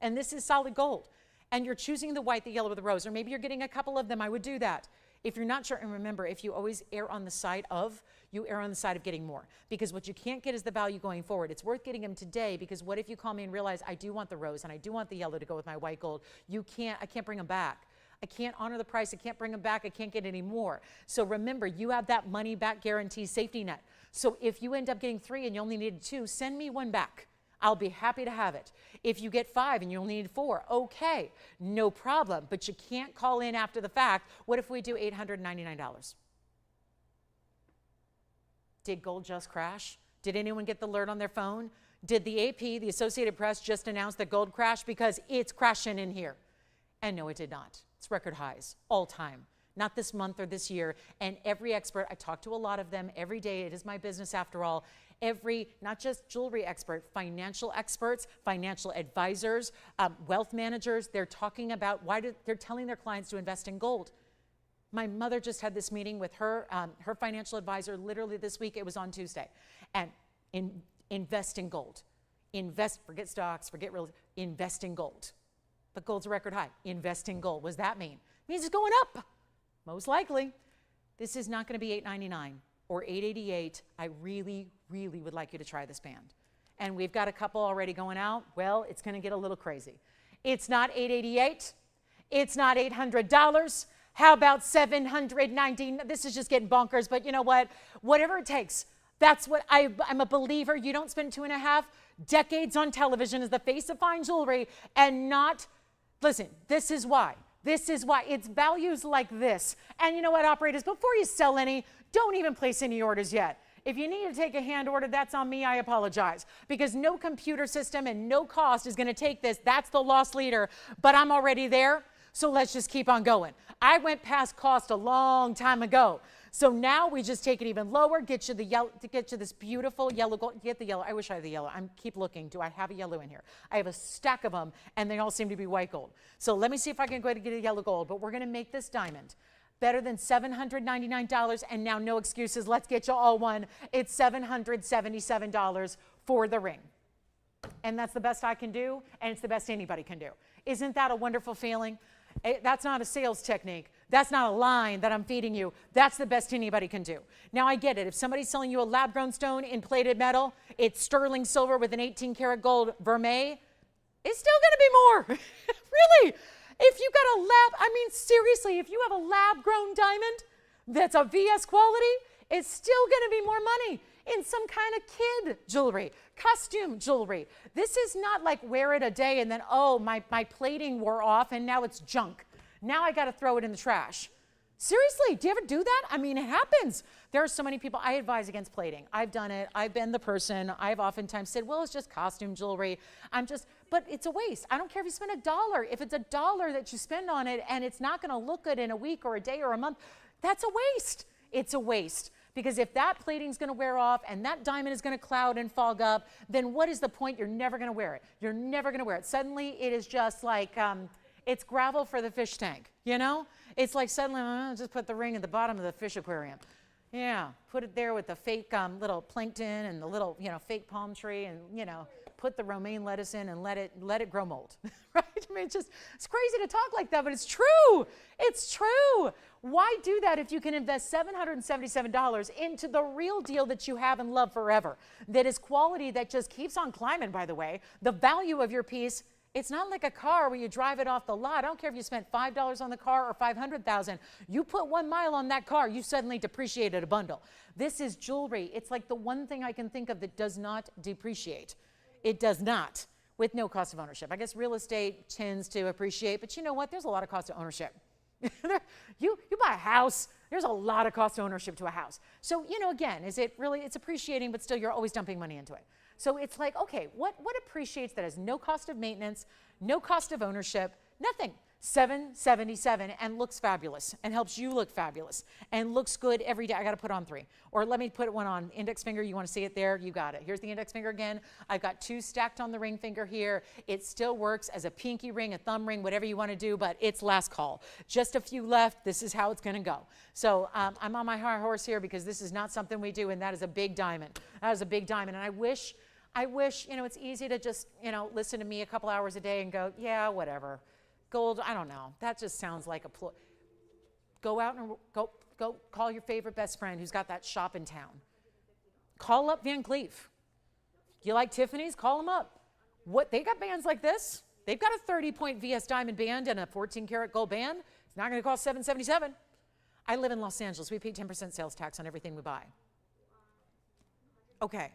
And this is solid gold. And you're choosing the white, the yellow, or the rose, or maybe you're getting a couple of them. I would do that. If you're not sure, and remember, if you always err on the side of, you err on the side of getting more. Because what you can't get is the value going forward. It's worth getting them today because what if you call me and realize I do want the rose and I do want the yellow to go with my white gold? I can't bring them back. I can't honor the price. I can't bring them back. I can't get any more. So remember, you have that money back guarantee safety net. So if you end up getting 3 and you only needed 2, send me 1 back. I'll be happy to have it. If you get 5 and you only need 4, okay, no problem. But you can't call in after the fact. What if we do $899? Did gold just crash? Did anyone get the alert on their phone? Did the AP, the Associated Press, just announce that gold crashed? Because it's crashing in here. And no, it did not. It's record highs, all time. Not this month or this year. And every expert, I talk to a lot of them every day. It is my business after all. Not just jewelry expert, financial experts, financial advisors, wealth managers, they're talking about they're telling their clients to invest in gold. My mother just had this meeting with her financial advisor literally this week. It was on Tuesday. And invest in gold. Forget stocks, forget real, invest in gold. But gold's a record high. Invest in gold. What does that mean? It means it's going up. Most likely. This is not going to be $899 or $888. I really, really would like you to try this band. And we've got a couple already going out. Well, it's going to get a little crazy. It's not $888. It's not $800. How about $790? This is just getting bonkers, but you know what? Whatever it takes. That's what I'm a believer. You don't spend 2.5 decades on television as the face of fine jewelry and not, listen, this is why. This is why it's values like this. And you know what, operators, before you sell any, don't even place any orders yet. If you need to take a hand order, that's on me. I apologize. Because no computer system and no cost is going to take this. That's the loss leader. But I'm already there. So let's just keep on going. I went past cost a long time ago. So now we just take it even lower, get you the yellow, to get you this beautiful yellow gold. Get the yellow. I wish I had the yellow. Keep looking. Do I have a yellow in here? I have a stack of them, and they all seem to be white gold. So let me see if I can go ahead and get a yellow gold. But we're going to make this diamond better than $799, and now no excuses. Let's get you all one. It's $777 for the ring. And that's the best I can do, and it's the best anybody can do. Isn't that a wonderful feeling? That's not a sales technique. That's not a line that I'm feeding you. That's the best anybody can do. Now, I get it. If somebody's selling you a lab-grown stone in plated metal, it's sterling silver with an 18-karat gold vermeil, It's still going to be more. Really. If you got a lab, I mean, seriously, if you have a lab-grown diamond that's a VS quality, it's still going to be more money in some kind of kid jewelry, costume jewelry. This is not like wear it a day and then, oh, my plating wore off and now it's junk. Now I got to throw it in the trash. Seriously, do you ever do that? I mean, it happens. There are so many people. I advise against plating. I've done it. I've been the person. I've oftentimes said, well, it's just costume jewelry. But it's a waste. I don't care if you spend $1. If it's $1 that you spend on it and it's not going to look good in a week or a day or a month, that's a waste. It's a waste. Because if that plating is going to wear off and that diamond is going to cloud and fog up, then what is the point? You're never going to wear it. You're never going to wear it. Suddenly, it is just like, it's gravel for the fish tank, you know? It's like suddenly, just put the ring at the bottom of the fish aquarium. Yeah, put it there with the fake little plankton and the little, fake palm tree and, put the romaine lettuce in and let it grow mold, right? I mean, it's crazy to talk like that, but it's true. It's true. Why do that if you can invest $777 into the real deal that you have and love forever, that is quality that just keeps on climbing, by the way? The value of your piece, it's not like a car where you drive it off the lot. I don't care if you spent $5 on the car or $500,000. You put 1 mile on that car, you suddenly depreciated a bundle. This is jewelry. It's like the one thing I can think of that does not depreciate. It does not, with no cost of ownership. I guess real estate tends to appreciate, but you know what? There's a lot of cost of ownership. you buy a house, there's a lot of cost of ownership to a house. So, again, is it really, it's appreciating, but still you're always dumping money into it. So it's like, okay, what appreciates that has no cost of maintenance, no cost of ownership, nothing? $777 and looks fabulous and helps you look fabulous and looks good every day. I got to put on 3. Or let me put one on. Index finger, you want to see it there? You got it. Here's the index finger again. I've got 2 stacked on the ring finger here. It still works as a pinky ring, a thumb ring, whatever you want to do, but it's last call. Just a few left. This is how it's going to go. So I'm on my high horse here because this is not something we do, and that is a big diamond. That is a big diamond, and I wish, it's easy to just, listen to me a couple hours a day and go, yeah, whatever. Gold, I don't know. That just sounds like a ploy. Go out and go call your favorite best friend who's got that shop in town. Call up Van Cleef. You like Tiffany's? Call them up. They got bands like this. They've got a 30-point VS diamond band and a 14-karat gold band. It's not going to cost $777. I live in Los Angeles. We pay 10% sales tax on everything we buy. Okay.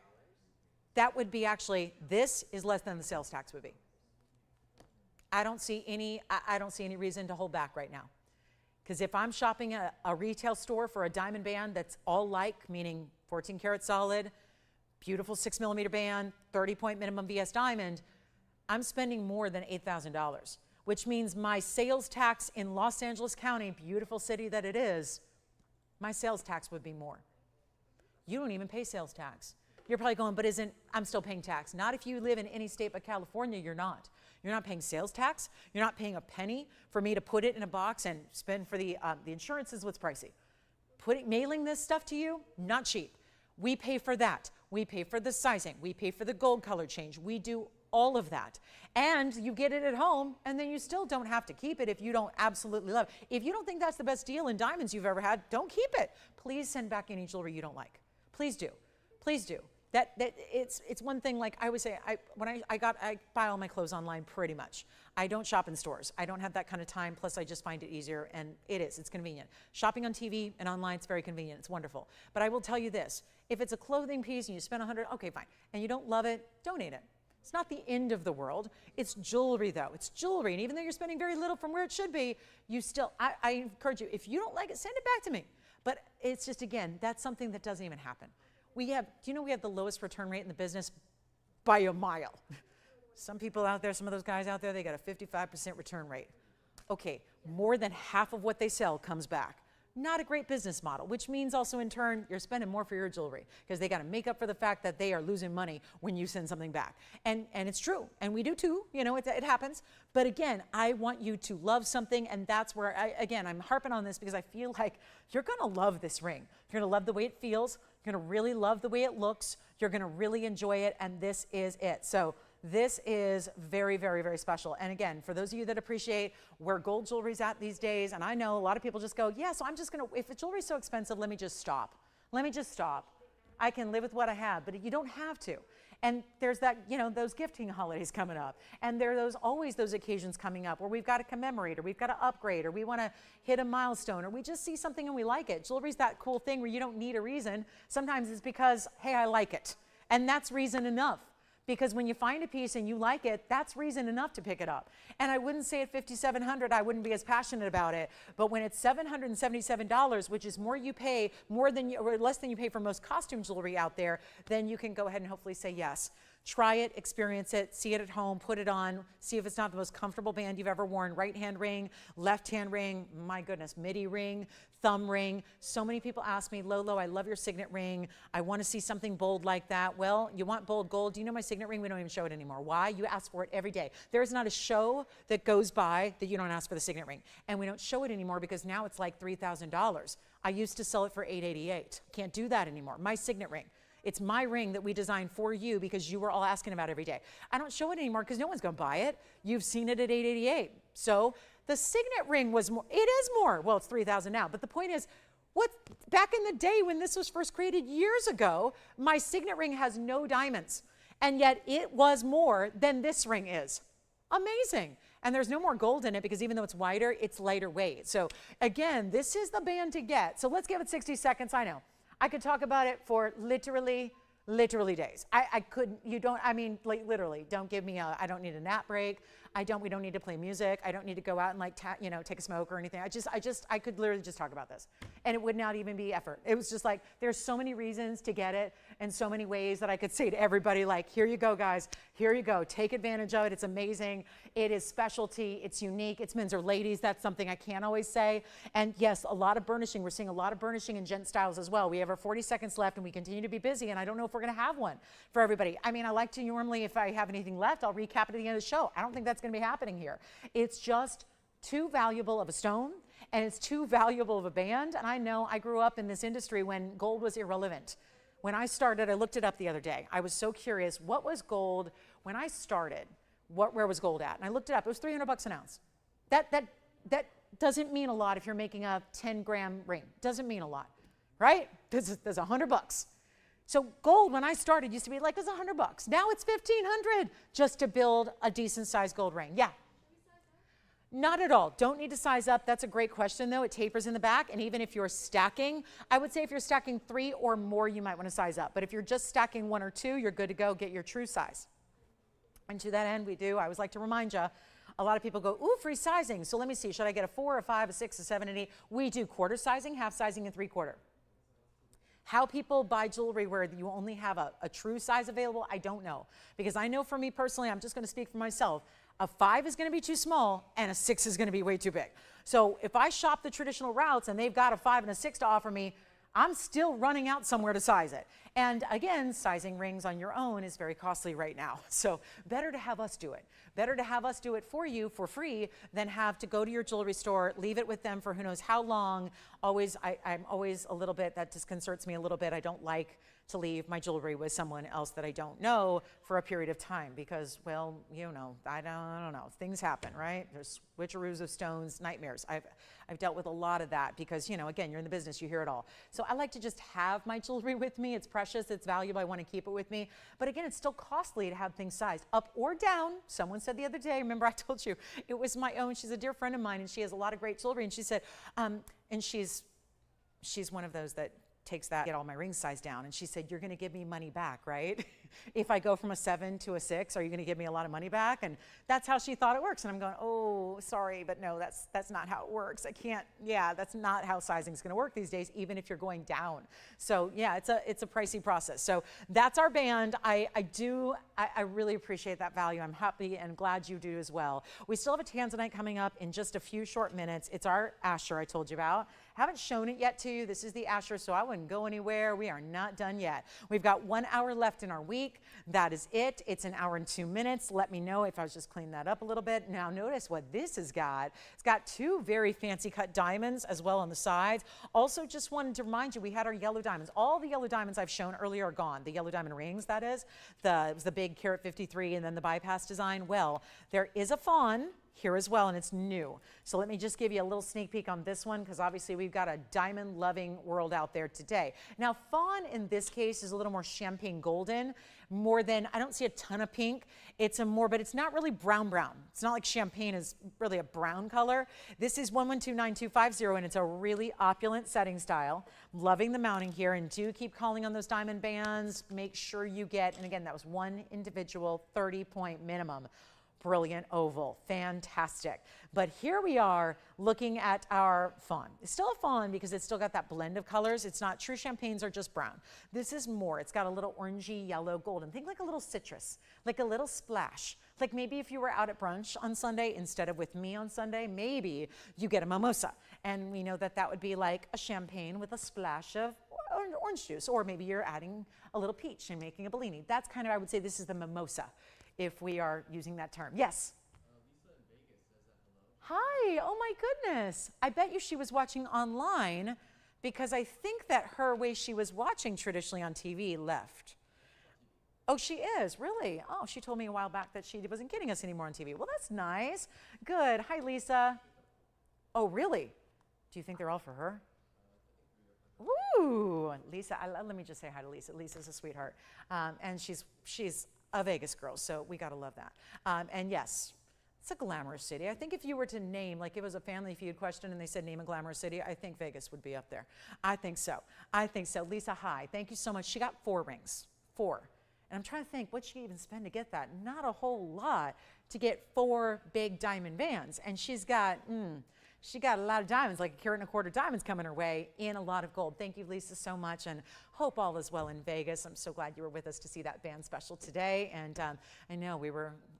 That would be actually, this is less than the sales tax would be. I don't see any reason to hold back right now. Because if I'm shopping at a retail store for a diamond band that's all like, meaning 14 karat solid, beautiful 6mm band, 30-point minimum VS diamond, I'm spending more than $8,000, which means my sales tax in Los Angeles County, beautiful city that it is, my sales tax would be more. You don't even pay sales tax. You're probably going, but I'm still paying tax. Not if you live in any state but California, you're not. You're not paying sales tax. You're not paying a penny for me to put it in a box and spend for the insurance is what's pricey. Mailing this stuff to you, not cheap. We pay for that. We pay for the sizing. We pay for the gold color change. We do all of that. And you get it at home, and then you still don't have to keep it if you don't absolutely love it. If you don't think that's the best deal in diamonds you've ever had, don't keep it. Please send back any jewelry you don't like. Please do. Please do. It's one thing, like I would say, I buy all my clothes online pretty much. I don't shop in stores. I don't have that kind of time, plus I just find it easier, and it's convenient. Shopping on TV and online, it's very convenient, it's wonderful. But I will tell you this, if it's a clothing piece and you spend $100, okay, fine, and you don't love it, donate it. It's not the end of the world. It's jewelry though, it's jewelry, and even though you're spending very little from where it should be, you still, I encourage you, if you don't like it, send it back to me. But it's just, again, that's something that doesn't even happen. Do you know we have the lowest return rate in the business by a mile? Some people out there, some of those guys out there, they got a 55% return rate. Okay, more than half of what they sell comes back. Not a great business model, which means also in turn, you're spending more for your jewelry because they got to make up for the fact that they are losing money when you send something back. And it's true, and we do too, it happens. But again, I want you to love something, and that's where, I'm harping on this because I feel like you're going to love this ring. You're going to love the way it feels. You're going to really love the way it looks. You're going to really enjoy it, and this is it. So this is very, very, very special. And again, for those of you that appreciate where gold jewelry's at these days, and I know a lot of people just go, yeah, so I'm just going to, if the jewelry's so expensive, let me just stop. Let me just stop. I can live with what I have, but you don't have to. And there's that, you know, those gifting holidays coming up. And there are always those occasions coming up where we've got to commemorate, or we've got to upgrade, or we want to hit a milestone, or we just see something and we like it. Jewelry's that cool thing where you don't need a reason. Sometimes it's because, hey, I like it. And that's reason enough. Because when you find a piece and you like it, that's reason enough to pick it up. And I wouldn't say at $5,700, I wouldn't be as passionate about it. But when it's $777, which is more you pay, more than you, or less than you pay for most costume jewelry out there, then you can go ahead and hopefully say yes. Try it, experience it, see it at home, put it on, see if it's not the most comfortable band you've ever worn. Right hand ring, left hand ring, my goodness, midi ring, thumb ring. So many people ask me, Lolo, I love your signet ring. I want to see something bold like that. Well, you want bold gold. Do you know my signet ring? We don't even show it anymore. Why? You ask for it every day. There is not a show that goes by that you don't ask for the signet ring. And we don't show it anymore because now it's like $3,000. I used to sell it for $888. Can't do that anymore. My signet ring. It's my ring that we designed for you because you were all asking about every day. I don't show it anymore because no one's going to buy it. You've seen it at $888. So the signet ring was more. It is more. Well, it's $3,000 now. But the point is, back in the day when this was first created years ago, my signet ring has no diamonds. And yet it was more than this ring is. Amazing. And there's no more gold in it because even though it's wider, it's lighter weight. So again, this is the band to get. So let's give it 60 seconds. I know. I could talk about it for literally days. I couldn't, like literally, don't give me I don't need a nap break. We don't need to play music. I don't need to go out and like, take a smoke or anything. I could literally just talk about this and it would not even be effort. It was just like, there's so many reasons to get it and so many ways that I could say to everybody, like, here you go, guys, here you go. Take advantage of it. It's amazing. It is specialty. It's unique. It's men's or ladies. That's something I can't always say. And yes, a lot of burnishing. We're seeing a lot of burnishing in gent styles as well. We have our 40 seconds left and we continue to be busy. And I don't know if we're going to have one for everybody. I mean, I like to normally, if I have anything left, I'll recap it at the end of the show. I don't think that's going to be happening here. It's just too valuable of a stone and it's too valuable of a band. And I know I grew up in this industry when gold was irrelevant. When I started, I looked it up the other day. I was so curious, what was gold when I started? Where was gold at? And I looked it up. It was $300 an ounce. That doesn't mean a lot if you're making a 10-gram ring. Doesn't mean a lot, right? There's $100. So gold, when I started, used to be like, it's $100. Now it's $1,500 just to build a decent sized gold ring. Yeah. Not at all. Don't need to size up. That's a great question, though. It tapers in the back. And even if you're stacking, I would say if you're stacking 3 or more, you might want to size up. But if you're just stacking 1 or 2, you're good to go. Get your true size. And to that end, I always like to remind you, a lot of people go, ooh, free sizing. So let me see. Should I get a 4, a 5, a 6, a 7, and 8? We do quarter sizing, half sizing, and 3/4. How people buy jewelry where you only have a true size available, I don't know. Because I know for me personally, I'm just going to speak for myself, a 5 is going to be too small and a 6 is going to be way too big. So if I shop the traditional routes and they've got a 5 and a 6 to offer me, I'm still running out somewhere to size it. And again, sizing rings on your own is very costly right now. So better to have us do it. Better to have us do it for you for free than have to go to your jewelry store, leave it with them for who knows how long. I'm always a little bit, that disconcerts me a little bit. I don't like to leave my jewelry with someone else that I don't know for a period of time because, well, you know, I don't know. Things happen, right? There's switcheroos of stones, nightmares. I've dealt with a lot of that because, you know, again, you're in the business, you hear it all. So I like to just have my jewelry with me. It's precious, it's valuable, I want to keep it with me. But again, it's still costly to have things sized up or down. Someone said the other day, remember I told you, it was my own, she's a dear friend of mine and she has a lot of great jewelry and she said, and she's one of those that takes that, get all my rings sized down. And she said, you're going to give me money back, right? If I go from a 7 to a 6, are you going to give me a lot of money back? And that's how she thought it works. And I'm going, oh, sorry, but no, that's not how it works. I can't, yeah, that's not how sizing is going to work these days, even if you're going down. So yeah, it's a pricey process. So that's our band. I really appreciate that value. I'm happy and glad you do as well. We still have a Tanzanite coming up in just a few short minutes. It's our Asher I told you about. Haven't shown it yet to you. This is the Asher, so I wouldn't go anywhere. We are not done yet. We've got 1 hour left in our week. That is it. It's 1 hour and 2 minutes. Let me know if I was just cleaning that up a little bit. Now notice what this has got. It's got 2 very fancy cut diamonds as well on the sides. Also just wanted to remind you, we had our yellow diamonds. All the yellow diamonds I've shown earlier are gone. The yellow diamond rings, that is. It was the big carat 53 and then the bypass design. Well, there is a Fawn. here as well, and it's new. So let me just give you a little sneak peek on this one, because obviously we've got a diamond loving world out there today. Now Fawn in this case is a little more champagne golden, more than, I don't see a ton of pink. It's a more, but it's not really brown. It's not like champagne is really a brown color. This is 1129250, and it's a really opulent setting style. Loving the mounting here, and do keep calling on those diamond bands. Make sure you get, and again, that was one individual 30-point minimum. Brilliant oval, fantastic. But here we are looking at our fawn. It's still a fawn because it's still got that blend of colors. It's not, true champagnes are just brown. This is more, it's got a little orangey, yellow, golden. Think like a little citrus, like a little splash. Like maybe if you were out at brunch on Sunday instead of with me on Sunday, maybe you get a mimosa. And we know that that would be like a champagne with a splash of orange juice, or maybe you're adding a little peach and making a Bellini. That's kind of, I would say this is the mimosa, if we are using that term. Yes? Lisa in Vegas says that hello. Hi, oh my goodness. I bet you she was watching online, because I think that her way she was watching traditionally on TV left. Oh, she is, really? Oh, she told me a while back that she wasn't getting us anymore on TV. Well, that's nice. Good. Hi, Lisa. Oh, really? Do you think they're all for her? Ooh, Lisa, let me just say hi to Lisa. Lisa's a sweetheart. And she's a Vegas girl, so we gotta love that. And yes, it's a glamorous city. I think if you were to name, like it was a Family Feud question and they said name a glamorous city, I think Vegas would be up there. I think so. I think so. Lisa, hi. Thank you so much. She got 4 rings. 4. And I'm trying to think, what'd she even spend to get that? Not a whole lot to get 4 big diamond bands. And she got a lot of diamonds, like 1.25 carat diamonds coming her way in a lot of gold. Thank you, Lisa, so much, and hope all is well in Vegas. I'm so glad you were with us to see that band special today. And I know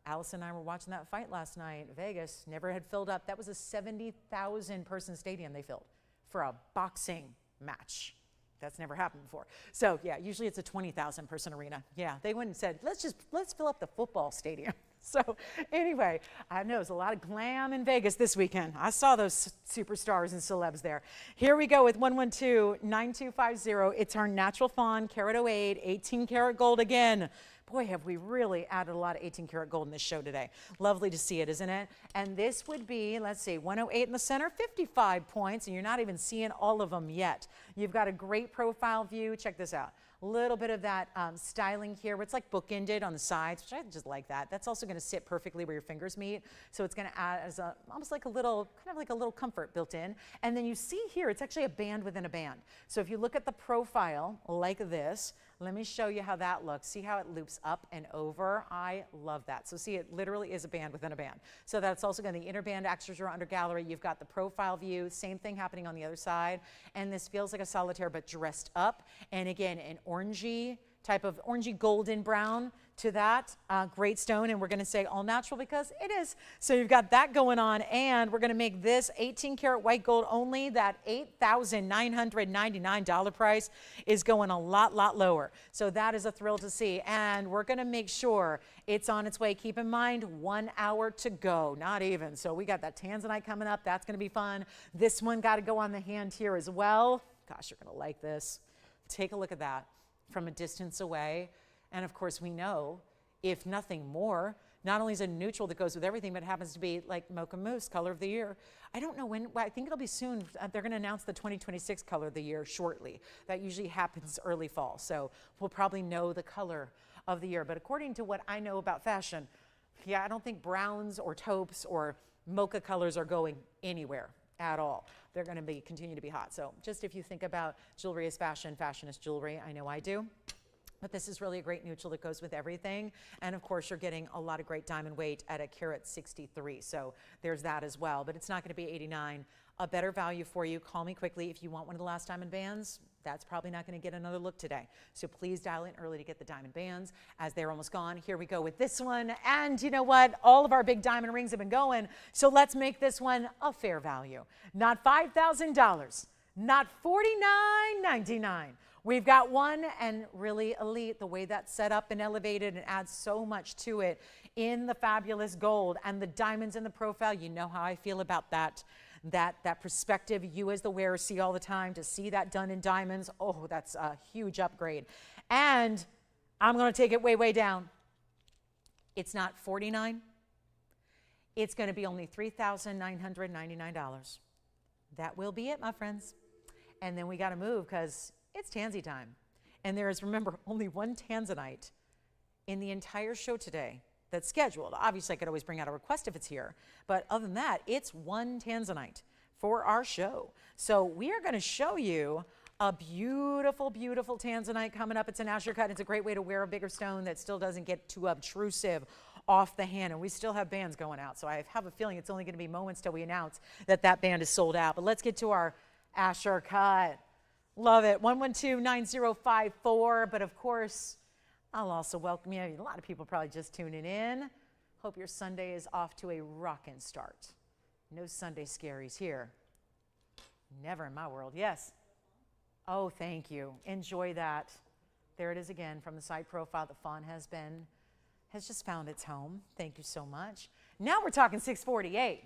Allison and I were watching that fight last night. Vegas never had filled up. That was a 70,000 person stadium they filled for a boxing match. That's never happened before. So yeah, usually it's a 20,000 person arena. Yeah, they went and said, let's fill up the football stadium. So anyway, I know there's a lot of glam in Vegas this weekend. I saw those superstars and celebs there. Here we go with 1129250. It's our natural fawn, carat 08, 18 karat gold again. Boy, have we really added a lot of 18 karat gold in this show today. Lovely to see it, isn't it? And this would be, let's see, 108 in the center, 55 points, and you're not even seeing all of them yet. You've got a great profile view. Check this out. A little bit of that styling here where it's like bookended on the sides, which I just like that. That's also going to sit perfectly where your fingers meet. So it's going to add as almost like a little, kind of like a little comfort built in. And then you see here, it's actually a band within a band. So if you look at the profile like this, let me show you how that looks. See how it loops up and over? I love that. So see, it literally is a band within a band. So that's also going to the inner band acts as your under gallery. You've got the profile view, same thing happening on the other side. And this feels like a solitaire, but dressed up. And again, an orangey type of orangey golden brown to that great stone, and we're going to say all natural because it is. So you've got that going on, and we're going to make this 18 karat white gold only. That $8,999 price is going a lot lower. So that is a thrill to see, and we're going to make sure it's on its way. Keep in mind, 1 hour to go, not even. So we got that Tanzanite coming up. That's going to be fun. This one got to go on the hand here as well. Gosh, you're going to like this. Take a look at that from a distance away. And of course, we know, if nothing more, not only is it neutral that goes with everything, but it happens to be like mocha mousse, color of the year. I don't know when, I think it'll be soon. They're going to announce the 2026 color of the year shortly. That usually happens early fall. So we'll probably know the color of the year. But according to what I know about fashion, yeah, I don't think browns or taupes or mocha colors are going anywhere at all. They're going to continue to be hot. So just if you think about jewelry as fashion, fashion is jewelry, I know I do. But this is really a great neutral that goes with everything. And of course, you're getting a lot of great diamond weight at a carat 63. So there's that as well. But it's not going to be 89. A better value for you. Call me quickly if you want one of the last diamond bands. That's probably not going to get another look today. So please dial in early to get the diamond bands as they're almost gone. Here we go with this one. And you know what? All of our big diamond rings have been going. So let's make this one a fair value. Not $5,000. Not $49.99. We've got one, and really elite, the way that's set up and elevated and adds so much to it in the fabulous gold and the diamonds in the profile. You know how I feel about that perspective you as the wearer see all the time. To see that done in diamonds, oh, that's a huge upgrade. And I'm going to take it way down. It's not $49. It's going to be only $3,999. That will be it, my friends. And then we got to move because it's Tansy time. And there is, remember, only one Tanzanite in the entire show today that's scheduled. Obviously, I could always bring out a request if it's here. But other than that, it's one Tanzanite for our show. So we are going to show you a beautiful, beautiful Tanzanite coming up. It's an Asher cut. It's a great way to wear a bigger stone that still doesn't get too obtrusive off the hand. And we still have bands going out. So I have a feeling it's only going to be moments till we announce that that band is sold out. But let's get to our Asher cut. Love it. 112-9054. But of course, I'll also welcome you. A lot of people probably just tuning in. Hope your Sunday is off to a rockin' start. No Sunday scaries here. Never in my world. Yes. Oh, thank you. Enjoy that. There it is again from the side profile. The Fawn has just found its home. Thank you so much. Now we're talking 648.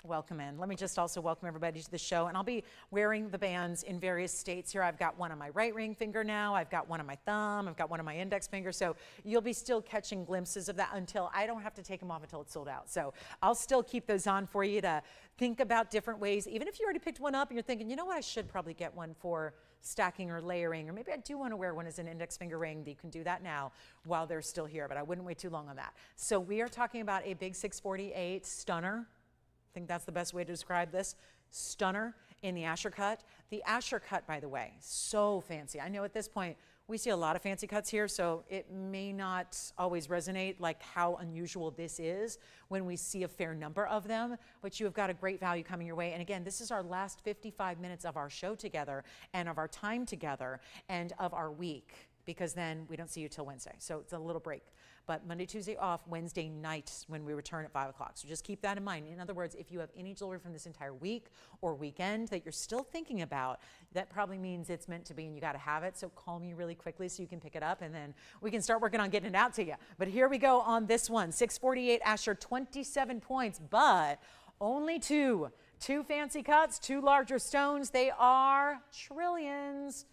Welcome in. Let me just also welcome everybody to the show. And I'll be wearing the bands in various states here. I've got one on my right ring finger now. I've got one on my thumb. I've got one on my index finger. So you'll be still catching glimpses of that until I don't have to take them off until it's sold out. So I'll still keep those on for you to think about different ways. Even if you already picked one up and you're thinking, you know what, I should probably get one for stacking or layering, or maybe I do want to wear one as an index finger ring. You can do that now while they're still here, but I wouldn't wait too long on that. So we are talking about a big 648 stunner. I think that's the best way to describe this. Stunner in the Asher cut. The Asher cut, by the way, so fancy. I know at this point we see a lot of fancy cuts here, so it may not always resonate like how unusual this is when we see a fair number of them, but you have got a great value coming your way. And again, this is our last 55 minutes of our show together and of our time together and of our week, because then we don't see you till Wednesday. So it's a little break. But Monday, Tuesday off, Wednesday night when we return at 5 o'clock. So just keep that in mind. In other words, if you have any jewelry from this entire week or weekend that you're still thinking about, that probably means it's meant to be and you got to have it. So call me really quickly so you can pick it up and then we can start working on getting it out to you. But here we go on this one. 648 Asher, 27 points, but only two fancy cuts, two larger stones. They are trillions.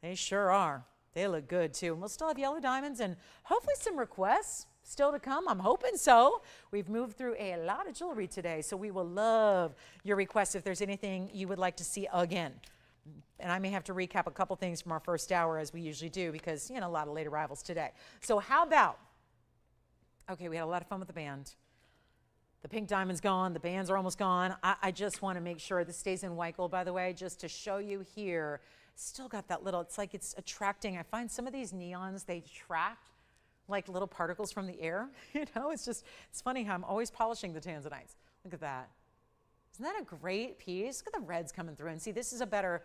They sure are. They look good too. And we'll still have yellow diamonds and hopefully some requests still to come. I'm hoping so. We've moved through a lot of jewelry today, so we will love your requests if there's anything you would like to see again. And I may have to recap a couple things from our first hour as we usually do because, you know, a lot of late arrivals today. So how about, okay, we had a lot of fun with the band. The pink diamond's gone. The bands are almost gone. I just want to make sure this stays in white gold, by the way, just to show you here. Still got that little, it's like it's attracting. I find some of these neons, they attract like little particles from the air. You know, it's funny how I'm always polishing the Tanzanites. Look at that. Isn't that a great piece? Look at the reds coming through. And see, this is a better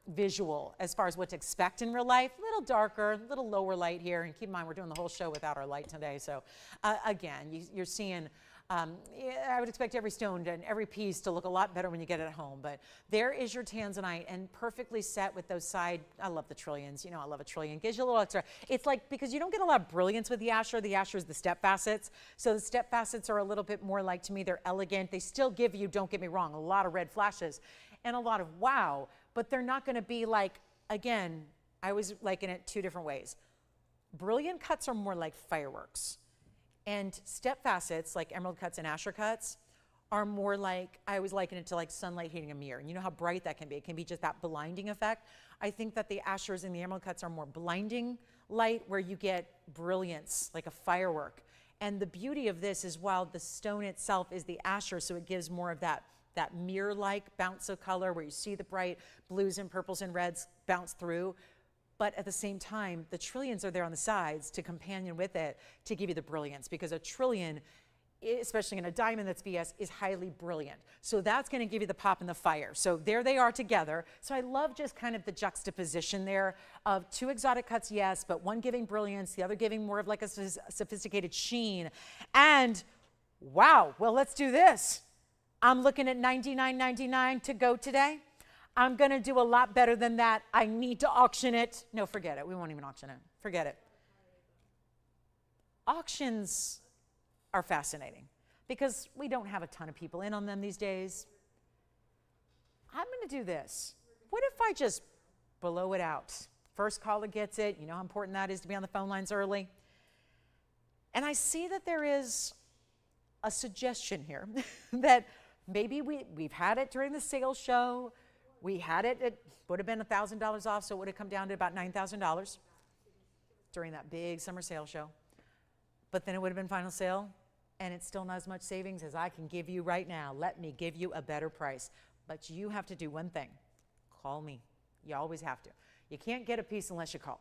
visual as far as what to expect in real life. A little darker, a little lower light here. And keep in mind, we're doing the whole show without our light today. So again, you're seeing, I would expect every stone and every piece to look a lot better when you get it at home. But there is your Tanzanite and perfectly set with those side. I love the trillions. You know, I love a trillion. Gives you a little extra. It's like, because you don't get a lot of brilliance with the Asher is the step facets. So the step facets are a little bit more like, to me, they're elegant. They still give you, don't get me wrong, a lot of red flashes and a lot of wow. But they're not going to be like, again, I always liken it two different ways. Brilliant cuts are more like fireworks. And step facets, like emerald cuts and Asher cuts, are more like, I always liken it to like sunlight hitting a mirror. And you know how bright that can be. It can be just that blinding effect. I think that the Ashers and the emerald cuts are more blinding light, where you get brilliance, like a firework. And the beauty of this is, while the stone itself is the Asher, so it gives more of that mirror-like bounce of color where you see the bright blues and purples and reds bounce through. But at the same time, the trillions are there on the sides to companion with it to give you the brilliance, because a trillion, especially in a diamond that's VS, is highly brilliant. So that's going to give you the pop and the fire. So there they are together. So I love just kind of the juxtaposition there of two exotic cuts, yes, but one giving brilliance, the other giving more of like a sophisticated sheen. And wow, well, let's do this. I'm looking at $99.99 to go today. I'm going to do a lot better than that. I need to auction it. No, forget it. We won't even auction it. Forget it. Auctions are fascinating because we don't have a ton of people in on them these days. I'm going to do this. What if I just blow it out? First caller gets it. You know how important that is to be on the phone lines early. And I see that there is a suggestion here that maybe we've had it during the sales show. We had it, it would have been $1,000 off, so it would have come down to about $9,000 during that big summer sale show. But then it would have been final sale, and it's still not as much savings as I can give you right now. Let me give you a better price. But you have to do one thing. Call me. You always have to. You can't get a piece unless you call.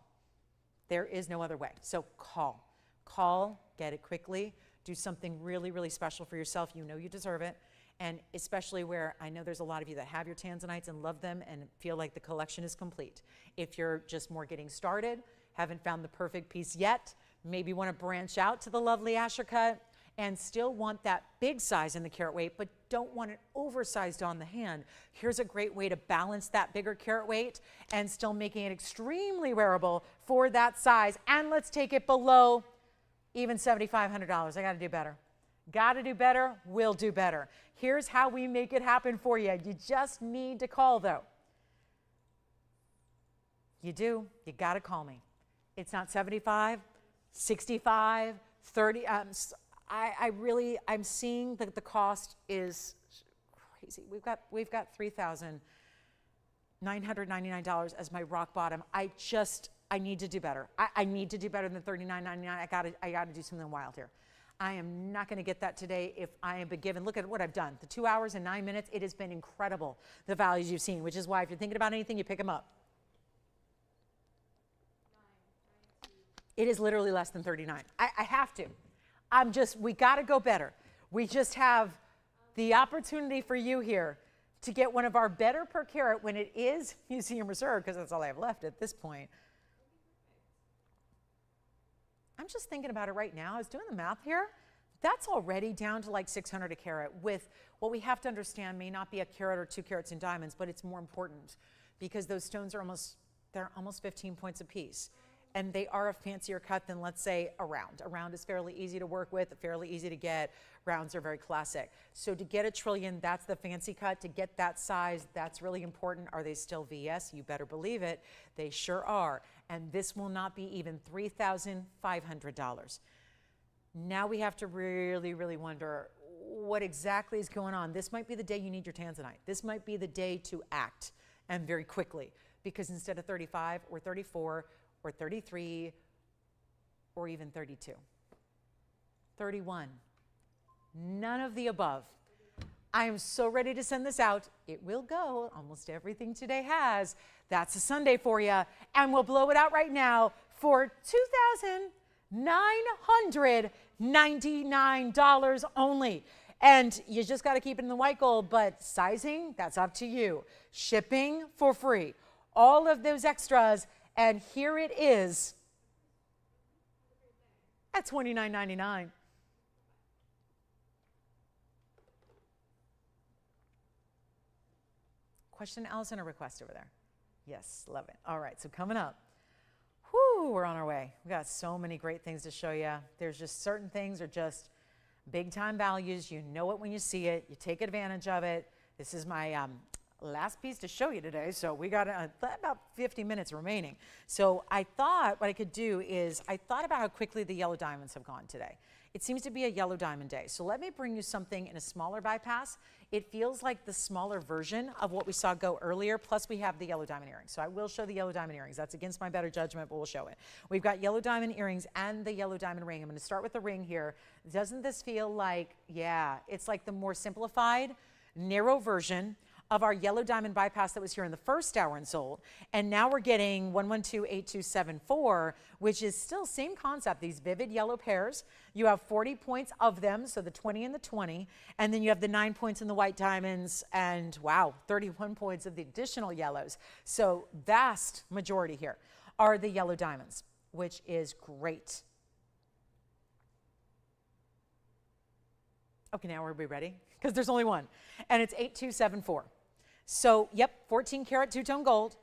There is no other way. So call. Call, get it quickly. Do something really, really special for yourself. You know you deserve it. And especially where I know there's a lot of you that have your Tanzanites and love them and feel like the collection is complete. If you're just more getting started, haven't found the perfect piece yet, maybe want to branch out to the lovely Asher cut and still want that big size in the carat weight, but don't want it oversized on the hand. Here's a great way to balance that bigger carat weight and still making it extremely wearable for that size. And let's take it below even $7,500. I got to do better. Got to do better, we'll do better. Here's how we make it happen for you. You just need to call, though. You do. You got to call me. It's not 75, 65, 30. I'm seeing that the cost is crazy. We've got $3,999 as my rock bottom. I need to do better. I need to do better than $39.99. I gotta do something wild here. I am not going to get that today if I am given. Look at what I've done. The 2 hours and 9 minutes, it has been incredible, the values you've seen, which is why if you're thinking about anything, you pick them up. It is literally less than 39. I have to. We got to go better. We just have the opportunity for you here to get one of our better per carat when it is museum reserve, because that's all I have left at this point. I'm just thinking about it right now. I was doing the math here. That's already down to like 600 a carat with what we have to understand may not be a carat or 2 carats in diamonds, but it's more important because those stones are almost 15 points a piece. And they are a fancier cut than, let's say, a round. A round is fairly easy to work with, fairly easy to get. Rounds are very classic. So to get a trillion, that's the fancy cut. To get that size, that's really important. Are they still VS? You better believe it. They sure are. And this will not be even $3,500. Now we have to really, really wonder what exactly is going on. This might be the day you need your Tanzanite. This might be the day to act, and very quickly, because instead of 35 or 34 or 33 or even 32, 31, none of the above. I am so ready to send this out. It will go. Almost everything today has. That's a Sunday for you. And we'll blow it out right now for $2,999 only. And you just got to keep it in the white gold, but sizing, that's up to you. Shipping for free. All of those extras, and here it is at $29.99. Question, Allison, or request over there? Yes, love it. All right, so coming up, whoo, we're on our way. We got so many great things to show you. There's just certain things are just big time values. You know it when you see it. You take advantage of it. This is my last piece to show you today, so we got about 50 minutes remaining. So I thought what I could do is I thought about how quickly the yellow diamonds have gone today. It seems to be a yellow diamond day. So let me bring you something in a smaller bypass. It feels like the smaller version of what we saw go earlier, plus we have the yellow diamond earrings. So I will show the yellow diamond earrings. That's against my better judgment, but we'll show it. We've got yellow diamond earrings and the yellow diamond ring. I'm going to start with the ring here. Doesn't this feel like, yeah, it's like the more simplified, narrow version of our yellow diamond bypass that was here in the first hour and sold. And now we're getting 1128274, which is still same concept, these vivid yellow pairs. You have 40 points of them, so the 20 and the 20, and then you have the 9 points in the white diamonds, and wow, 31 points of the additional yellows. So vast majority here are the yellow diamonds, which is great. Okay, now are we ready? Because there's only one, and it's 8274. So, yep, 14 karat two-tone gold.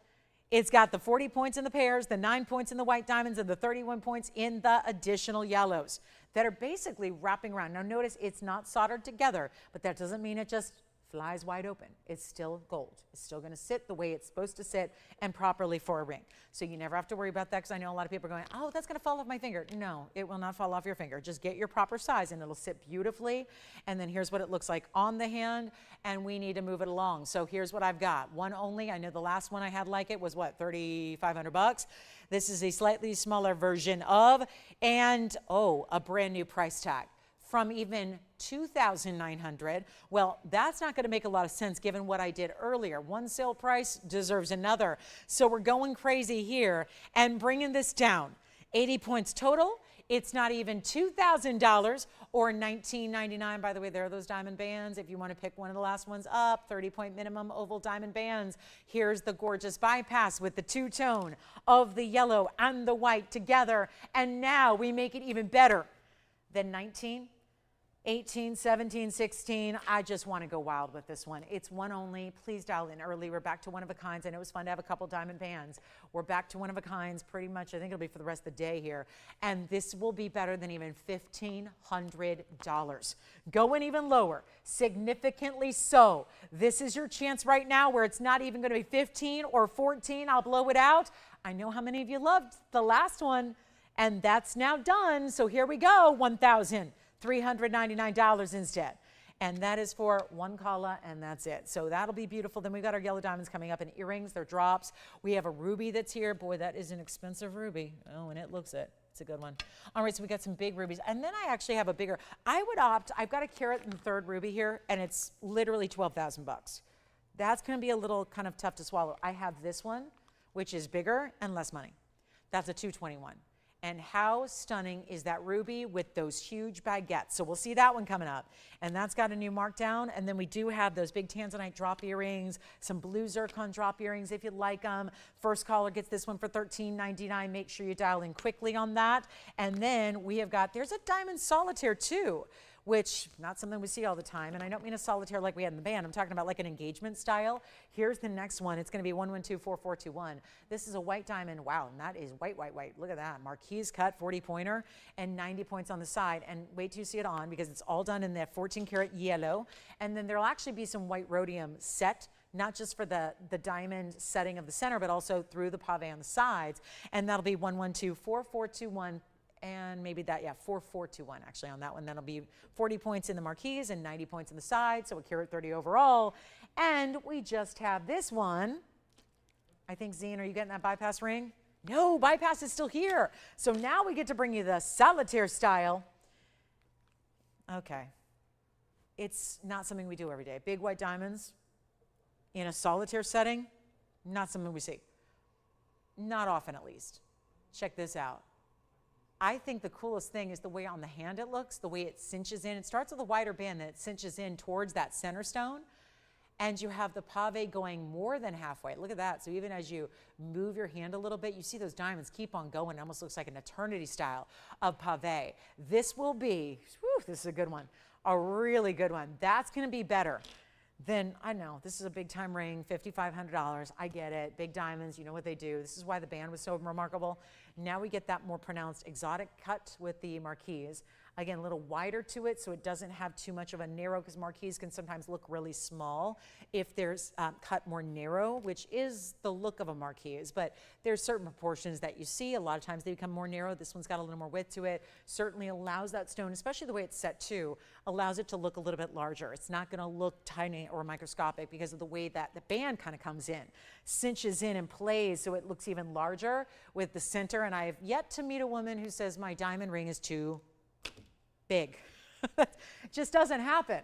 It's got the 40 points in the pairs, the 9 points in the white diamonds, and the 31 points in the additional yellows that are basically wrapping around. Now, notice it's not soldered together, but that doesn't mean it just flies wide open. It's still gold. It's still going to sit the way it's supposed to sit and properly for a ring. So you never have to worry about that, because I know a lot of people are going, oh, that's going to fall off my finger. No, it will not fall off your finger. Just get your proper size and it'll sit beautifully. And then here's what it looks like on the hand, and we need to move it along. So here's what I've got. One only. I know the last one I had like it was what, $3,500. This is a slightly smaller version of, and oh, a brand new price tag from even $2,900. Well, that's not going to make a lot of sense given what I did earlier. One sale price deserves another. So we're going crazy here and bringing this down. 80 points total. It's not even $2,000 or $19.99. By the way, there are those diamond bands. If you want to pick one of the last ones up, 30-point minimum oval diamond bands. Here's the gorgeous bypass with the two-tone of the yellow and the white together. And now we make it even better than 19, 18, 17, 16. I just want to go wild with this one. It's one only. Please dial in early. We're back to one of a kinds. I know it was fun to have a couple diamond bands. We're back to one of a kinds pretty much. I think it'll be for the rest of the day here. And this will be better than even $1,500. Going even lower, significantly so. This is your chance right now where it's not even going to be 15 or 14. I'll blow it out. I know how many of you loved the last one, and that's now done. So here we go, $1,399 instead. And that is for one kala, and that's it. So that'll be beautiful. Then we've got our yellow diamonds coming up in earrings. They're drops. We have a ruby that's here. Boy, that is an expensive ruby. Oh, and it looks it. It's a good one. All right, so we got some big rubies. And then I actually have a bigger. I would opt, I've got a carat and third ruby here, and it's literally 12,000 bucks. That's going to be a little kind of tough to swallow. I have this one, which is bigger and less money. That's a 221. And how stunning is that ruby with those huge baguettes? So we'll see that one coming up. And that's got a new markdown. And then we do have those big Tanzanite drop earrings, some blue zircon drop earrings if you like them. First caller gets this one for $13.99. Make sure you dial in quickly on that. And then we have got, there's a diamond solitaire too, which not something we see all the time. And I don't mean a solitaire like we had in the band. I'm talking about like an engagement style. Here's the next one. It's going to be 1124421. This is a white diamond. Wow, and that is white, white, white. Look at that. Marquise cut, 40-pointer, and 90 points on the side. And wait till you see it on, because it's all done in that 14-karat yellow. And then there'll actually be some white rhodium set, not just for the diamond setting of the center, but also through the pave on the sides. And that'll be 1124421. And maybe that, yeah, 4421 actually on that one. That'll be 40 points in the Marquise and 90 points in the side, so a carat 30 overall. And we just have this one. I think, Zine, are you getting that bypass ring? No, bypass is still here. So now we get to bring you the solitaire style. Okay. It's not something we do every day. Big white diamonds in a solitaire setting, not something we see. Not often, at least. Check this out. I think the coolest thing is the way on the hand it looks, the way it cinches in. It starts with a wider band, then it cinches in towards that center stone. And you have the pave going more than halfway. Look at that. So even as you move your hand a little bit, you see those diamonds keep on going. It almost looks like an eternity style of pave. This will be, whew, this is a good one, a really good one. That's going to be better than, I know, this is a big time ring, $5,500. I get it. Big diamonds, you know what they do. This is why the band was so remarkable. Now we get that more pronounced exotic cut with the Marquise. Again, a little wider to it so it doesn't have too much of a narrow, because Marquise can sometimes look really small if there's cut more narrow, which is the look of a Marquise. But there's certain proportions that you see. A lot of times they become more narrow. This one's got a little more width to it. Certainly allows that stone, especially the way it's set too, allows it to look a little bit larger. It's not going to look tiny or microscopic because of the way that the band kind of comes in, cinches in and plays so it looks even larger with the center. And I have yet to meet a woman who says my diamond ring is too big. It just doesn't happen.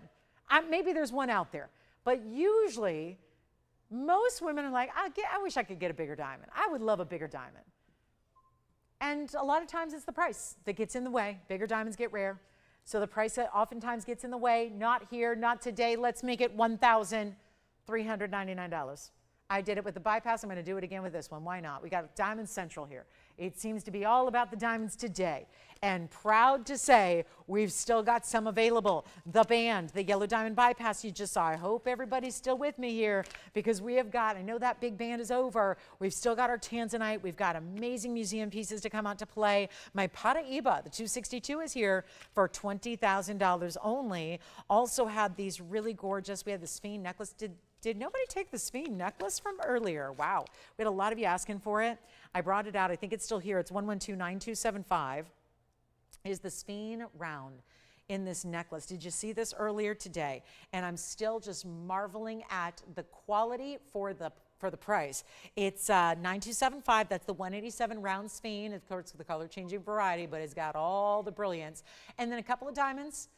Maybe there's one out there, but usually most women are like, I wish I could get a bigger diamond. I would love a bigger diamond. And a lot of times it's the price that gets in the way. Bigger diamonds get rare. So the price oftentimes gets in the way. Not here, not today. Let's make it $1,399. I did it with the bypass. I'm going to do it again with this one. Why not? We got Diamond Central here. It seems to be all about the diamonds today. And proud to say we've still got some available. The band, the yellow diamond bypass you just saw. I hope everybody's still with me here because we have got, I know that big band is over. We've still got our Tanzanite. We've got amazing museum pieces to come out to play. My Paraiba, the 262 is here for $20,000 only. Also had these really gorgeous, we had the Sphene necklace. Did nobody take the Sphene necklace from earlier? Wow. We had a lot of you asking for it. I brought it out. I think it's still here. It's 1129275. Is the Sphene round in this necklace. Did you see this earlier today? And I'm still just marveling at the quality for the price. It's 9275. That's the 187 round Sphene. Of course, the color changing variety, but it's got all the brilliance. And then a couple of diamonds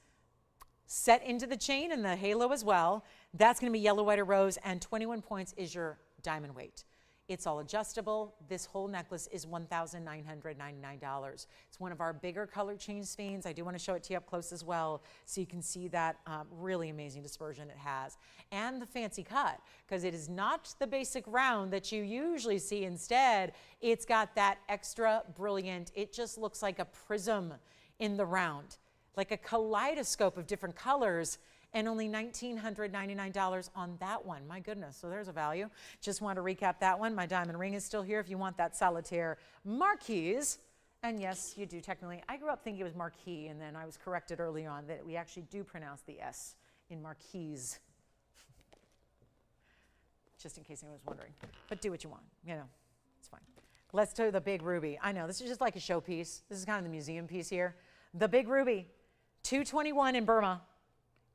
set into the chain and the halo as well. That's going to be yellow, white, or rose, and 21 points is your diamond weight. It's all adjustable. This whole necklace is $1,999. It's one of our bigger color change Sphenes. I do want to show it to you up close as well so you can see that really amazing dispersion it has. And the fancy cut, because it is not the basic round that you usually see. Instead, it's got that extra brilliant, it just looks like a prism in the round, like a kaleidoscope of different colors. And only $1,999 on that one. My goodness, so there's a value. Just want to recap that one. My diamond ring is still here if you want that solitaire Marquise. And yes, you do technically. I grew up thinking it was Marquis, and then I was corrected early on that we actually do pronounce the S in Marquise. Just in case anyone was wondering. But do what you want, you know, it's fine. Let's do the big ruby. I know, this is just like a showpiece. This is kind of the museum piece here. The big ruby, 221 in Burma.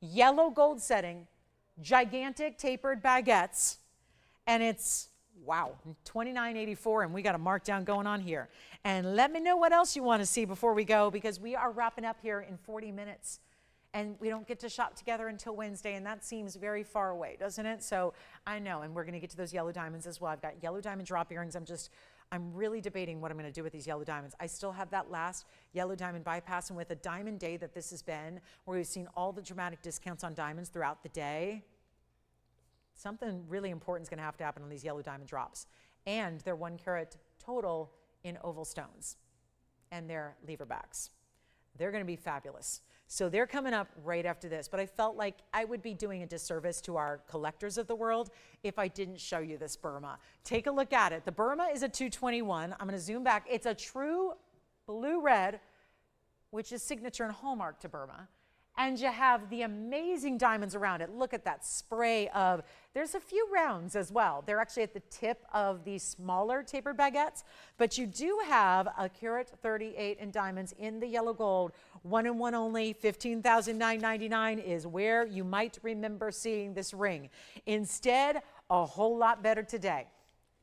Yellow gold setting, gigantic tapered baguettes, and it's, wow, $29.84, and we got a markdown going on here. And let me know what else you want to see before we go, because we are wrapping up here in 40 minutes, and we don't get to shop together until Wednesday, and that seems very far away, doesn't it? So I know, and we're going to get to those yellow diamonds as well. I've got yellow diamond drop earrings. I'm really debating what I'm going to do with these yellow diamonds. I still have that last yellow diamond bypass, and with a diamond day that this has been, where we've seen all the dramatic discounts on diamonds throughout the day, something really important is going to have to happen on these yellow diamond drops. And they're 1 carat total in oval stones, and they're lever backs. They're going to be fabulous. So they're coming up right after this, but I felt like I would be doing a disservice to our collectors of the world if I didn't show you this Burma. Take a look at it. The Burma is a 221. I'm going to zoom back. It's a true blue-red, which is signature and hallmark to Burma. And you have the amazing diamonds around it. Look at that spray of, there's a few rounds as well. They're actually at the tip of the smaller tapered baguettes, but you do have a carat 38 in diamonds in the yellow gold. 1 and 1 only, $15,999 is where you might remember seeing this ring. Instead, a whole lot better today.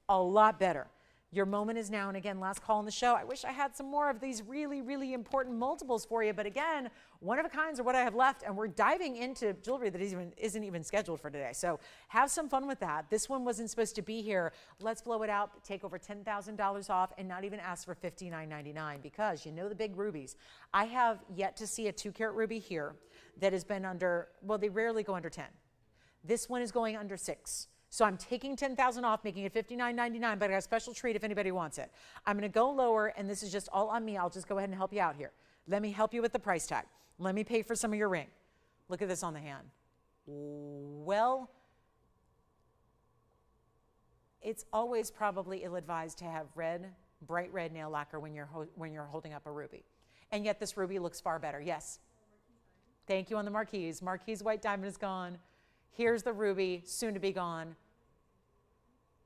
A lot better. Your moment is now, and again, last call on the show. I wish I had some more of these really, really important multiples for you, but again, one of a kinds are what I have left, and we're diving into jewelry that isn't even scheduled for today. So have some fun with that. This one wasn't supposed to be here. Let's blow it out, take over $10,000 off, and not even ask for $59.99 because you know the big rubies. I have yet to see a 2 carat ruby here that has been under, well, they rarely go under 10. This one is going under 6. So I'm taking $10,000 off, making it $59.99, but I got a special treat if anybody wants it. I'm going to go lower, and this is just all on me. I'll just go ahead and help you out here. Let me help you with the price tag. Let me pay for some of your ring. Look at this on the hand. Well, it's always probably ill-advised to have red, bright red nail lacquer when you're holding up a ruby. And yet this ruby looks far better. Yes? Thank you on the Marquise. Marquise white diamond is gone. Here's the ruby, soon to be gone.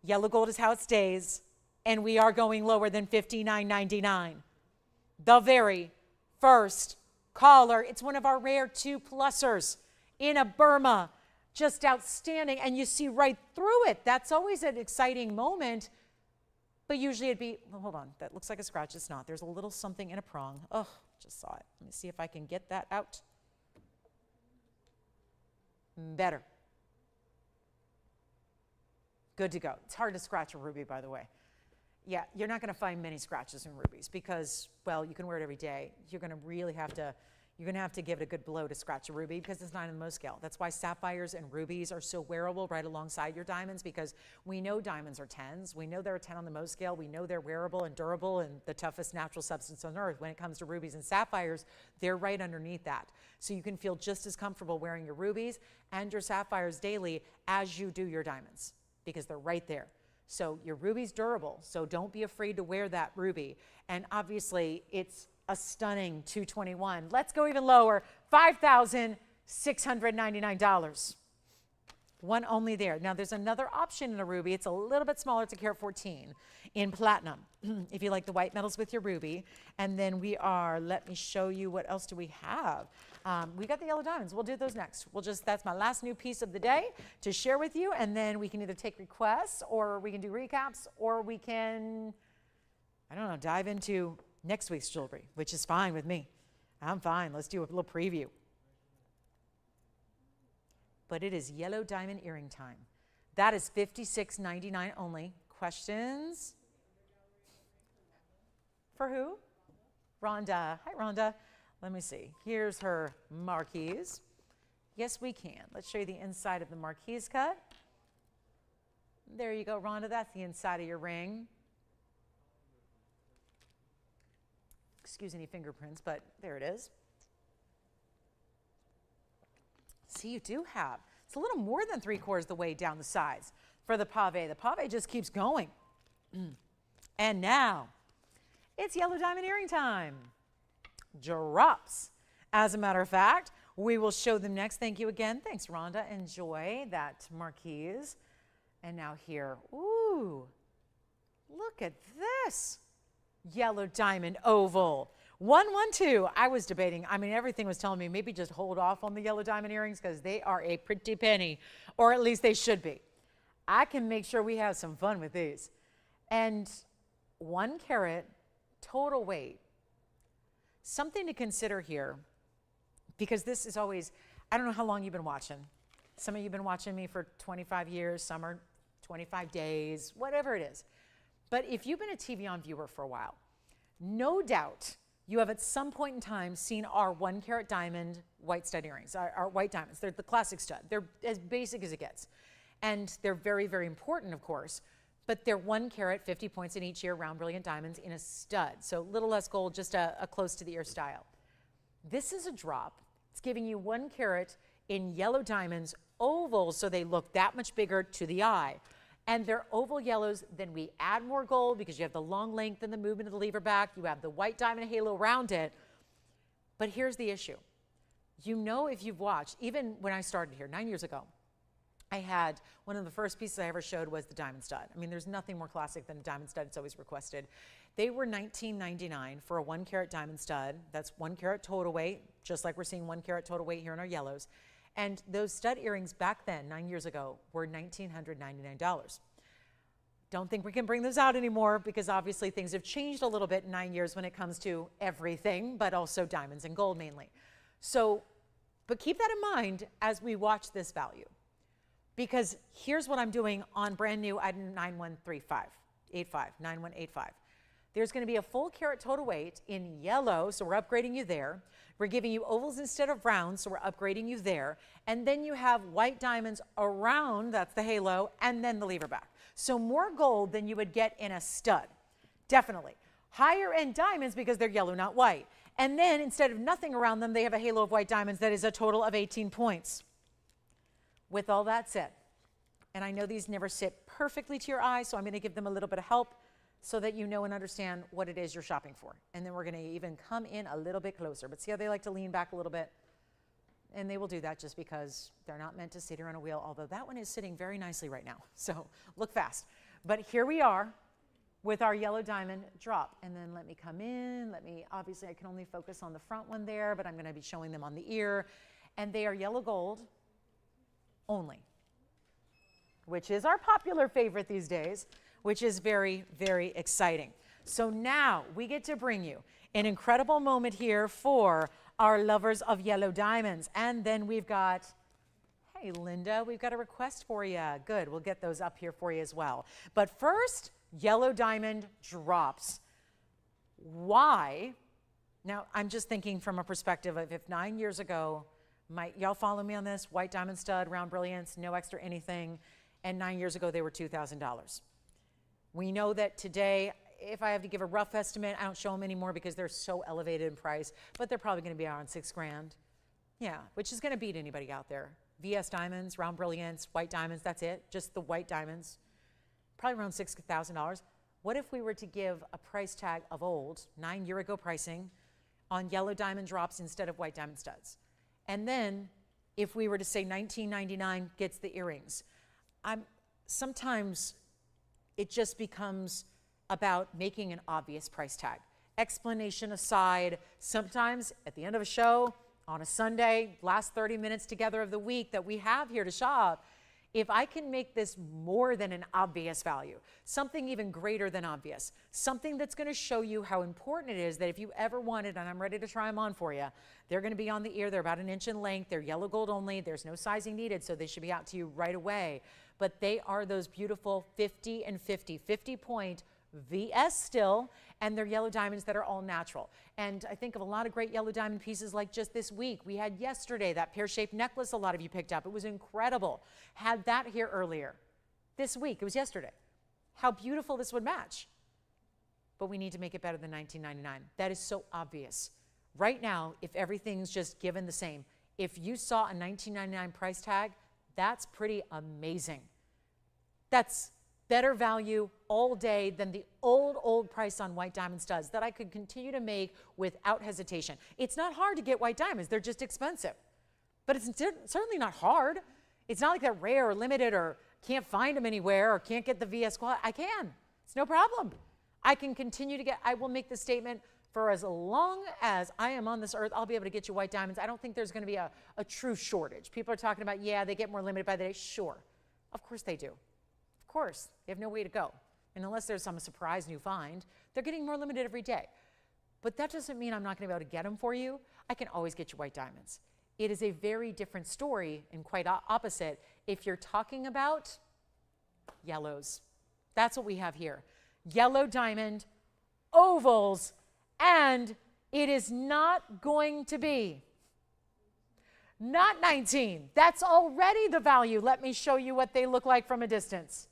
Yellow gold is how it stays, and we are going lower than $59.99. The very first caller. It's one of our rare 2-plussers in a Burma. Just outstanding, and you see right through it. That's always an exciting moment, but usually it'd be, well, hold on, that looks like a scratch. It's not. There's a little something in a prong. Oh, just saw it. Let me see if I can get that out. Better. Good to go. It's hard to scratch a ruby, by the way. Yeah, you're not going to find many scratches in rubies because, well, you can wear it every day. You're going to really have to, you're going to have to give it a good blow to scratch a ruby because it's not in the Mohs scale. That's why sapphires and rubies are so wearable right alongside your diamonds, because we know diamonds are 10s. We know they're a 10 on the Mohs scale. We know they're wearable and durable and the toughest natural substance on earth. When it comes to rubies and sapphires, they're right underneath that. So you can feel just as comfortable wearing your rubies and your sapphires daily as you do your diamonds, because they're right there. So your ruby's durable, so don't be afraid to wear that ruby. And obviously, it's a stunning $221. Let's go even lower, $5,699. One only there. Now, there's another option in a ruby. It's a little bit smaller. It's a carat 14 in platinum, if you like the white metals with your ruby. And then we are, let me show you, what else do we have? We got the yellow diamonds. We'll do those next. That's my last new piece of the day to share with you. And then we can either take requests, or we can do recaps, or we can, I don't know, dive into next week's jewelry, which is fine with me. I'm fine. Let's do a little preview. But it is yellow diamond earring time. That is $56.99 only. Questions? For who? Rhonda. Hi, Rhonda. Let me see. Here's her Marquise. Yes, we can. Let's show you the inside of the Marquise cut. There you go, Rhonda. That's the inside of your ring. Excuse any fingerprints, but there it is. See, you do have, it's a little more than 3/4 the way down the sides for the pave. The pave just keeps going. And now, it's yellow diamond earring time. Drops. As a matter of fact, we will show them next. Thank you again. Thanks, Rhonda. Enjoy that Marquise. And now here, ooh, look at this. Yellow diamond oval. 112. I was debating. I mean, everything was telling me maybe just hold off on the yellow diamond earrings because they are a pretty penny, or at least they should be. I can make sure we have some fun with these. And 1 carat total weight. Something to consider here, because this is always, I don't know how long you've been watching. Some of you have been watching me for 25 years, some are 25 days, whatever it is. But if you've been a TVON viewer for a while, no doubt you have at some point in time seen our 1 carat diamond white stud earrings, our white diamonds. They're the classic stud. They're as basic as it gets. And they're very, very important, of course. But they're 1 carat, 50 points in each ear, round brilliant diamonds in a stud. So a little less gold, just a close to the ear style. This is a drop. It's giving you 1 carat in yellow diamonds, oval, so they look that much bigger to the eye. And they're oval yellows. Then we add more gold because you have the long length and the movement of the lever back. You have the white diamond halo around it. But here's the issue. You know, if you've watched, even when I started here 9 years ago, I had one of the first pieces I ever showed was the diamond stud. I mean, there's nothing more classic than a diamond stud. It's always requested. They were $19.99 for a 1 carat diamond stud. That's 1 carat total weight, just like we're seeing 1 carat total weight here in our yellows. And those stud earrings back then, 9 years ago, were $1,999. Don't think we can bring those out anymore because obviously things have changed a little bit in 9 years when it comes to everything, but also diamonds and gold mainly. So, but keep that in mind as we watch this value. Because here's what I'm doing on brand new 9185. There's going to be a full carat total weight in yellow, so we're upgrading you there. We're giving you ovals instead of rounds, so we're upgrading you there. And then you have white diamonds around, that's the halo, and then the lever back. So more gold than you would get in a stud, definitely. Higher end diamonds because they're yellow, not white. And then instead of nothing around them, they have a halo of white diamonds that is a total of 18 points. With all that said, and I know these never sit perfectly to your eye, so I'm going to give them a little bit of help so that you know and understand what it is you're shopping for. And then we're going to even come in a little bit closer. But see how they like to lean back a little bit? And they will do that just because they're not meant to sit here on a wheel, although that one is sitting very nicely right now. So look fast. But here we are with our yellow diamond drop. And then let me come in. Obviously I can only focus on the front one there, but I'm going to be showing them on the ear. And they are yellow gold only, which is our popular favorite these days, which is very, very exciting. So now we get to bring you an incredible moment here for our lovers of yellow diamonds. And then we've got, hey, Linda, we've got a request for you. Good, we'll get those up here for you as well. But first, yellow diamond drops. Why Now, I'm just thinking from a perspective of if 9 years ago, y'all follow me on this? White diamond stud, round brilliance, no extra anything. And 9 years ago, they were $2,000. We know that today, if I have to give a rough estimate, I don't show them anymore because they're so elevated in price, but they're probably going to be around $6,000. Yeah, which is going to beat anybody out there. VS diamonds, round brilliance, white diamonds, that's it. Just the white diamonds, probably around $6,000. What if we were to give a price tag of old, 9 year ago pricing, on yellow diamond drops instead of white diamond studs? And then if we were to say $19.99 gets the earrings, sometimes it just becomes about making an obvious price tag. Explanation aside, sometimes at the end of a show, on a Sunday, last 30 minutes together of the week that we have here to shop, if I can make this more than an obvious value, something even greater than obvious, something that's going to show you how important it is that if you ever wanted, and I'm ready to try them on for you, they're going to be on the ear. They're about 1 inch in length. They're yellow gold only. There's no sizing needed, so they should be out to you right away. But they are those beautiful 50 and 50 point VS still, and they're yellow diamonds that are all natural. And I think of a lot of great yellow diamond pieces like just this week. We had yesterday that pear-shaped necklace a lot of you picked up. It was incredible. Had that here earlier. This week, it was yesterday. How beautiful this would match. But we need to make it better than $19.99. That is so obvious. Right now, if everything's just given the same, if you saw a $19.99 price tag, that's pretty amazing. That's better value all day than the old price on white diamond studs that I could continue to make without hesitation. It's not hard to get white diamonds. They're just expensive. But it's certainly not hard. It's not like they're rare or limited or can't find them anywhere or can't get the VS quality. I can. It's no problem. I can continue to I will make the statement for as long as I am on this earth, I'll be able to get you white diamonds. I don't think there's going to be a true shortage. People are talking about, yeah, they get more limited by the day. Sure. Of course they do. Of course, they have no way to go. And unless there's some surprise new find, they're getting more limited every day. But that doesn't mean I'm not going to be able to get them for you. I can always get you white diamonds. It is a very different story and quite opposite if you're talking about yellows. That's what we have here. Yellow diamond, ovals, and it is not going to be not 19. That's already the value. Let me show you what they look like from a distance.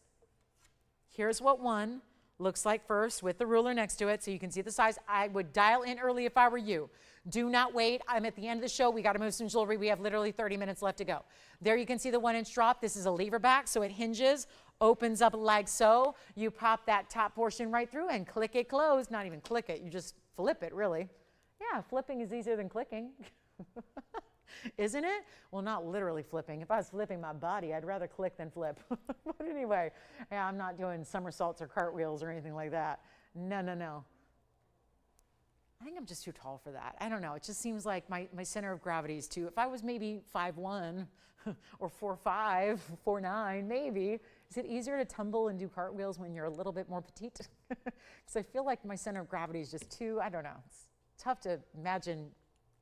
Here's what one looks like first with the ruler next to it so you can see the size. I would dial in early if I were you. Do not wait. I'm at the end of the show. We got to move some jewelry. We have literally 30 minutes left to go. There you can see the 1 inch drop. This is a lever back, so it hinges, opens up like so. You pop that top portion right through and click it closed. Not even click it. You just flip it, really. Yeah, flipping is easier than clicking. Isn't it? Well, not literally flipping. If I was flipping my body, I'd rather click than flip. But anyway, yeah, I'm not doing somersaults or cartwheels or anything like that. No, no, no. I think I'm just too tall for that. I don't know. It just seems like my center of gravity is too. If I was maybe 5'1", or 4'5", 4'9", maybe. Is it easier to tumble and do cartwheels when you're a little bit more petite? Because I feel like my center of gravity is just too, I don't know. It's tough to imagine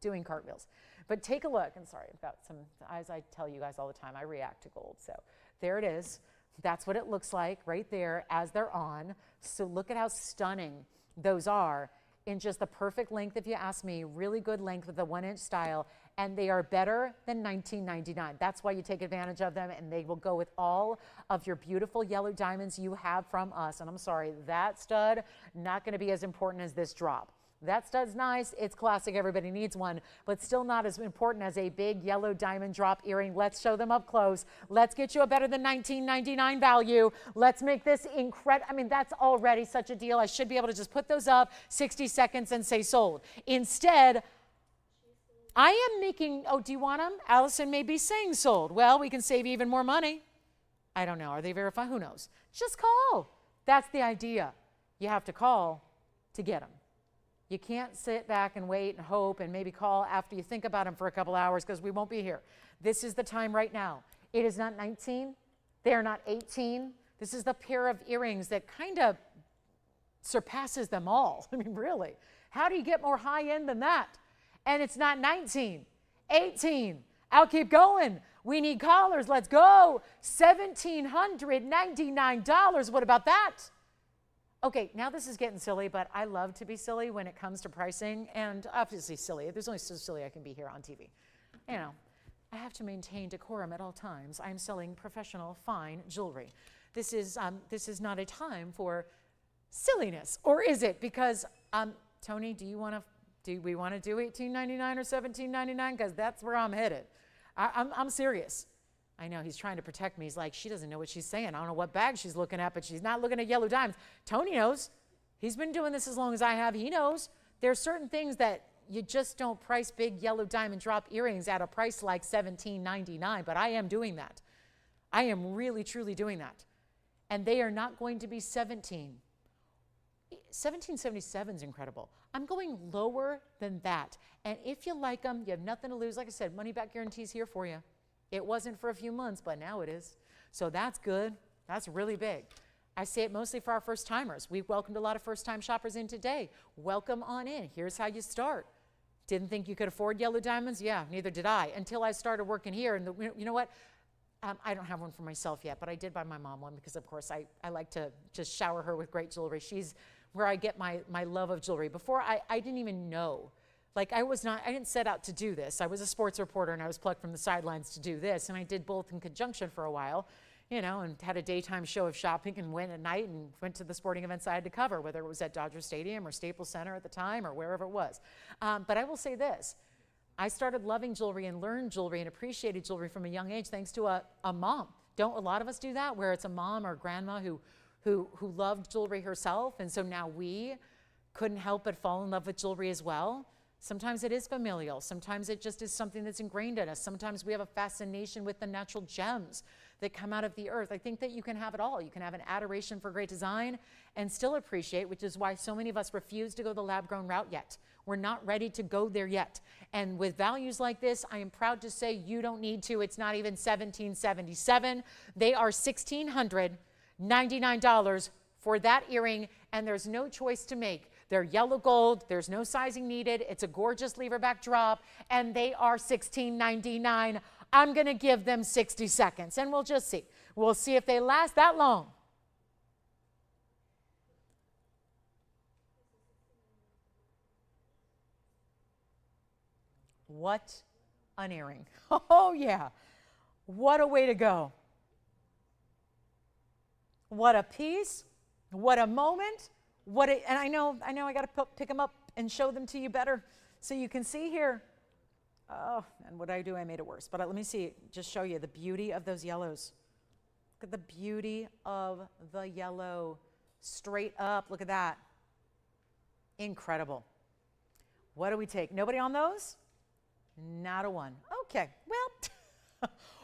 doing cartwheels. But take a look. And sorry, I've got some, as I tell you guys all the time, I react to gold. So there it is. That's what it looks like right there as they're on. So look at how stunning those are in just the perfect length, if you ask me, really good length with the 1 inch style. And they are better than $19.99. That's why you take advantage of them, and they will go with all of your beautiful yellow diamonds you have from us. And I'm sorry, that stud, not gonna be as important as this drop. That stud's nice, it's classic, everybody needs one, but still not as important as a big yellow diamond drop earring. Let's show them up close. Let's get you a better than $19.99 value. Let's make this incredible. I mean, that's already such a deal. I should be able to just put those up 60 seconds and say sold. Instead, I am making, oh, do you want them? Allison may be saying sold. Well, we can save you even more money. I don't know. Are they verified? Who knows? Just call. That's the idea. You have to call to get them. You can't sit back and wait and hope and maybe call after you think about them for a couple hours because we won't be here. This is the time right now. It is not 19. They are not 18. This is the pair of earrings that kind of surpasses them all. I mean, really. How do you get more high end than that? And it's not 19, 18. I'll keep going. We need callers. Let's go. $1,799. What about that? Okay, now this is getting silly, but I love to be silly when it comes to pricing, and obviously silly. There's only so silly I can be here on TV. You know, I have to maintain decorum at all times. I'm selling professional, fine jewelry. This is not a time for silliness, or is it? Because Tony, do we want to do $18.99 or $17.99? Because that's where I'm headed. I'm serious. I know he's trying to protect me. He's like, she doesn't know what she's saying. I don't know what bag she's looking at, but she's not looking at yellow diamonds. Tony knows. He's been doing this as long as I have. He knows. There are certain things that you just don't price big yellow diamond drop earrings at a price like $17.99, but I am doing that. I am really, truly doing that. And they are not going to be $17. $17.77 is incredible. I'm going lower than that. And if you like them, you have nothing to lose. Like I said, money back guarantees here for you. It wasn't for a few months, but now it is. So that's good. That's really big. I say it mostly for our first timers. We've welcomed a lot of first time shoppers in today. Welcome on in. Here's how you start. Didn't think you could afford yellow diamonds? Yeah, neither did I, until I started working here. And you know what? I don't have one for myself yet, but I did buy my mom one because, of course, I like to just shower her with great jewelry. She's where I get my love of jewelry. Before, I didn't even know. Like, I didn't set out to do this. I was a sports reporter, and I was plucked from the sidelines to do this. And I did both in conjunction for a while, you know, and had a daytime show of shopping and went at night and went to the sporting events I had to cover, whether it was at Dodger Stadium or Staples Center at the time or wherever it was. But I will say this. I started loving jewelry and learned jewelry and appreciated jewelry from a young age thanks to a mom. Don't a lot of us do that, where it's a mom or grandma who loved jewelry herself, and so now we couldn't help but fall in love with jewelry as well? Sometimes it is familial. Sometimes it just is something that's ingrained in us. Sometimes we have a fascination with the natural gems that come out of the earth. I think that you can have it all. You can have an adoration for great design and still appreciate, which is why so many of us refuse to go the lab-grown route yet. We're not ready to go there yet. And with values like this, I am proud to say you don't need to. It's not even $17.77. They are $1,699 for that earring, and there's no choice to make. They're yellow gold. There's no sizing needed. It's a gorgeous lever back drop, and they are $16.99. I'm going to give them 60 seconds, and we'll just see. We'll see if they last that long. What an earring. Oh, yeah. What a way to go. What a piece. What a moment. And I know I got to pick them up and show them to you better so you can see here. Oh, and what I do, I made it worse. But let me see, just show you the beauty of those yellows. Look at the beauty of the yellow. Straight up, look at that. Incredible. What do we take? Nobody on those? Not a one. Okay, well,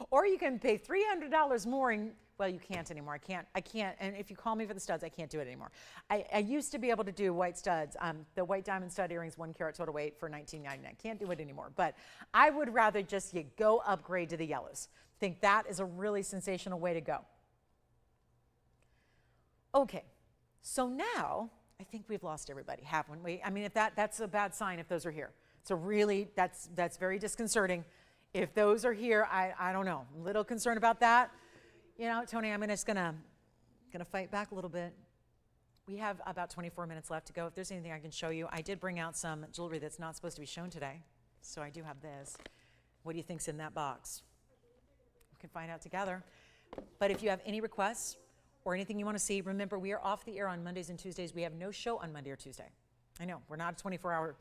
or you can pay $300 more and, well, you can't anymore. I can't, and if you call me for the studs, I can't do it anymore. I used to be able to do white studs, the white diamond stud earrings, 1 carat total weight for $19.99. Can't do it anymore, but I would rather just you go upgrade to the yellows. I think that is a really sensational way to go. Okay, so now I think we've lost everybody, haven't we? I mean, if that's a bad sign if those are here. So really, that's very disconcerting. If those are here, I don't know. I'm a little concerned about that. You know, Tony, I'm just gonna fight back a little bit. We have about 24 minutes left to go. If there's anything I can show you, I did bring out some jewelry that's not supposed to be shown today. So I do have this. What do you think's in that box? We can find out together. But if you have any requests or anything you want to see, remember we are off the air on Mondays and Tuesdays. We have no show on Monday or Tuesday. I know, we're not a 24-hour,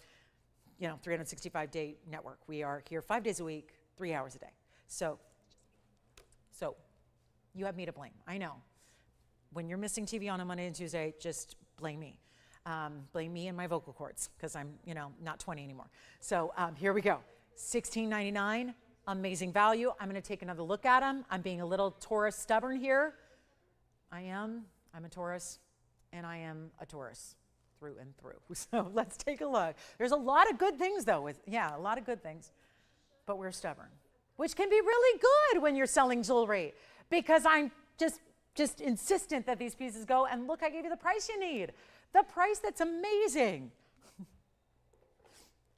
365-day network. We are here 5 days a week, 3 hours a day. So you have me to blame. I know. When you're missing TVON on Monday and Tuesday, just blame me. Blame me and my vocal cords because I'm, not 20 anymore. So here we go. $16.99, amazing value. I'm going to take another look at them. I'm being a little Taurus stubborn here. I'm a Taurus, and I am a Taurus through and through. So let's take a look. There's a lot of good things, though. A lot of good things. But we're stubborn, which can be really good when you're selling jewelry because I'm just insistent that these pieces go. And look, I gave you the price you need. The price that's amazing.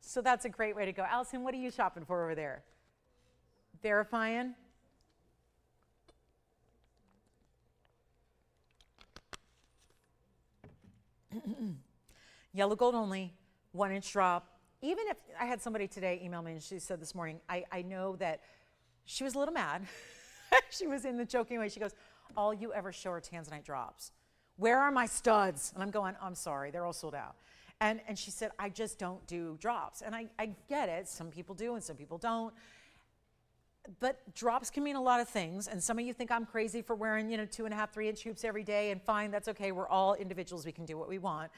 So that's a great way to go. Allison, what are you shopping for over there? Verifying? Yellow gold only, 1-inch drop. Even if I had somebody today email me and she said this morning, I know that she was a little mad. She was in the joking way. She goes, all you ever show are Tanzanite drops. Where are my studs? And I'm going, I'm sorry, they're all sold out. And she said, I just don't do drops. And I get it. Some people do and some people don't. But drops can mean a lot of things. And some of you think I'm crazy for wearing, 2.5, 3-inch hoops every day. And fine, that's okay. We're all individuals. We can do what we want.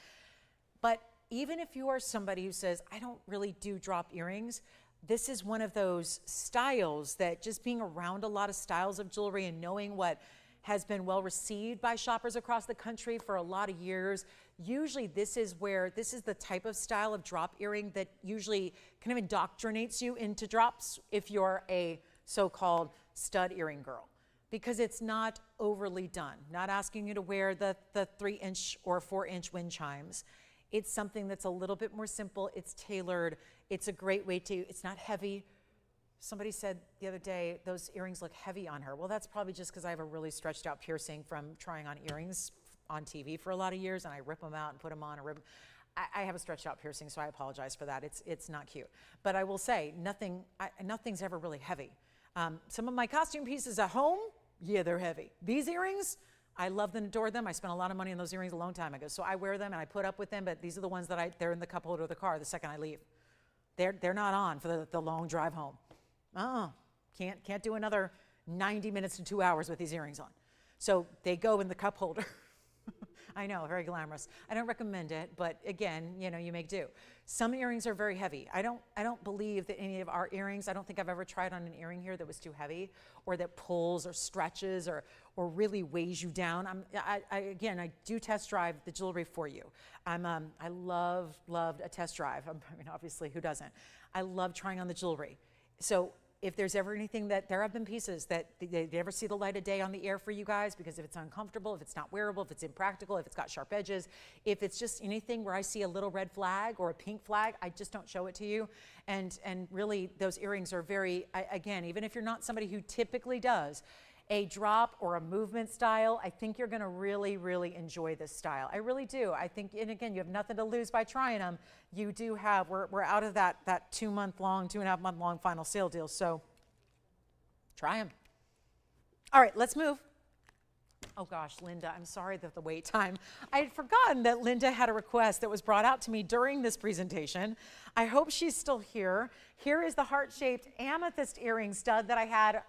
But even if you are somebody who says, I don't really do drop earrings, this is one of those styles that just being around a lot of styles of jewelry and knowing what has been well received by shoppers across the country for a lot of years, usually this is the type of style of drop earring that usually kind of indoctrinates you into drops if you're a so-called stud earring girl, because it's not overly done. Not asking you to wear the 3-inch or 4-inch wind chimes. It's something that's a little bit more simple. It's tailored. It's a great way to, it's not heavy. Somebody said the other day, those earrings look heavy on her. Well, that's probably just because I have a really stretched out piercing from trying on earrings on TV for a lot of years, and I rip them out and put them on. I have a stretched out piercing, so I apologize for that. It's not cute. But I will say, nothing's ever really heavy. Some of my costume pieces at home, yeah, they're heavy. These earrings, I love them, adore them. I spent a lot of money on those earrings a long time ago. So I wear them and I put up with them, but these are the ones that they're in the cup holder of the car the second I leave. They're not on for the long drive home. Can't do another 90 minutes to 2 hours with these earrings on. So they go in the cup holder. I know, very glamorous. I don't recommend it, but again, you make do. Some earrings are very heavy. I don't believe that any of our earrings, I don't think I've ever tried on an earring here that was too heavy or that pulls or stretches or really weighs you down. Again, I do test drive the jewelry for you. I loved a test drive. I mean, obviously, who doesn't? I love trying on the jewelry. So if there's ever anything there have been pieces that they never see the light of day on the air for you guys because if it's uncomfortable, if it's not wearable, if it's impractical, if it's got sharp edges, if it's just anything where I see a little red flag or a pink flag, I just don't show it to you. And really, those earrings are very, again, even if you're not somebody who typically does a drop or a movement style, I think you're going to really, really enjoy this style. I really do. I think, and again, you have nothing to lose by trying them. You do have, we're out of that 2.5 month long final sale deal, so try them. All right, let's move. Oh gosh, Linda, I'm sorry that the wait time. I had forgotten that Linda had a request that was brought out to me during this presentation. I hope she's still here. Here is the heart-shaped amethyst earring stud that I had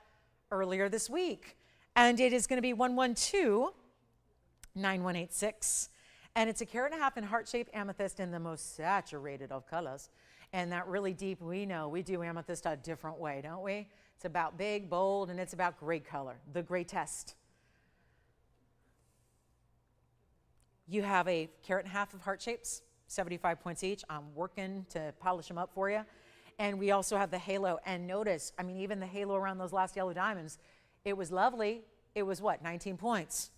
earlier this week. And it is going to be 112-9186. And it's 1.5 carats in heart-shaped amethyst in the most saturated of colors. And that really deep, we know we do amethyst a different way, don't we? It's about big, bold, and it's about great color, the greatest. You have 1.5 carats of heart shapes, 75 points each. I'm working to polish them up for you. And we also have the halo. And notice, I mean, even the halo around those last yellow diamonds, it was lovely. It was what, 19 points,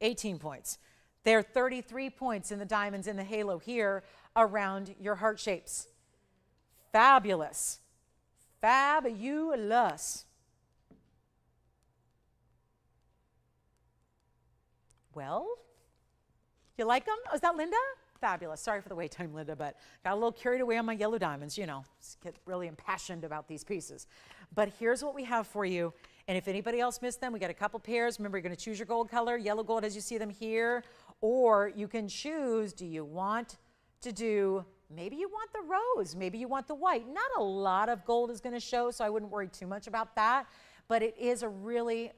18 points. There are 33 points in the diamonds in the halo here around your heart shapes. Fabulous. Fabulous. Well, you like them? Oh, is that Linda? Fabulous. Sorry for the wait time, Linda, but got a little carried away on my yellow diamonds. Get really impassioned about these pieces. But here's what we have for you. And if anybody else missed them, we got a couple pairs. Remember, you're going to choose your gold color, yellow gold as you see them here. Or you can choose, do you want to do, maybe you want the rose, maybe you want the white. Not a lot of gold is going to show, so I wouldn't worry too much about that. But it is a really,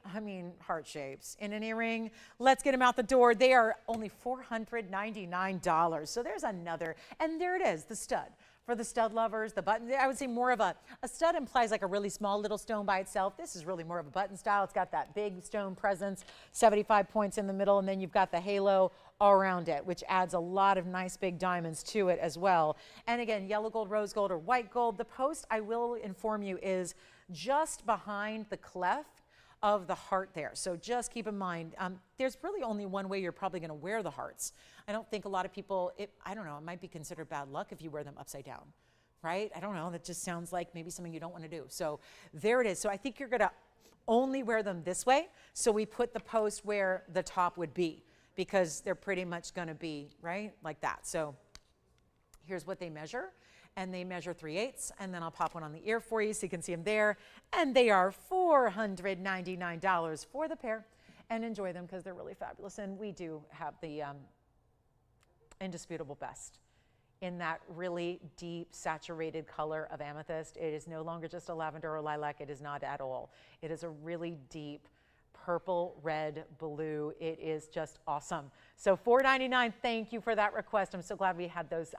heart shapes in an earring. Let's get them out the door. They are only $499. So there's another, and there it is, the stud. For the stud lovers, the button, I would say more of a stud implies like a really small little stone by itself. This is really more of a button style. It's got that big stone presence, 75 points in the middle, and then you've got the halo all around it, which adds a lot of nice big diamonds to it as well. And again, yellow gold, rose gold, or white gold. The post, I will inform you, is just behind the cleft of the heart there. So just keep in mind, there's really only one way you're probably going to wear the hearts. I don't think a lot of people, I don't know, it might be considered bad luck if you wear them upside down, right? I don't know, that just sounds like maybe something you don't want to do. So there it is. So I think you're going to only wear them this way. So we put the post where the top would be. because they're pretty much going to be, right, like that. So here's what they measure. And they measure 3/8, and then I'll pop one on the ear for you so you can see them there. And they are $499 for the pair. And enjoy them because they're really fabulous. And we do have the indisputable best in that really deep, saturated color of amethyst. It is no longer just a lavender or lilac. It is not at all. It is a really deep purple, red, blue. It is just awesome. So $499, thank you for that request. I'm so glad we had those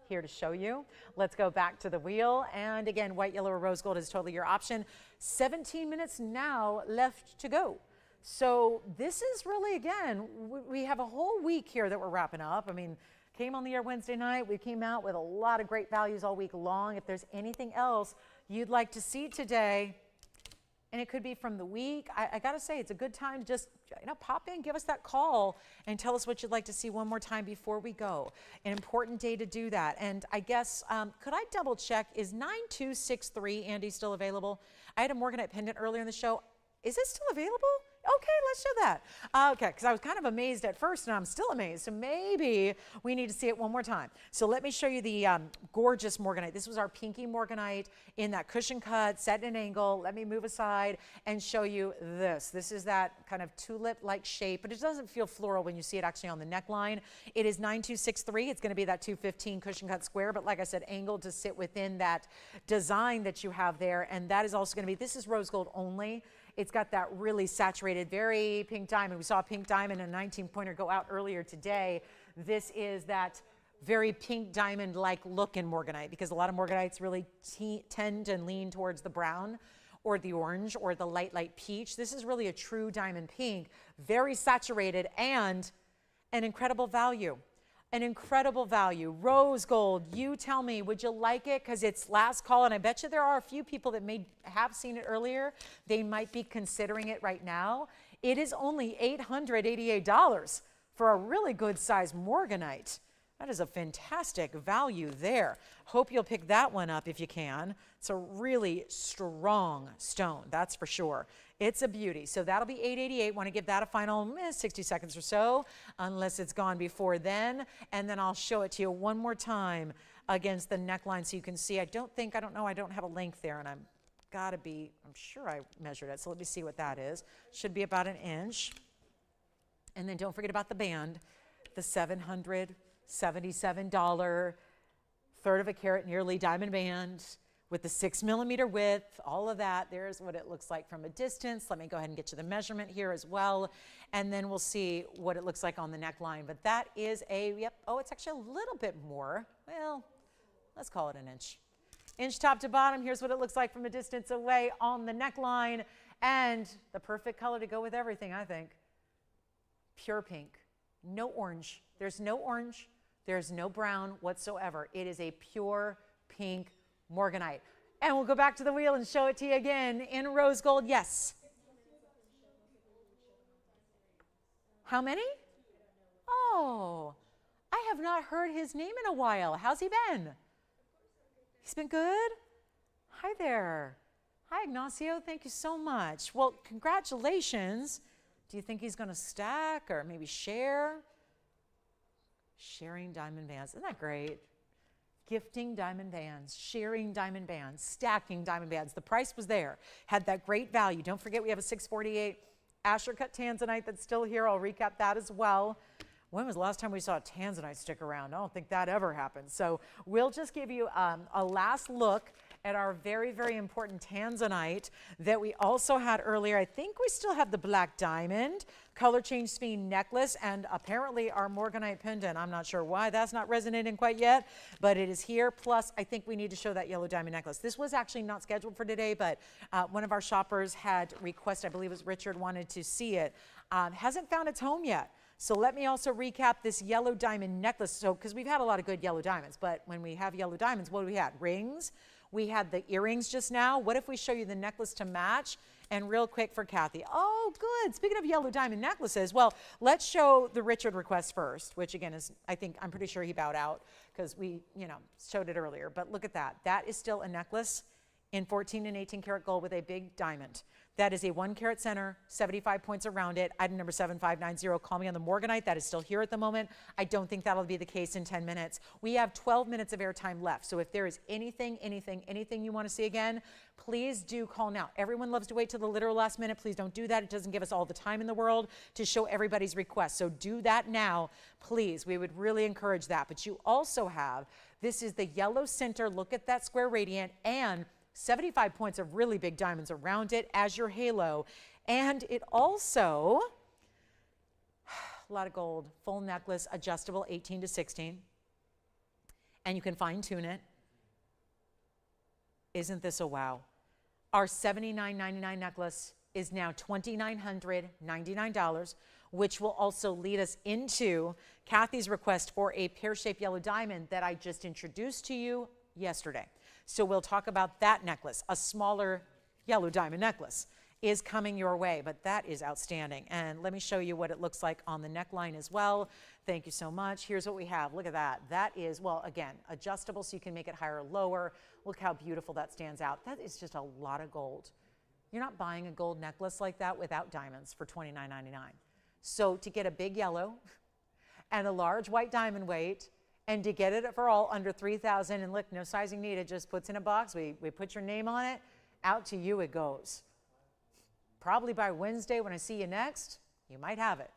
here to show you. Let's go back to the wheel. And again, white, yellow, or rose gold is totally your option. 17 minutes now left to go. So this is really, again, we have a whole week here that we're wrapping up. I mean, came on the air Wednesday night. We came out with a lot of great values all week long. If there's anything else you'd like to see today, and it could be from the week, I got to say, it's a good time to just, pop in, give us that call, and tell us what you'd like to see one more time before we go. An important day to do that. And I guess, could I double check, is 9263, Andy, still available? I had a Morganite pendant earlier in the show. Is it still available? Okay, let's show that. Okay, because I was kind of amazed at first, and I'm still amazed. So maybe we need to see it one more time. So let me show you the gorgeous Morganite. This was our pinky Morganite in that cushion cut, set in an angle. Let me move aside and show you this. This is that kind of tulip-like shape, but it doesn't feel floral when you see it actually on the neckline. It is 9263. It's going to be that 215 cushion cut square, but like I said, angled to sit within that design that you have there. And that is also going to be, this is rose gold only. It's got that really saturated, very pink diamond. We saw a pink diamond and a 19-pointer go out earlier today. This is that very pink diamond-like look in Morganite, because a lot of Morganites really tend and lean towards the brown or the orange or the light peach. This is really a true diamond pink, very saturated, and an incredible value. An incredible value. Rose gold, you tell me, would you like it? Because it's last call, and I bet you there are a few people that may have seen it earlier. They might be considering it right now. It is only $888 for a really good size Morganite. That is a fantastic value there. Hope you'll pick that one up if you can. It's a really strong stone, that's for sure. It's a beauty. So that'll be $888. Want to give that a final 60 seconds or so, unless it's gone before then. And then I'll show it to you one more time against the neckline so you can see. I don't have a length there, and I'm sure I measured it. So let me see what that is. Should be about an inch. And then don't forget about the band, the $777 third of a carat nearly diamond band with the 6mm width, all of that. There's what it looks like from a distance. Let me go ahead and get you the measurement here as well. And then we'll see what it looks like on the neckline. But that is it's actually a little bit more. Well, let's call it an inch. Inch top to bottom. Here's what it looks like from a distance away on the neckline. And the perfect color to go with everything, I think. Pure pink. No orange. There's no orange. There's no brown whatsoever. It is a pure pink Morganite. And we'll go back to the wheel and show it to you again in rose gold. Yes. How many? Oh, I have not heard his name in a while. How's he been? He's been good? Hi there. Hi, Ignacio. Thank you so much. Well, congratulations. Do you think he's going to stack or maybe share? Sharing diamond bands. Isn't that great? Gifting diamond bands, sharing diamond bands, stacking diamond bands. The price was there. Had that great value. Don't forget we have a 648 Asher cut Tanzanite that's still here. I'll recap that as well. When was the last time we saw a Tanzanite stick around? I don't think that ever happened. So we'll just give you a last look at our very, very important Tanzanite that we also had earlier. I think we still have the black diamond, color change Sphene necklace, and apparently our Morganite pendant. I'm not sure why that's not resonating quite yet, but it is here. Plus, I think we need to show that yellow diamond necklace. This was actually not scheduled for today, but one of our shoppers had requested, I believe it was Richard, wanted to see it. Hasn't found its home yet. So let me also recap this yellow diamond necklace. So, because we've had a lot of good yellow diamonds, but when we have yellow diamonds, what do we have? Rings. We had the earrings just now. What if we show you the necklace to match? And real quick for Kathy. Oh, good. Speaking of yellow diamond necklaces, well, let's show the Richard request first, which again is, I'm pretty sure he bowed out because we, showed it earlier. But look at that. That is still a necklace in 14 and 18 karat gold with a big diamond. That is a 1 carat center, 75 points around it. Item number 7590. Call me on the Morganite. That is still here at the moment. I don't think that'll be the case in 10 minutes. We have 12 minutes of airtime left. So if there is anything you want to see again, please do call now. Everyone loves to wait till the literal last minute. Please don't do that. It doesn't give us all the time in the world to show everybody's request. So do that now, please. We would really encourage that. But you also have, this is the yellow center. Look at that square radiant, and 75 points of really big diamonds around it as your halo. And it also, a lot of gold, full necklace, adjustable, 18 to 16. And you can fine tune it. Isn't this a wow? Our $79.99 necklace is now $2,999, which will also lead us into Kathy's request for a pear-shaped yellow diamond that I just introduced to you yesterday. So we'll talk about that necklace. A smaller yellow diamond necklace is coming your way, but that is outstanding. And let me show you what it looks like on the neckline as well. Thank you so much. Here's what we have. Look at that. That is, well, again, adjustable so you can make it higher or lower. Look how beautiful that stands out. That is just a lot of gold. You're not buying a gold necklace like that without diamonds for $29.99. So to get a big yellow and a large white diamond weight, and to get it for all under $3,000, and look, no sizing needed, just puts in a box. We put your name on it. Out to you it goes. Probably by Wednesday when I see you next, you might have it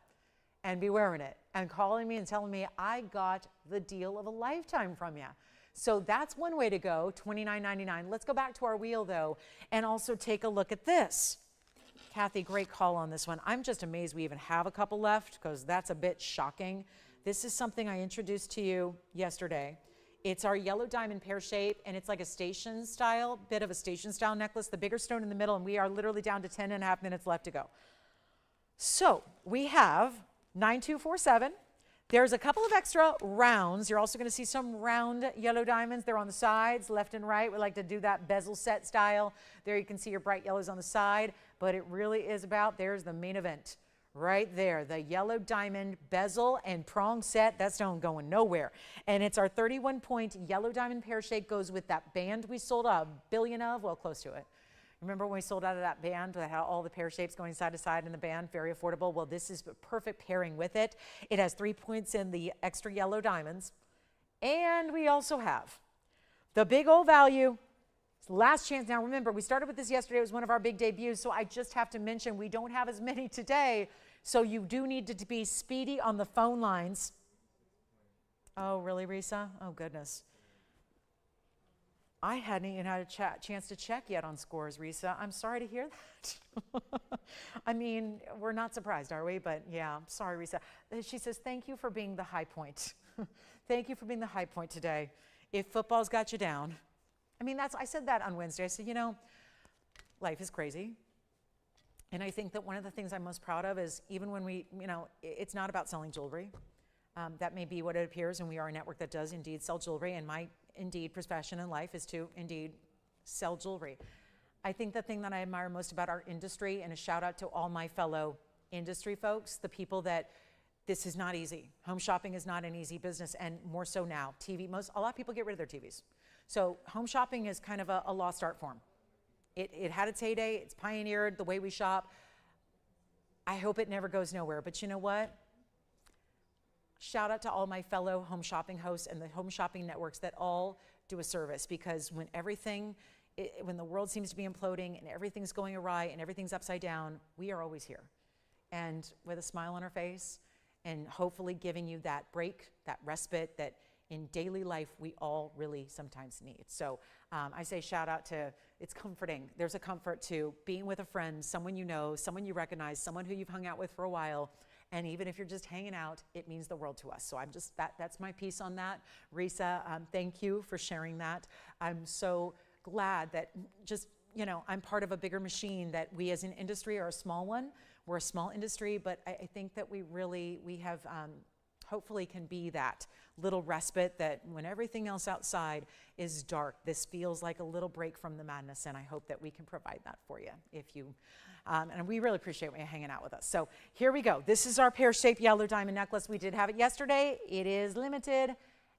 and be wearing it and calling me and telling me I got the deal of a lifetime from you. So that's one way to go, $29.99. Let's go back to our wheel though and also take a look at this. Kathy, great call on this one. I'm just amazed we even have a couple left because that's a bit shocking. This is something I introduced to you yesterday. It's our yellow diamond pear shape, and it's like a station style, bit of a station style necklace, the bigger stone in the middle, and we are literally down to 10.5 minutes left to go. So we have 9247. There's a couple of extra rounds. You're also going to see some round yellow diamonds. They're on the sides, left and right. We like to do that bezel set style. There you can see your bright yellows on the side, but it really is about, there's the main event. Right there, the yellow diamond bezel and prong set. That stone going nowhere. And it's our 31-point yellow diamond pear shape, goes with that band we sold a billion of, well, close to it. Remember when we sold out of that band that had all the pear shapes going side to side in the band, very affordable? Well, this is perfect pairing with it. It has 3 points in the extra yellow diamonds. And we also have the big old value. Last chance. Now remember, we started with this yesterday. It was one of our big debuts, so I just have to mention we don't have as many today, so you do need to be speedy on the phone lines. Oh, really, Risa? Oh, goodness. I hadn't even had a chance to check yet on scores, Risa. I'm sorry to hear that. I mean, we're not surprised, are we? But yeah, sorry, Risa. She says, thank you for being the high point. Thank you for being the high point today. If football's got you down. I mean, I said that on Wednesday. I said, you know, life is crazy. And I think that one of the things I'm most proud of is even when we, you know, it's not about selling jewelry. That may be what it appears, and we are a network that does indeed sell jewelry, and my indeed profession in life is to indeed sell jewelry. I think the thing that I admire most about our industry, and a shout out to all my fellow industry folks, the people that this is not easy. Home shopping is not an easy business, and more so now. A lot of people get rid of their TVs. So home shopping is kind of a lost art form. It had its heyday. It's pioneered the way we shop. I hope it never goes nowhere. But you know what? Shout out to all my fellow home shopping hosts and the home shopping networks that all do a service, because when when the world seems to be imploding and everything's going awry and everything's upside down, we are always here. And with a smile on our face and hopefully giving you that break, that respite that in daily life we all really sometimes need. So I say shout out to, it's comforting. There's a comfort to being with a friend, someone you know, someone you recognize, someone who you've hung out with for a while. And even if you're just hanging out, it means the world to us. So I'm just, that's my piece on that. Risa, thank you for sharing that. I'm so glad that just, you know, I'm part of a bigger machine, that we as an industry are a small one. We're a small industry, but I think that we have, hopefully can be that little respite, that when everything else outside is dark, this feels like a little break from the madness, and I hope that we can provide that for you if you, and we really appreciate when you're hanging out with us. So here we go. This is our pear-shaped yellow diamond necklace. We did have it yesterday. It is limited,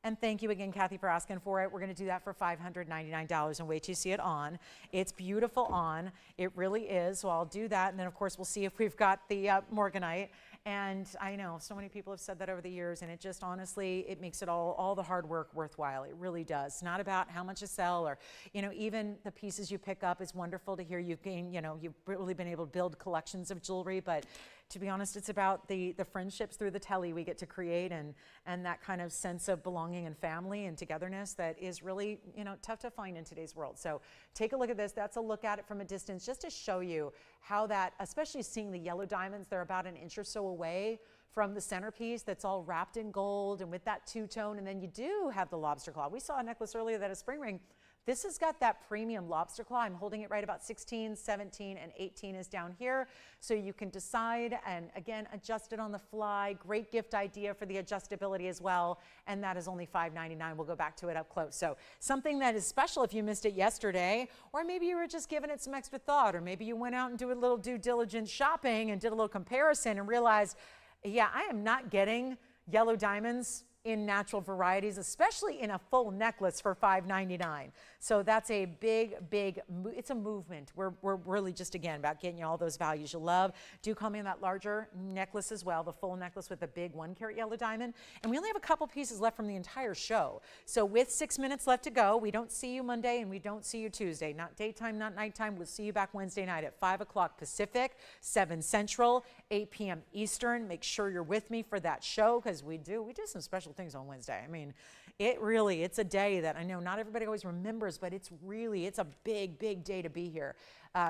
And thank you again, Kathy, for asking for it. We're going to do that for $599 and wait till you see it on. It's beautiful on. It really is. So I'll do that. And then, of course, we'll see if we've got the Morganite. And I know so many people have said that over the years, and it just honestly, it makes it all the hard work worthwhile. It really does. It's not about how much you sell or, even the pieces you pick up. It's wonderful to hear you've gained, you've really been able to build collections of jewelry. But to be honest, it's about the friendships through the telly we get to create and that kind of sense of belonging and family and togetherness that is really, tough to find in today's world. So take a look at this. That's a look at it from a distance just to show you how that, especially seeing the yellow diamonds, they're about an inch or so away from the centerpiece that's all wrapped in gold and with that two-tone. And then you do have the lobster claw. We saw a necklace earlier that a spring ring. This has got that premium lobster claw. I'm holding it right about 16, 17, and 18 is down here. So you can decide and again, adjust it on the fly. Great gift idea for the adjustability as well. And that is only $5.99. We'll go back to it up close. So something that is special if you missed it yesterday, or maybe you were just giving it some extra thought, or maybe you went out and did a little due diligence shopping and did a little comparison and realized, yeah, I am not getting yellow diamonds in natural varieties, especially in a full necklace for $5.99. So that's a big, it's a movement. We're really just, again, about getting you all those values you love. Do call me on that larger necklace as well, the full necklace with the big 1-carat yellow diamond. And we only have a couple pieces left from the entire show. So with 6 minutes left to go, we don't see you Monday and we don't see you Tuesday. Not daytime, not nighttime. We'll see you back Wednesday night at 5 o'clock Pacific, 7 Central, 8 p.m. Eastern. Make sure you're with me for that show because we do some special things on Wednesday. I mean, it's a day that I know not everybody always remembers, but it's a big day to be here.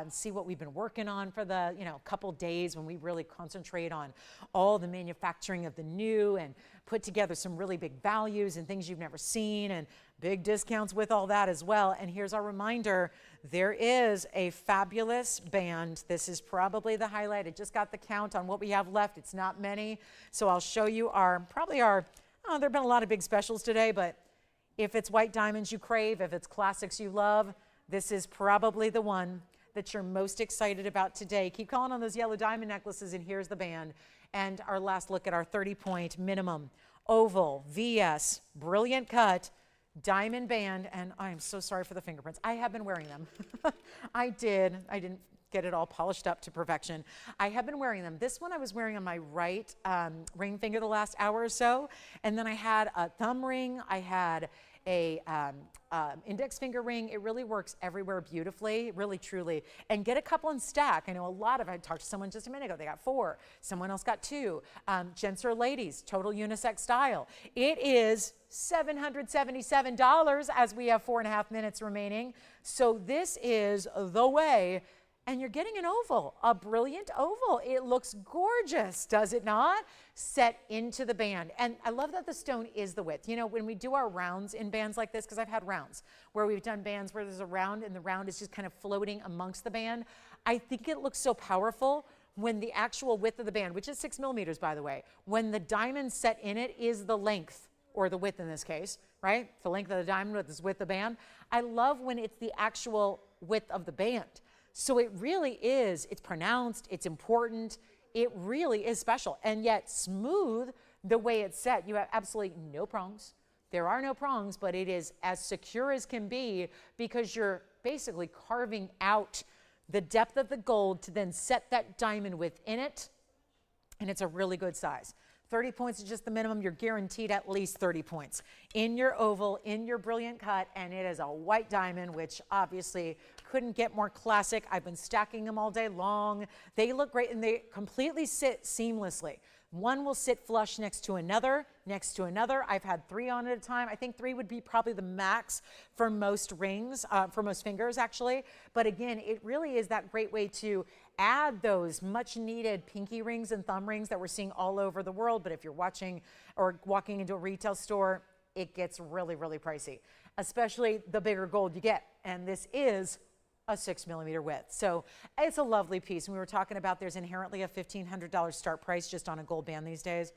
See what we've been working on for the couple days when we really concentrate on all the manufacturing of the new and put together some really big values and things you've never seen and big discounts with all that as well. And here's our reminder, there is a fabulous band. This is probably the highlight. I just got the count on what we have left. It's not many. So I'll show you there have been a lot of big specials today, but if it's white diamonds you crave, if it's classics you love, this is probably the one that you're most excited about today. Keep calling on those yellow diamond necklaces, and here's the band. And our last look at our 30-point minimum oval VS brilliant cut diamond band. And I am so sorry for the fingerprints. I have been wearing them. I didn't get it all polished up to perfection. I have been wearing them. This one I was wearing on my right ring finger the last hour or so. And then I had a thumb ring. I had a index finger ring. It really works everywhere beautifully, really, truly. And get a couple in stack. I know I talked to someone just a minute ago. They got 4. Someone else got 2. Gents or ladies, total unisex style. It is $777 as we have 4.5 minutes remaining. So this is the way. And you're getting an oval, a brilliant oval. It looks gorgeous, does it not? Set into the band. And I love that the stone is the width. When we do our rounds in bands like this, because I've had rounds where we've done bands where there's a round and the round is just kind of floating amongst the band. I think it looks so powerful when the actual width of the band, which is 6 millimeters, by the way, when the diamond set in it is the length, or the width in this case, right? The length of the diamond with this width of the band. I love when it's the actual width of the band. So it really is, it's pronounced, it's important, it really is special, and yet smooth the way it's set. You have absolutely no prongs. There are no prongs, but it is as secure as can be because you're basically carving out the depth of the gold to then set that diamond within it, and it's a really good size. 30 points is just the minimum. You're guaranteed at least 30 points in your oval, in your brilliant cut, and it is a white diamond, which obviously couldn't get more classic. I've been stacking them all day long. They look great, and they completely sit seamlessly. One will sit flush next to another, next to another. I've had 3 on at a time. I think 3 would be probably the max for most rings, for most fingers actually. But again, it really is that great way to add those much needed pinky rings and thumb rings that we're seeing all over the world. But if you're watching or walking into a retail store, it gets really, really pricey, especially the bigger gold you get. And this is a 6 millimeter width. So it's a lovely piece. And we were talking about there's inherently a $1,500 start price just on a gold band these days.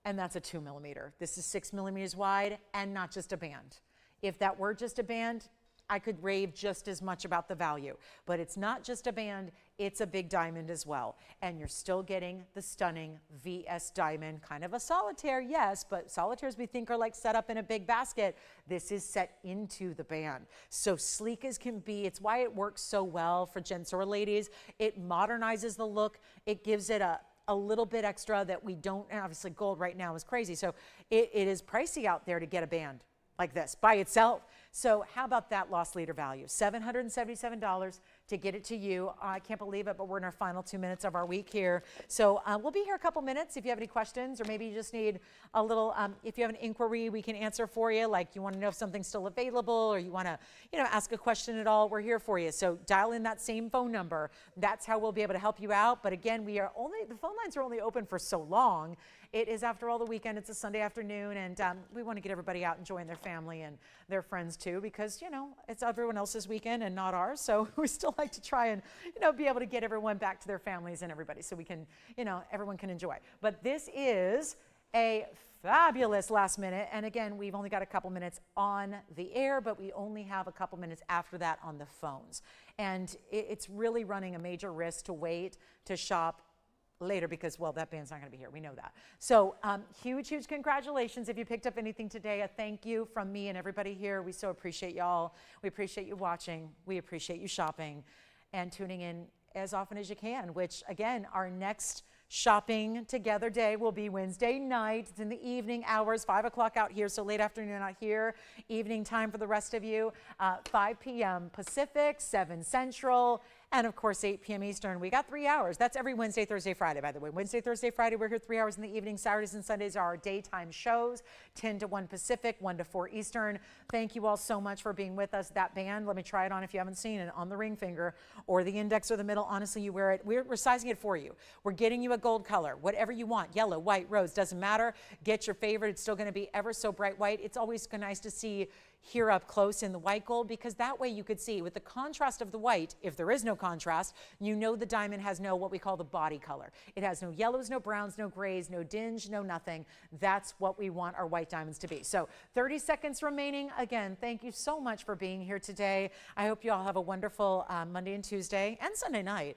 And that's a 2 millimeter. This is 6 millimeters wide and not just a band. If that were just a band, I could rave just as much about the value, but it's not just a band, it's a big diamond as well. And you're still getting the stunning VS diamond, kind of a solitaire, yes, but solitaires we think are like set up in a big basket. This is set into the band. So sleek as can be. It's why it works so well for gents or ladies. It modernizes the look. It gives it a little bit extra that we don't, and obviously gold right now is crazy. So it is pricey out there to get a band like this by itself. So how about that loss leader value? $777 to get it to you. I can't believe it, but we're in our final 2 minutes of our week here. So we'll be here a couple minutes if you have any questions, or maybe you just need a little, if you have an inquiry we can answer for you, like you want to know if something's still available, or you want to, ask a question at all, we're here for you. So dial in that same phone number. That's how we'll be able to help you out. But again, the phone lines are only open for so long. It is, after all, the weekend. It's a Sunday afternoon, and we want to get everybody out enjoying their family and their friends too, because it's everyone else's weekend and not ours. So we still like to try and be able to get everyone back to their families and everybody, so we can everyone can enjoy. But this is a fabulous last minute, and again, we've only got a couple minutes on the air, but we only have a couple minutes after that on the phones, and it's really running a major risk to wait to shop later because, well, that band's not going to be here. We know that. So huge congratulations if you picked up anything today. A thank you from me and everybody here. We so appreciate y'all. We appreciate you watching. We appreciate you shopping and tuning in as often as you can, which, again, our next shopping together day will be Wednesday night. It's in the evening hours, 5 o'clock out here, so late afternoon out here, evening time for the rest of you, 5 p.m. Pacific, 7 Central, and of course 8 p.m. Eastern. We got 3 hours. That's every Wednesday, Thursday, Friday, by the way. Wednesday, Thursday, Friday, we're here 3 hours in the evening. Saturdays and Sundays are our daytime shows, 10 to 1 Pacific, 1 to 4 Eastern. Thank you all so much for being with us. That band, let me try it on if you haven't seen it, on the ring finger or the index or the middle. Honestly, you wear it. We're sizing it for you. We're getting you a gold color, whatever you want, yellow, white, rose, doesn't matter. Get your favorite. It's still going to be ever so bright white. It's always nice to see here up close in the white gold, because that way you could see with the contrast of the white, if there is no contrast, the diamond has no what we call the body color. It has no yellows, no browns, no grays, no dinge, no nothing. That's what we want our white diamonds to be. So 30 seconds remaining. Again, thank you so much for being here today. I hope you all have a wonderful Monday and Tuesday and Sunday night.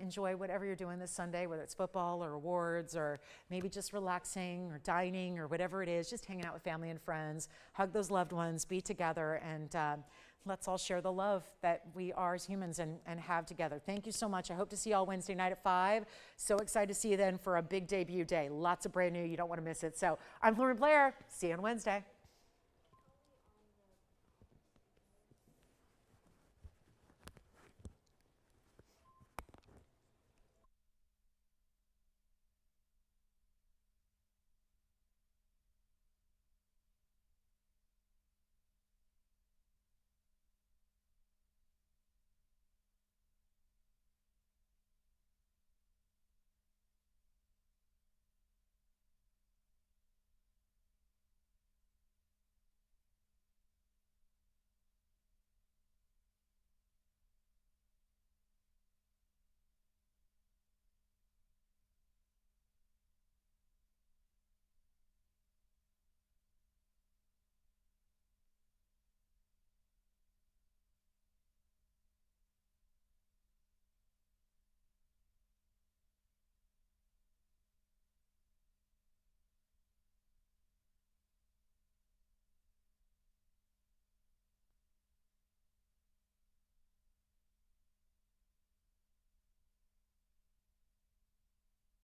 Enjoy whatever you're doing this Sunday, whether it's football or awards or maybe just relaxing or dining or whatever it is, just hanging out with family and friends. Hug those loved ones, be together, and let's all share the love that we are as humans and have together. Thank you so much. I hope to see you all Wednesday night at 5. So excited to see you then for a big debut day. Lots of brand new. You don't want to miss it. So I'm Blair. See you on Wednesday.